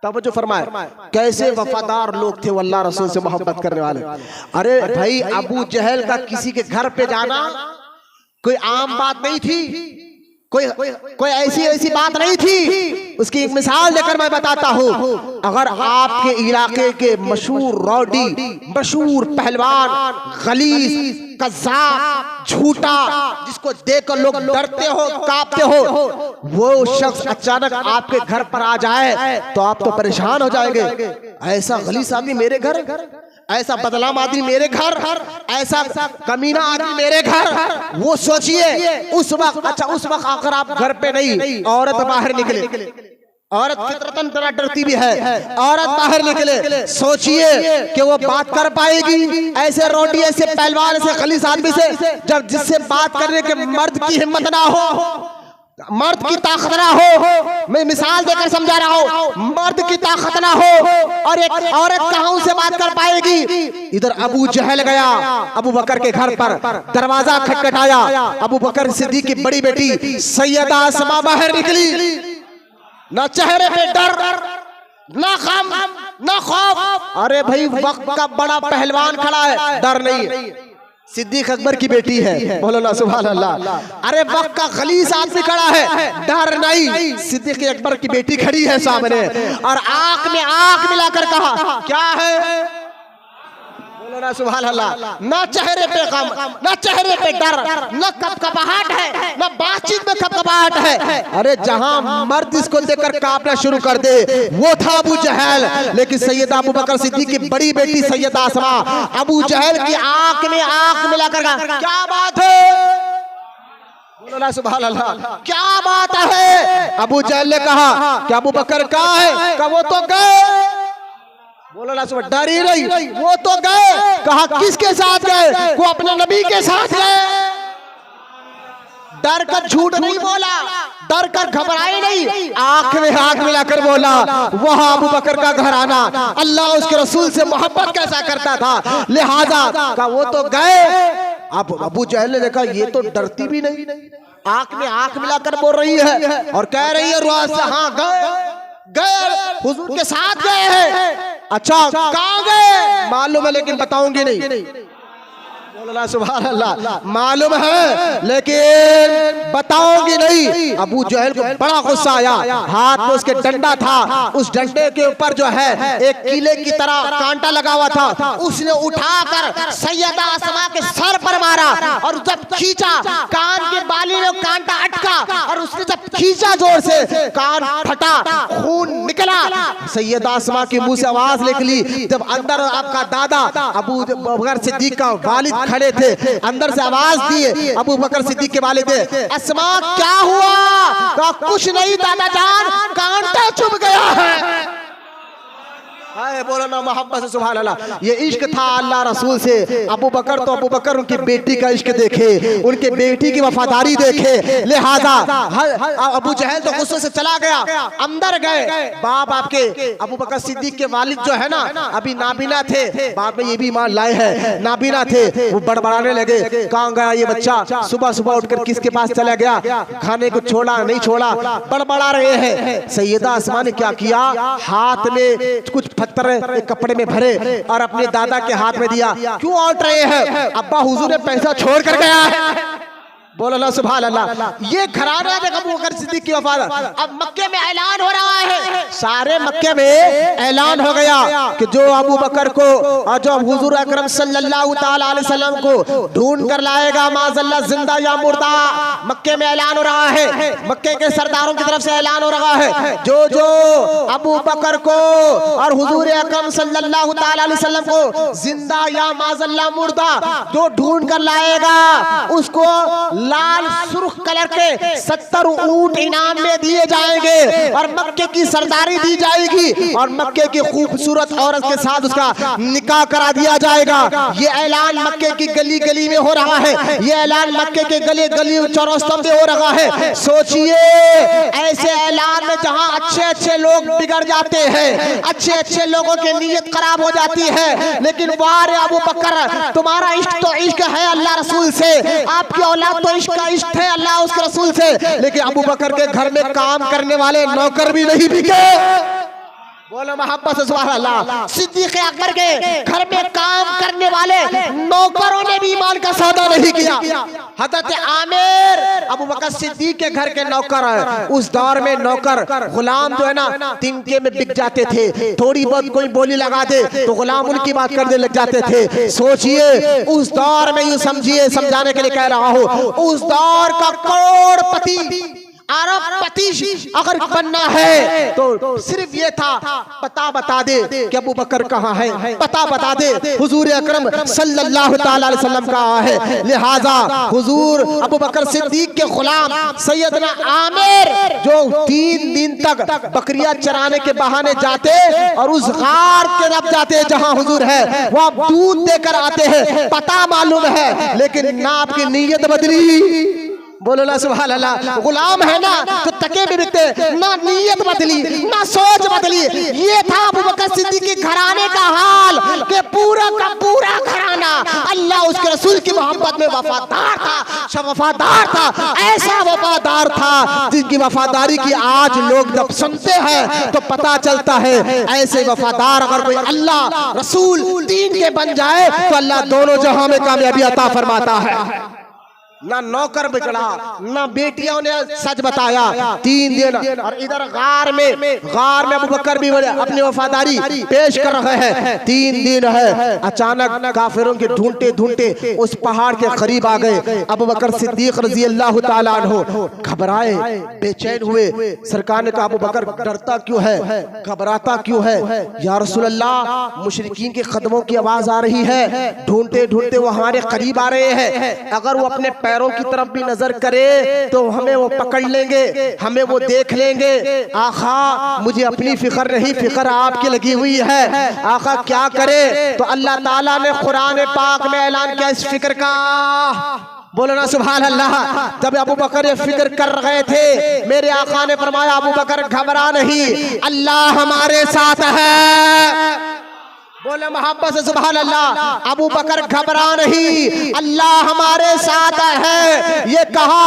तब जो फरमाया कैसे वफादार लोग थे वो अल्लाह रसूल से मोहब्बत करने वाले। अरे भाई अबू जहल का किसी के घर पे जाना कोई आम बात नहीं थी, कोई ऐसी बात नहीं थी। उसकी एक मिसाल देकर मैं बताता हूँ। अगर आपके इलाके के मशहूर रौडी, मशहूर पहलवान, गलीस, कज़्ज़ाब, झूठा, जिसको देखकर लोग डरते हो, कांपते हो, वो शख्स अचानक आपके घर पर आ जाए तो आप तो परेशान हो जाएंगे। ऐसा गलीस आदमी मेरे घर, ऐसा बदनाम आदमी मेरे घर, ऐसा कमीना आदमी मेरे घर। वो सोचिए उस वक्त, अच्छा उस वक्त अगर आप घर पे नहीं, औरत बाहर निकले, औरत फितरतन तरह डरती भी है, औरत बाहर निकले, सोचिए कि वो बात कर पाएगी ऐसे रोटी, ऐसे पहलवान, ऐसे खलीस आदमी से, जब जिससे बात करने के मर्द की हिम्मत ना हो, मर्द की ताकत ना हो। मैं मिसाल देकर समझा रहा हूँ, मर्द की ताकत ना हो और एक औरत कहाँ से बात कर पाएगी। इधर अबू जहल गया अबू बकर के घर पर, दरवाजा खटखटाया, अबू बकर सिद्दीक़ की बड़ी बेटी सैयदा अस्मा बाहर निकली, ना चेहरे पे डर, ना गम, ना खौफ। अरे भाई वक्त का बड़ा पहलवान खड़ा है, डर नहीं। सिद्दीक अकबर की बेटी है, बोलो ना सुभान अल्लाह। अरे वक्त का खलीस आदमी खड़ा है, डर नहीं, सिद्दीक अकबर की बेटी खड़ी है सामने और आंख में आंख मिलाकर कहा क्या है, बोलो ना सुभान अल्लाह। ना चेहरे पे गम, ना चेहरे पे डर, ना कपकपाहट है, ना बातचीत में कपकपाहट है। अरे जहां मर्द इसको देखकर कांपना शुरू कर दे वो था अबू जहल, लेकिन सैयदा अबू बकर सिद्दीक की बड़ी बेटी सैयदा अस्मा अबू जहल की आंख में आंख मिलाकर कहा क्या बात है, बोलो ना सुभान अल्लाह, क्या बात है। अबू जहल ने कहा क्या अबू बकर कहाँ है, कहा वो तो गए, बोलो ना सुभान, डर ही नहीं, वो तो गए। कहा किसके साथ गए, वो अपने नबी के साथ गए। डर कर झूठ नहीं बोला, डर कर घबराए नहीं, आंख में आंख मिलाकर बोला वहां अबू बकर का घराना अल्लाह उसके रसूल से मोहब्बत कैसा करता था, लिहाजा का वो तो गए। अब अबू जहल ने देखा ये तो डरती भी नहीं, आंख में आंख मिलाकर बोल रही है और कह रही है रुआ से हाँ गए हुजूर के साथ गए हैं। अच्छा कहाँ गए मालूम है लेकिन बताऊंगी नहीं, बोलना सुभान अल्लाह, मालूम है लेकिन बताओगी नहीं। अबू जहल को बड़ा गुस्सा आया, हाथ में उसके डंडा था, उस डंडे के ऊपर जो है एक किले की तरह कांटा लगा हुआ था, उसने उठाकर सैयदा अस्मा के सर पर मारा और जब खींचा कान के बाली में कांटा अटका और उसने जब खींचा जोर से कान फटा, खून निकला। सैयदा अस्मा के मुंह से आवाज निकली जब अंदर आपका दादा अबू बकर सिद्दीक का वालिद खड़े थे, अंदर से आवाज दिए अबू बकर सिद्दीक के वालिद, अस्मा क्या हुआ, कहा कुछ नहीं दादा जान, कांटा चुभ गया है। हाय बोलो ना मोहब्बत से सुभान अल्लाह। ये इश्क था अल्लाह रसूल से। अबू बकर तो अबू बकर उनकी बेटी का इश्क देखे, उनके बेटी की वफादारी देखे, लिहाजा अबू जहल तो गुस्से से चला गया, अंदर गए। बाप आपके अबू बकर सिद्दीक के वालिद जो है ना अभी नाबीना थे, बाद में ये भी ईमान लाए हैं, नाबीना थे, वो बड़बड़ाने लगे कहाँ गया ये बच्चा, सुबह सुबह उठकर किसके पास चला गया, खाने को छोड़ा नहीं छोड़ा, बड़बड़ा रहे हैं। सैयदा अस्मा ने क्या किया, हाथ में कुछ पत्थर एक कपड़े में भरे और अपने दादा के हाथ में दिया। क्यों औट रहे हैं, अब्बा हुजूर ने पैसा छोड़ कर गया है। बोलो ना सुभान अल्लाह। ये घराना अबू बकर सिद्दीक की वफात। अब मक्के में ऐलान हो रहा है, सारे मक्के में ऐलान हो गया कि जो अबू बकर को और जो हुजूर अकरम सल्लल्लाहु ताला अलैहि वसल्लम को ढूंढ कर लाएगा माज़अल्लाह जिंदा या मुर्दा। मक्के में ऐलान हो रहा है, मक्के के सरदारों की तरफ से ऐलान हो रहा है, जो जो अबू बकर को और हुजूर अकरम सल्लल्लाहु ताला अलैहि वसल्लम को जिंदा या माज़अल्लाह मुर्दा जो ढूंढ कर लाएगा उसको लाल सुर्ख कलर के 70 ऊंट इनाम में दिए जाएंगे और मक्के की सरदारी दी जाएगी और मक्के की खूबसूरत औरत के साथ उसका निकाह करा दिया जाएगा। ये ऐलान मक्के की गली गली में हो रहा है, ये ऐलान मक्के के गली गली चौरस्तों में हो रहा है। सोचिए ऐसे ऐलान में जहां अच्छे अच्छे लोग बिगड़ जाते हैं, अच्छे अच्छे लोगों की नीयत खराब हो जाती है, लेकिन वारे अबू बकर तुम्हारा इश्क तो इश्क है अल्लाह रसूल से, आपकी औलाद तो इश्क का इश्क है अल्लाह उसके रसूल से, लेकिन अबू बकर के घर में काम करने वाले नौकर भी नहीं बिके। बोलो मोहब्बत से सुभान अल्लाह। सिद्दीक अकबर के घर में काम करने वाले नौकरों ने भी ईमान का सौदा नहीं किया। हज़रत आमिर अबू बकर सिद्दीक के घर के नौकर है। उस दौर में नौकर गुलाम जो है ना तिनके में बिक जाते थे, थोड़ी बहुत कोई बोली लगा दे तो गुलाम उनकी बात करने लग जाते थे। सोचिए उस दौर में, यूं समझिए, समझाने के लिए कह रहा हूं, उस दौर का करोड़पति अरबपति अगर बनना है तो सिर्फ ये था पता बता दे कि अबू बकर कहाँ है, पता बता दे हुजूर अकरम सल्लल्लाहु ताला अलैहि वसल्लम कहाँ है। लिहाजा हुजूर अबू बकर सिद्दीक के गुलाम सैयदना आमिर जो 3 दिन तक बकरियां चराने के बहाने जाते और उस गार के तरफ जाते जहां हुजूर है, वो दूध देकर आते हैं, पता मालूम है लेकिन ना आपकी नीयत बदली। बोलो ना सुभान अल्लाह। गुलाम है ना तो तके भी बिकते, ना नीयत बदली ना सोच बदली। ये था अबू बकर सिद्दीक के घराने का हाल कि पूरा का पूरा घराना अल्लाह उसके रसूल की मोहब्बत मोहब्बत में वफादार था, वफादार था, ऐसा वफादार था जिनकी वफादारी की आज लोग जब सुनते हैं तो पता चलता है ऐसे वफादार अगर कोई अल्लाह रसूल दीन के बन जाए तो अल्लाह दोनों जहां में कामयाबी अता फरमाता है। ना नौकर बिगड़ा, ना बेटियों ने सच बताया, 3 दिन। और इधर गार में अबू बकर भी अपनी वफादारी पेश कर रहे हैं। 3 दिन है, अचानक काफिरों के ढूंढते ढूंढते उस पहाड़ के करीब आ गए। अबू बकर सिद्दीक रजी अल्लाह ताला अन्हु घबराए, बेचैन हुए। सरकार ने कहा अबू बकर डरता क्यों है, घबराता क्यों है? या रसूल अल्लाह, मुशरिकीन के कदमों की आवाज आ रही है, ढूंढते ढूंढते वो हमारे करीब आ रहे हैं। अगर वो अपने पैरों की तरफ भी नजर करे तो हमें वो पकड़ लेंगे, हमें वो देख लेंगे। आका मुझे अपनी फिक्र नहीं, फिक्र आपकी लगी हुई है। आका क्या करे? तो अल्लाह ताला ने कुरान पाक में ऐलान किया इस फिक्र का। बोलो ना सुभान अल्लाह। जब अबू बकर ये फिक्र कर रहे थे, मेरे आका ने फरमाया अबू बकर घबरा नहीं, अल्लाह हमारे साथ है। बोले मोहब्बत से सुभान अल्लाह। अबू बकर घबरा नहीं, अल्लाह हमारे साथ है, ये कहा।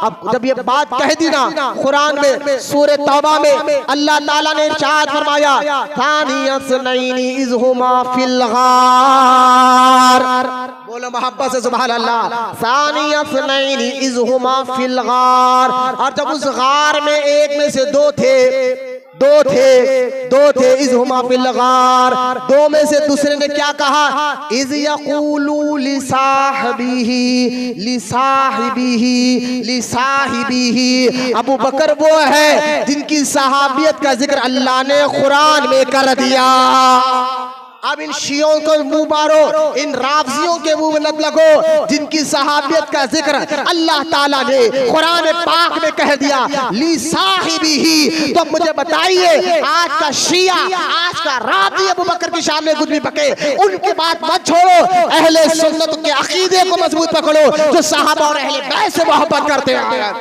अब जब ये बात कह दी ना, कुरान में सूरह तौबा में अल्लाह ताला ने इरशाद फरमाया थानियस्नैनी इज़ हुमा फिल गार। बोले मोहब्बत से सुभान अल्लाह। थानियस्नैनी इज़ हुमा फिल गार। और जब उस गार में एक में से दो थे इज़ हुमा फिल गार, 2 में से दूसरे ने क्या कहा? इज़ यक़ूलू लिसाहिबिही। अबू बकर वो है जिनकी सहाबियत का जिक्र अल्लाह ने कुरान में कर दिया। अब इन शियों को मुंह मारो, इन राफजियों के मुंह में लग लगो जिनकी सहाबियत का जिक्र अल्लाह ताला ने कुरान पाक में कह दिया ली साहिबिही। तो मुझे बताइए आज का शिया, आज का राफजी अबू बकर के सामने कुछ भी बके, उनकी बात मत छोड़ो, अहले सुन्नत के अकीदे को मजबूत पकड़ो जो सहाबा और अहले बैत से मोहब्बत करते हैं।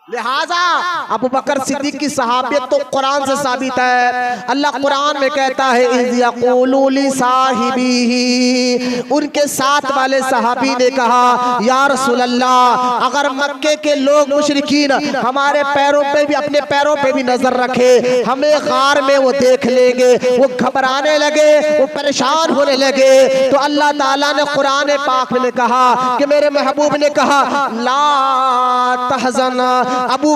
लिहाजा अबू बकर सिद्दीक की सहाबियत तो कुरान से साबित है। अल्लाह कुरान में कहता है इज़ यक़ूलू लिसाहिबिही, उनके साथ वाले सहाबी ने कहा या रसूल अल्लाह, अगर मक्के के लोग मुशरिकीन हमारे पैरों पे भी, अपने पैरों पे भी नजर रखे, हमें गार में वो देख लेंगे, वो घबराने लगे, वो परेशान होने लगे, तो अल्लाह ताला ने कुरान पाक में कहा कि मेरे महबूब ने कहा ला तहज़न, अबू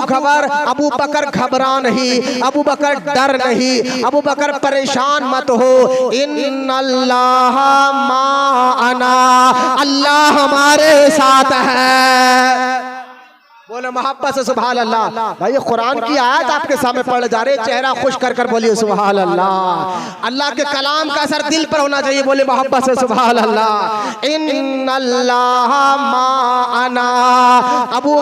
बकर घबरा नहीं, अबू बकर डर नहीं, अबू बकर परेशान मत हो, इन्नल्लाह माअना, अल्लाह हमारे साथ है। बोले मोहब्बत से सुभान अल्लाह। भाई ये कुरान की आयत आपके सामने पढ़ जा रहे, चेहरा खुश कर कर बोलिए सुभान अल्लाह। अल्लाह के कलाम का असर दिल पर होना चाहिए, बोले मोहब्बत से सुभान अल्लाह। इन्नल्लाह माअना, अबू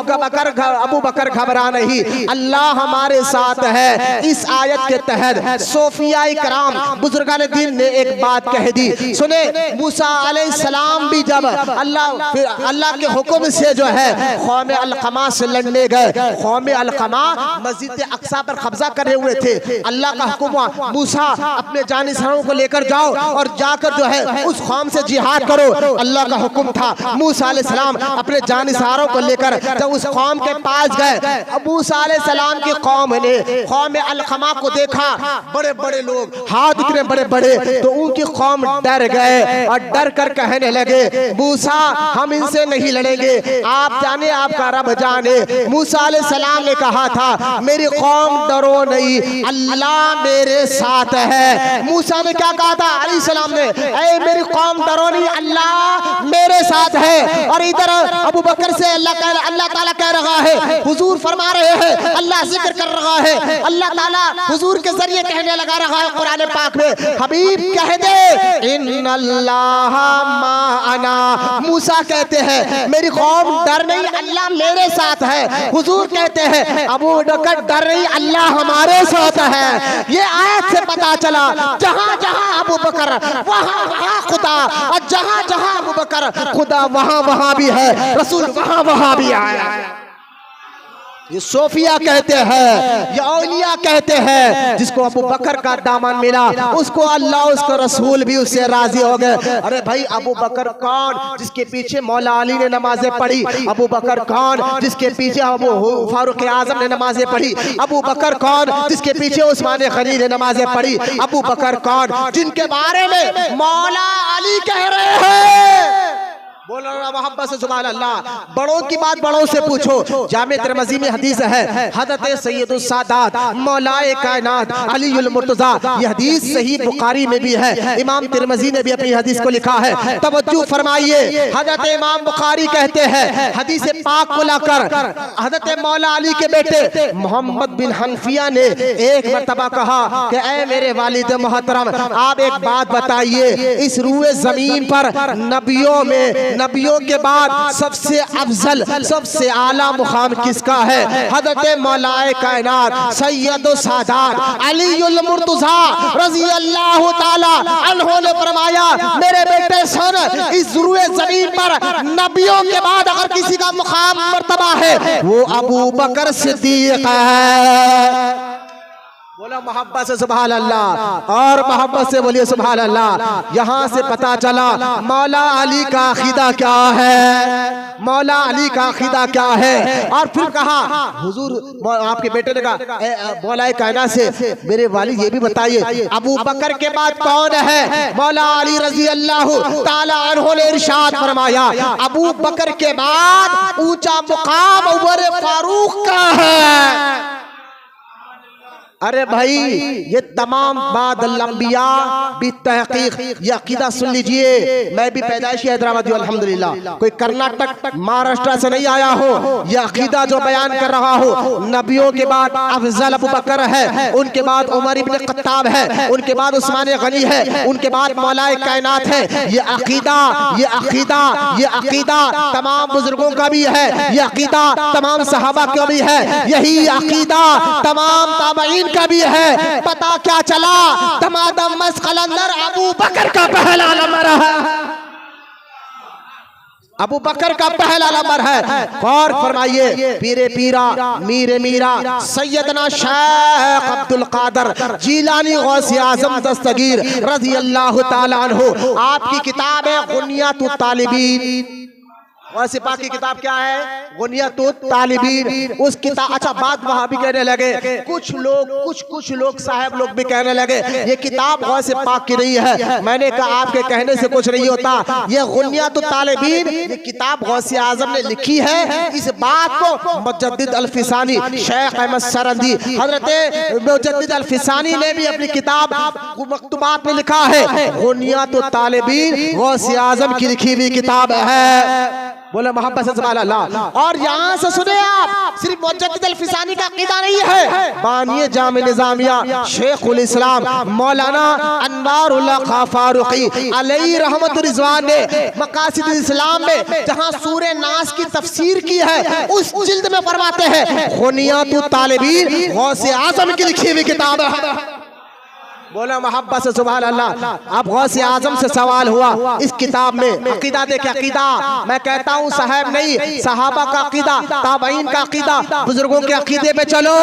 बकर घबरा नहीं, अल्लाह हमारे साथ है। इस आयत के तहत सोफिया इकराम बुजुर्गान दीन ने एक बात कह दी, सुने। मूसा अलैहिस्सलाम भी जब अल्लाह के हुक्म से जो है कौम अलकमा से लड़ने गए, कौम अलकमा मस्जिद अक्सा पर कब्जा करे हुए थे। अल्लाह का हुक्म, मूसा अपने जानिसारों को लेकर जाओ और जाकर जो है उस कौम से जिहाद करो। अल्लाह का हुक्म था। मूसा अलैहिस्सलाम अपने जानिसारों को लेकर जब उस कौम के पास गए, मूसा अलैहिस्सलाम की कौम ने कौम अलकमा को देखा, बड़े बड़े लोग, हाथ इतने बड़े बड़े, तो उनकी कौम डर गए और डर कर कहने लगे मूसा हम इनसे नहीं लड़ेंगे, आप जाने आपका रब जाने। मूसा अलैहिस्सलाम ने कहा था मेरी कौम डरो नहीं, अल्लाह मेरे साथ है। मूसा ने क्या कहा था अलैहिस्सलाम ने, ऐ मेरी कौम डरो नहीं, अल्लाह मेरे साथ है। और इधर अबू बकर से अल्लाह ताला कह रहा है, हुजूर फरमा रहे हैं, अल्लाह जिक्र कर रहा है, अल्लाह ताला हुजूर के जरिए कहने लगा रहा है कुरान पाक में, हबीब कह दे इन्नल्लाह माअना। मूसा कहते हैं मेरी कौम डर नहीं, अल्लाह मेरे साथ है। हुजूर कहते हैं अबू बकर डर नहीं, अल्लाह हमारे साथ है। ये आयत से पता चला जहां जहां अबू बकर वहां वहां खुदा, और जहां जहां अबू बकर खुदा वहां वहां भी है, रसूल वहां वहां भी आया। ये सोफिया कहते हैं, ये औलिया कहते हैं। जिसको अबू बकर का दामन मिला उसको अल्लाह उसका रसूल भी उससे राजी हो गए। अरे भाई अबू बकर कौन? जिसके पीछे मौला अली ने नमाजें पढ़ी। अबू बकर कौन? जिसके पीछे अबू फारूक आजम ने नमाजें पढ़ी। अबू बकर कौन? जिसके पीछे उस्मान गनी ने नमाजें पढ़ी। अबू बकर कौन? जिनके बारे में मौला अली कह रहे हैं। बोलो ना मोहब्बत से सुभान अल्लाह। बड़ों की बात बड़ों से पूछो। जामे तिरमिज़ी में हदीस है, हज़रत सैयदुस सादात मौलाए कायनात अलीउल मुर्तज़ा, ये हदीस सही बुखारी में भी है। इमाम तिरमिज़ी ने भी अपनी हदीस को लिखा है। तवज्जो फरमाइए, हज़रत इमाम बुखारी कहते हैं हदीस पाक को लाकर हज़रत मौला अली के बेटे मोहम्मद बिन हनफिया ने एक मर्तबा कहा कि ऐ मेरे वालिद मोहतरम, आप एक बात बताइए, इस रूए जमीन पर नबियों के बाद सबसे अफजल सबसे आला मुकाम किसका है? हज़रत मौलाए कायनात सैयदुस सादात अलीउल मुर्तज़ा रज़ी अल्लाह ताला अन्हु ने फरमाया, मेरे बेटे सुन, इस रूए जमीन पर नबियों के बाद अगर किसी का मुकाम मर्तबा है वो अबू बकर सिद्दीक है। बोला मोहब्बत से सुभान अल्लाह, और मोहब्बत से बोलिए सुभान अल्लाह। यहाँ से पता चला मौला अली का अकीदा क्या है, मौला अली का अकीदा क्या है। और फिर कहा हुजूर, आपके बेटे ने कहा मौलाए कायनात से मेरे वालिद ये भी बताइए अबू बकर के बाद कौन है? मौला अली रजी अल्लाह ताला अन्हु ने इरशाद फरमाया, अबू बकर के बाद ऊंचा मुकाम उमर फारूक का है। अरे भाई ये तमाम बादल-अंबिया बितहकीक ये अकीदा सुन लीजिए। मैं भी पैदाइशी हैदराबादी अल्हम्दुलिल्लाह, कोई कर्नाटक महाराष्ट्र से नहीं आया हो। ये अकीदा जो बयान कर रहा हो, नबियों के बाद अफजल अबू बकर है, उनके बाद उमर इब्न खत्ताब है, उनके बाद उस्मान गनी है, उनके बाद मौलाए कायनात है। ये अकीदा तमाम बुजुर्गों का भी है, ये अकीदा तमाम सहाबा का भी है, यही अकीदा तमाम ताबईन का भी है। पता क्या चला? तमादम मस्कलंदर अबू बकर का पहला नंबर है, अबू बकर का पहला नंबर है। गौर फरमाइए, पीरे पीरा मीरे मीरा सैयदना शेख अब्दुल कादर जीलानी गौसे आजम दस्तगीर रज़ी अल्लाह ताला अन्हु, आपकी किताब है गुनियतुत तालिबीन। गौसे पाक की किताब क्या है? गुनियतुत तालिबीन। उस किताब, अच्छा बात वहां भी कहने लगे कुछ लोग साहब लोग भी कहने लगे ये किताब गौसे पाक की नहीं है। मैंने कहा आपके कहने से कुछ नहीं होता, ये गुनियतुत तालिबीन ये किताब गौसे आजम ने लिखी है। इस बात को मुजद्दिद अल-फिसानी शेख अहमद सरंदी हजरत मुजद्दिद अल-फिसानी ने भी अपनी किताब मकतूबात में लिखा है, गुनियतुत तालिबीन गौसे आजम की लिखी हुई किताब है। बोले मोहब्बत से सुभान अल्लाह। और यहाँ से सुने आप, सिर्फ मुजद्दिद अल-फिसानी का अकीदा नहीं है, बानिए जामे निज़ामिया शेखुल इस्लाम मौलाना अनवारुल हक फारूकी अलैहि रहमतुर रिज़वान ने मकासिद इस्लाम में जहाँ सूरे नास की तफसीर की है, उस जिल्द में फरमाते हैं गुनियतुत तालिबीन गौसे आजम की लिखी हुई किताब है। बोला मोहब्बत से सुभान अल्लाह। अब गौसे आजम से सवाल हुआ इस किताब में अकीदा देखे, अकीदा मैं कहता हूँ साहब नहीं, सहाबा का अकीदा, ताबईन का अकीदा, बुजुर्गों के अकीदे पे चलो।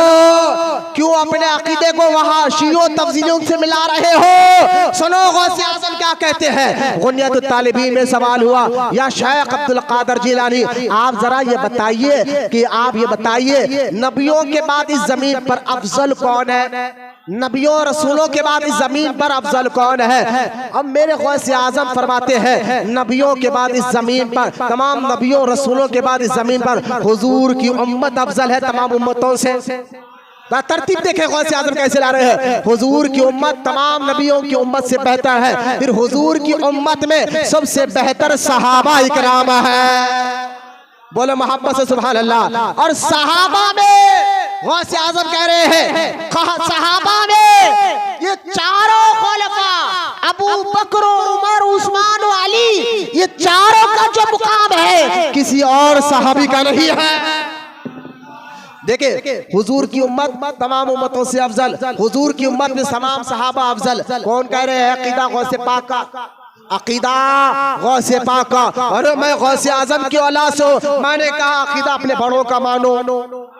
क्यों अपने अकीदे को वहाँ शियो तफजीलों से मिला रहे हो? सुनो गौसे आजम क्या कहते हैं। गुनियतुत तालिबीन में सवाल हुआ, या शेख अब्दुल कादर जिलानी, आप जरा ये बताइए कि आप ये बताइए नबियों के बाद इस जमीन पर अफजल कौन है? नबियों रसूलों के बाद इस जमीन पर अफजल कौन है? अब मेरे गौसे आजम फरमाते हैं नबियों के बाद इस जमीन पर, तमाम नबियों रसूलों के बाद इस जमीन पर हुजूर की उम्मत अफजल है तमाम उम्मतों से। तरतीब देखे गौसे आजम कैसे ला रहे हैं। हुजूर की उम्मत तमाम नबियों की उम्मत से बेहतर है, फिर हुजूर की उम्मत में सबसे बेहतर सहाबा इकराम है। बोलो मोहब्बत से सुभान अल्लाह। और सहाबा में गौसे आजम कह रहे हैं, सहाबा में ये चारों खुलफा अबू बकर, उमर, उस्मान और अली, ये चारों का जो मुकाम है किसी और सहाबी का नहीं है। देखिए हुजूर की उम्मत तमाम उम्मतों से अफजल, हुजूर की उम्मत में तमाम सहाबा अफजल। कौन कह रहे हैं? अकीदा गौसे पाक का, अकीदा गौसे पाक का। अरे मैं गौसे आजम की औलाद से, मैंने कहा अकीदा अपने बड़ों का मानो।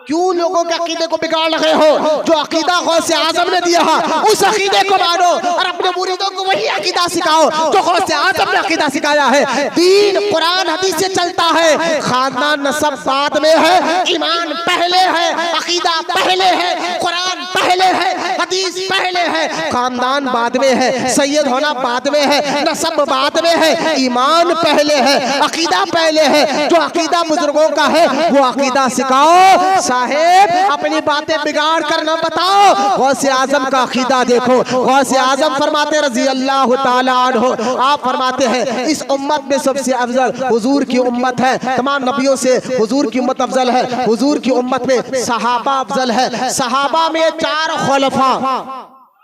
क्यों लोगों के अकीदे को बिगाड़ रहे हो? जो अकीदा गौसे आजम ने दिया है उस अकीदे को मानो और अपने मुरीदों को वही अकीदा सिखाओ जो गौसे आजम ने अकीदा सिखाया है। दीन कुरान हदीस से चलता है। खानदान नसब बाद में है, ईमान पहले है, अकीदा पहले है, कुरान पहले है, हदीस पहले है, खानदान बाद में है, सैयद होना बाद में है, नसब बाद में है, ईमान पहले है, अकीदा पहले है। जो अकीदा बुजुर्गों का है वो अकीदा सिखाओ। साहेब अपनी बातें बिगाड़ कर न बताओ। गौसे आजम का अकीदा देखो। गौसे आजम फरमाते रज़ी अल्लाह ताला अन्हु, आप फरमाते हैं इस उम्मत में सबसे अफजल हुजूर की उम्मत है। तमाम नबियों से हुजूर की उम्मत अफजल है। हुजूर की उम्मत में सहाबा अफजल है। सहाबा में 4 खुलफा,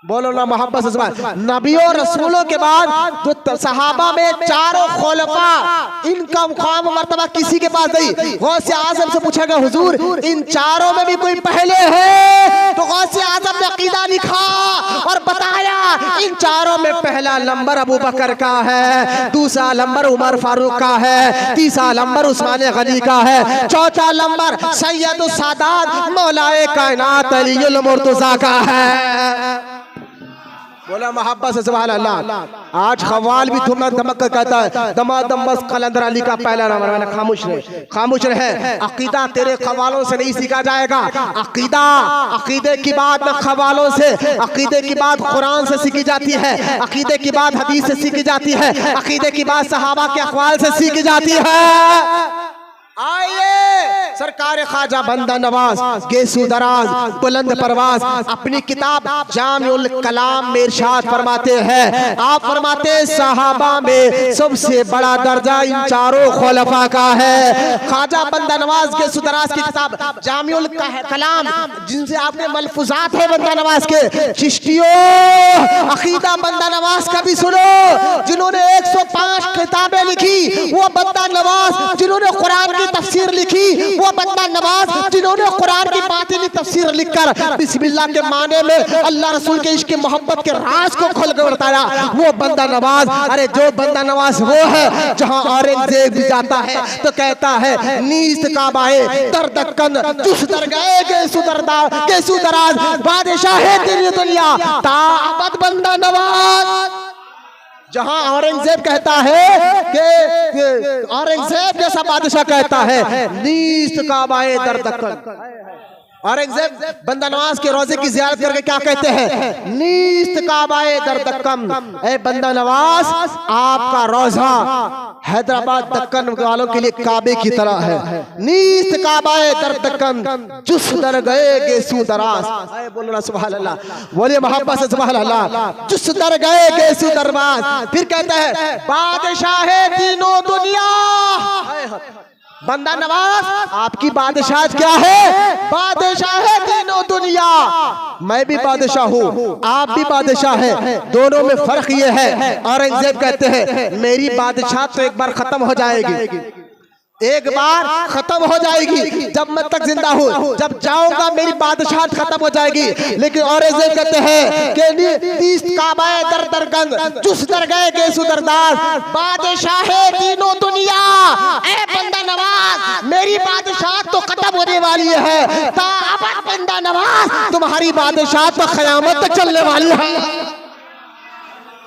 बोलो ना मोहब्बत से। नबियों रसूलों के बाद जो सहाबा में 4 खुलफा, इनका मुकाम मर्तबा किसी के पास नहीं। गौसे आजम से पूछेगा हुजूर इन 4 में भी कोई पहले है? तो गौसे आजम ने अकीदा लिखा और बताया इन 4 में पहला नंबर अबू बकर का है, दूसरा नंबर उमर फारूक का है, तीसरा नंबर उस्मान गनी का है, चौथा नंबर सैयद सादात मौलाए कायनात अलीउल मुर्तजा का है। बोला मोहब्बत से सुभान अल्लाह। आज खवाल भी थोड़ा दमक कर कहता है दमादम बस कलंदर अली का पहला नंबर। मैंने खामोश रहे। अकीदा तेरे खवालों से नहीं सीखा जाएगा। अकीदा, अकीदे की बात न खवालों से, अकीदे की बात कुरान से सीखी जाती है, अकीदे की बात हदीस से सीखी जाती है, अकीदे की बात सहाबा के अक़वाल से सीखी जाती है। आइए सरकार ख्वाजा बंदा नवाज गेसू दराज बुलंद परवाज अपनी किताब जामिउल कलाम में इरशाद फरमाते हैं। आप फरमाते हैं सहाबा में सबसे बड़ा दर्जा इन 4 खुलफा का है। ख्वाजा बंदा नवाज गेसू दराज की किताब जामिउल कलाम, जिनसे आपने मलफूजात है बंदा नवाज के। चिश्तियों अकीदा बंदा नवाज का भी सुनो। जिन्होंने 105 किताबें लिखी वो बंदा नवाज, जिन्होंने कुरान तफसीर लिखी वो बंदा नवाज, जिन्होंने कुरान की बातिनी तफसीर लिखकर बिस्मिल्लाह के माने में अल्लाह रसूल के इश्क मोहब्बत के राज को खोलकर बताया वो बंदा नवाज। अरे जो बंदा नवाज वो है जहां औरंगजेब भी जाता है तो कहता है नीस्त काबाए दर दक्कन चुस दर गए गेसू दराज बादशाह है तेरी दुनिया ताबत बंदा नवाज। जहां औरंगजेब कहता है कि औरंगजेब जैसा बादशाह कहता है नीस्त काबाए दर दक्कन। औरंगजेब बंदा नवाज के रोजे की ज़ियारत करके क्या कहते हैं? नीस्त काबाए दर दक्कन। ए बंदा नवाज आपका रोजा हैदराबाद दक्कन वालों के लिए काबे की तरह है। नीस्त काबाए दर दक्कन चुस दर गए गेसू दराज। बोलो सुभान अल्लाह, बोलिए मोहब्बत से सुभान अल्लाह। चुस दर गए गेसू दरबाज। फिर कहता है बादशाह है तीनों दुनिया। बंदा नवाज आपकी बादशाह क्या है? बादशाह है तीनों दुनिया। मैं भी बादशाह हूँ, आप भी बादशाह हैं, दोनों में फर्क ये है। औरंगजेब कहते हैं मेरी बादशाह तो एक बार खत्म हो जाएगी, एक बार खत्म हो जाएगी। जब मैं तक जिंदा हूँ, जब जाऊंगा मेरी बादशाह खत्म हो जाएगी। लेकिन औरंगजेब कहते हैं कि तीस काबाए दर दरगंद चुस दर गए गेसू दरदार बादशाह है तीनों दुनिया। ए बंदा नवाज मेरी बादशाह तो खत्म होने वाली है, ताबत बंदा नवाज तुम्हारी बादशाह तो क़यामत तक चलने वाली है।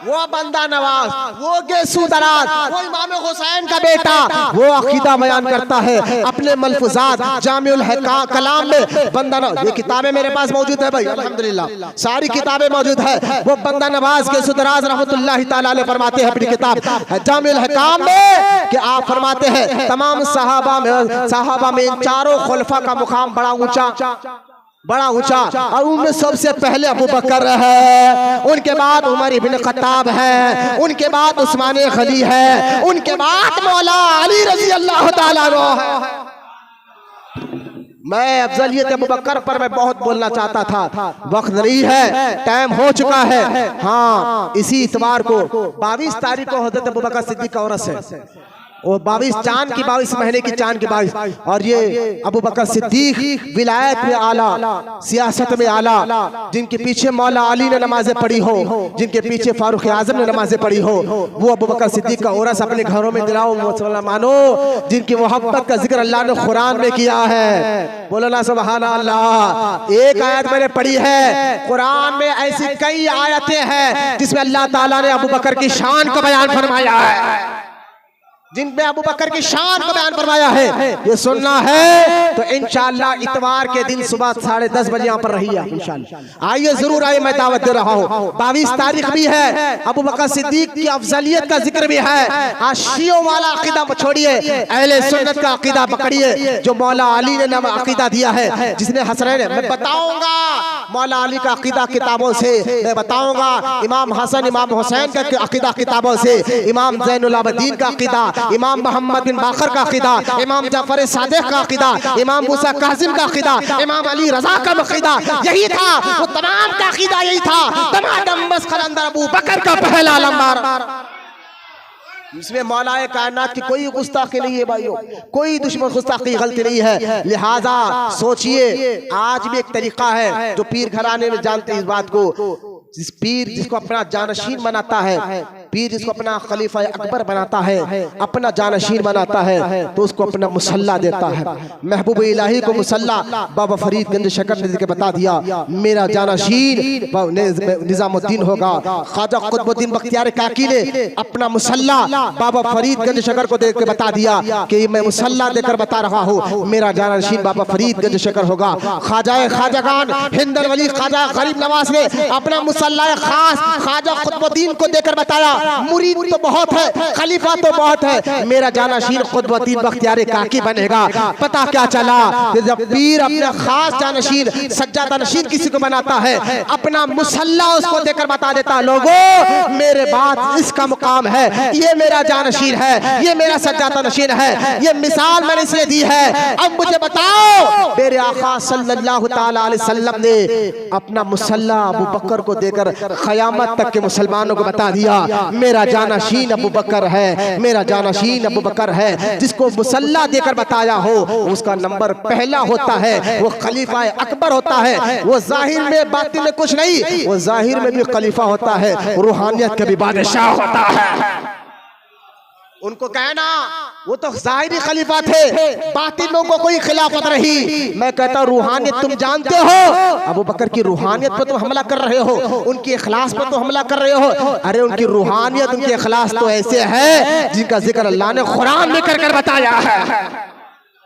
वो बंदा नवाज, वो गेसू दराज, वो इमाम हुसैन का बेटा, वो अकीदा बयान करता है अपने मलफूजात जामिउल कलाम में। बंदा नवाज, ये किताबें मेरे पास मौजूद है भाई, अल्हम्दुलिल्लाह सारी किताबें मौजूद है। वो बंदा नवाज गेसू दराज रहमतुल्लाहि ताला अलैह फरमाते हैं अपनी किताब जामिउल कलाम में कि आप फरमाते हैं तमाम सहाबा में इन 4 खुलफा का मुकाम बड़ा ऊंचा और उनमें सबसे पहले अबू बकर है, उनके बाद उमर इब्न खत्ताब है, उनके बाद उस्मान गनी है, उनके बाद मौला अली रज़ी अल्लाह ताला अन्हु है। मैं अफजलियत अबू बकर पर मैं बहुत बोलना चाहता था, वक्त नहीं है, टाइम हो चुका है। हाँ इसी इतवार को 22 तारीख को हज़रत अबू बकर सिद्दीक़ का उर्स है। वो 22 चांद की 22 महीने की चांद की 22। और ये अबू बकर सिद्दीक विलायत में आला, सियासत में आला, जिनके पीछे मौला अली ने नमाजें पढ़ी हो, जिनके पीछे फारूक आजम ने नमाजें पढ़ी हो, वो अबू बकर सिद्दीक का औरस अपने घरों में दिलाओ मुसलमानो, जिनकी मोहब्बत का जिक्र अल्लाह ने कुरान में किया है। बोलो ना सुभान अल्लाह। एक आयत मैंने पढ़ी है, कुरान में ऐसी कई आयतें हैं जिसमें अल्लाह ताला ने अबू बकर की शान को बयान फरमाया है, जिनमें अबू बकर की शान को बयान फरमाया है। ये सुनना है तो इंशाअल्लाह इतवार के दिन सुबह 10:30 बजे यहाँ पर रहिए इंशाअल्लाह। आइए जरूर आइए, मैं दावत दे रहा हूँ। 22 तारीख भी है, अबू बकर सिद्दीक की अफजलियत का जिक्र भी है। आज शियों वाला अकीदा छोड़िए, अहले सुन्नत का अकीदा पकड़िए, जो मौला अली ने नाम अकीदा दिया है, जिसने हसनैन, मैं बताऊंगा मौला अली का अकीदा किताबों से, मैं बताऊंगा इमाम हसन इमाम हुसैन का अकीदा किताबों से, इमाम ज़ैनुल आबिदीन का अकीदा, इमाम मोहम्मद बिन बाकर का अकीदा, इमाम जाफर सादिक का अकीदा, इमाम मूसा कासिम का अकीदा, इमाम अली रजा का अकीदा यही था। वो तमाम का अकीदा यही था। तमाम अंदर अबू बकर का पहला नंबर, इसमें मौलाए कायनात की कोई गुस्ताखी नहीं है भाइयों, कोई दुश्मन गुस्ताखी गलती नहीं है। लिहाजा सोचिए, आज भी एक तरीका है जो पीर घराने में जानते हैं इस बात को, जिस पीर जिसको अपना जानशीन बनाता है, पीर जिसको अपना खलीफा अकबर बनाता है, अपना जानशीन बनाता है, तो उसको अपना मुसल्ला देता है। महबूब इलाही को मुसल्ला बाबा फरीद गंज शकर ने देके बता दिया, मेरा जानशीन निजामुद्दीन होगा। ख्वाजा कुतुबुद्दीन बख्तियार काकी ने अपना मुसल्ला बाबा फरीद गंज शकर को देके बता दिया कि मैं मुसल्ला देकर बता रहा हूँ, मेरा जानशीन बाबा फरीद गंज शकर होगा। ख्वाजा खाजागान हिंदल वली ख्वाजा गरीब नवाज ने अपना मुसल्ला खास ख्वाजा कुतुबुद्दीन को देकर बताया, मुरीद तो बहुत है, खलीफा तो बहुत है, मेरा जानशीन कुतुबुद्दीन बख्तियार काकी बनेगा। पता क्या चला, जब पीर अपना खास जानशीन सज्जादा नशीन किसी को बनाता है, अपना मुसल्ला उसको देकर बता देता, लोगों मेरे बाद इसका मुकाम है, ये मेरा जानशीन है, ये मेरा सज्जादा नशीन है। ये मिसाल मैंने इसलिए दी है। अब मुझे बताओ, मेरे आका सल्लल्लाहु ताला अलैहि वसल्लम ने अपना मुसल्ला अबू बकर को देकर क़यामत तक के मुसलमानों को बता दिया, मेरा जानशीन अबू बकर है, मेरा जानशीन अबू बकर है। जिसको मुसल्ला देकर बताया हो उसका नंबर पहला होता है, वो खलीफा अकबर होता है। वो जाहिर में बातिन में कुछ नहीं, वो जाहिर में भी खलीफा होता है, रूहानियत का भी बादशाह होता है। उनको कहना वो तो जाहिरी खलीफा थे, बातिनों को कोई खिलाफत रही। मैं कहता हूँ रूहानियत तुम जानते हो, अबू बकर की रूहानियत पर तुम हमला कर रहे हो, उनकी इखलास पर तो हमला कर रहे हो। अरे उनकी रूहानियत उनकी इखलास तो ऐसे है जिनका जिक्र अल्लाह ने कुरान में कर बताया है,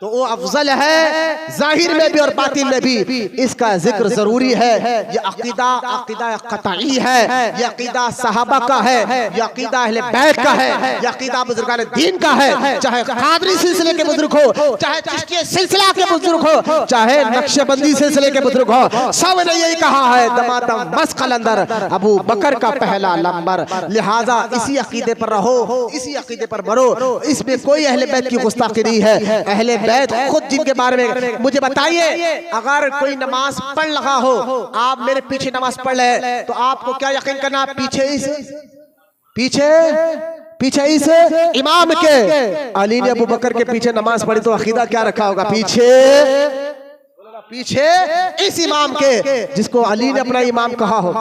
तो वो अफजल है जाहिर में भी और बातिन में भी। इसका जिक्र जरूरी है। ये अकीदा अकीदा कतई है, ये अकीदा सहाबा का है, ये अकीदा अहले बैत का है, ये अकीदा बुजुर्गान दीन का है। चाहे कादरी सिलसिले के बुजुर्ग हो, चाहे चिश्ती सिलसिला के बुजुर्ग हो, चाहे नक्शबंदी सिलसिले के बुजुर्ग हो, सब ने यही कहा है, दमादम मस्कल अंदर अबू बकर का पहला नंबर। लिहाजा इसी अकीदे पर रहो, इसी अकीदे पर मरो, इसमें कोई अहले बैत की गुस्ताखी नहीं है। अहले बैत खुद जिनके बारे में मुझे बताइए, अगर कोई नमाज पढ़ लगा हो, आप मेरे पीछे नमाज पढ़ रहे, तो आपको क्या यकीन करना, पीछे इस इमाम के अली ने अबू बकर के पीछे नमाज पढ़ी, तो अकीदा क्या रखा होगा, पीछे इस इमाम के जिसको अली ने अपना इमाम कहा हो।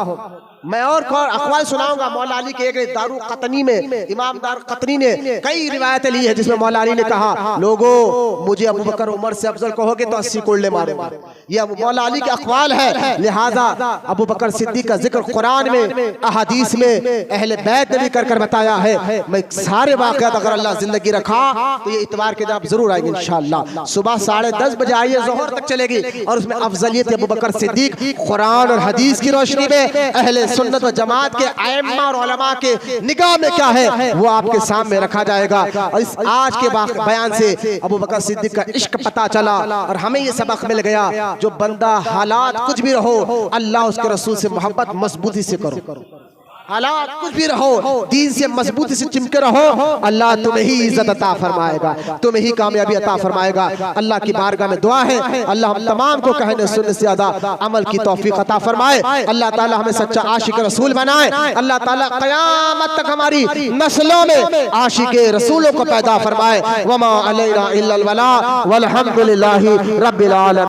मैं और अखबार सुनाऊंगा मौला अली के एक दारू कतनी में, इमाम दारू कतनी ने कई रिवायतें ली है जिसमें मौला अली ने कहा, लोगों मुझे अबू बकर उमर से अफजल कहोगे तो 80 कोड़ले मारूंगा। ये मौला अली के अखबार है। लिहाजा अबू बकर सिद्दीक का जिक्र कुरान में, अहादीस में अहले बैत ने भी कर बताया है। मैं सारे वाक़यात अगर अल्लाह जिंदगी रखा तो ये इतवार के दिन आप जरूर आएंगे इंशाअल्लाह। सुबह 10:30 बजे आइए, ज़ोहर तक चलेगी, और उसमें अफजलियत अबू बकर सिद्दीक कुरान और हदीस की रोशनी में अहले सुन्नत व जमात के आइम्मा और उलमा के निगाह में क्या है वो आपके सामने रखा जाएगा। और इस आज के बयान से अबू बकर सिद्दीक का इश्क पता चला और हमें ये सबक मिल गया, जो बंदा हालात कुछ भी रहो, अल्लाह उसके रसूल से मोहब्बत मजबूती से करो। हालात कुछ भी रहो, दीन से मजबूती से चिमके रहो, अल्लाह तुम्हें ही इज्जत अता फरमाएगा, तुम्हें ही कामयाबी अता फरमाएगा। अल्लाह की बारगाह में दुआ है, अल्लाह हम तमाम को कहने सुनने से ज्यादा अमल की तौफीक अता फरमाए। अल्लाह ताला हमें सच्चा आशिक रसूल बनाए। अल्लाह ताला क़यामत तक हमारी नस्लों में आशिक रसूलों को पैदा फरमाए। वमा अलैना इल्लल बलाग वल्हम्दुलिल्लाहि रब्बिल आलमीन।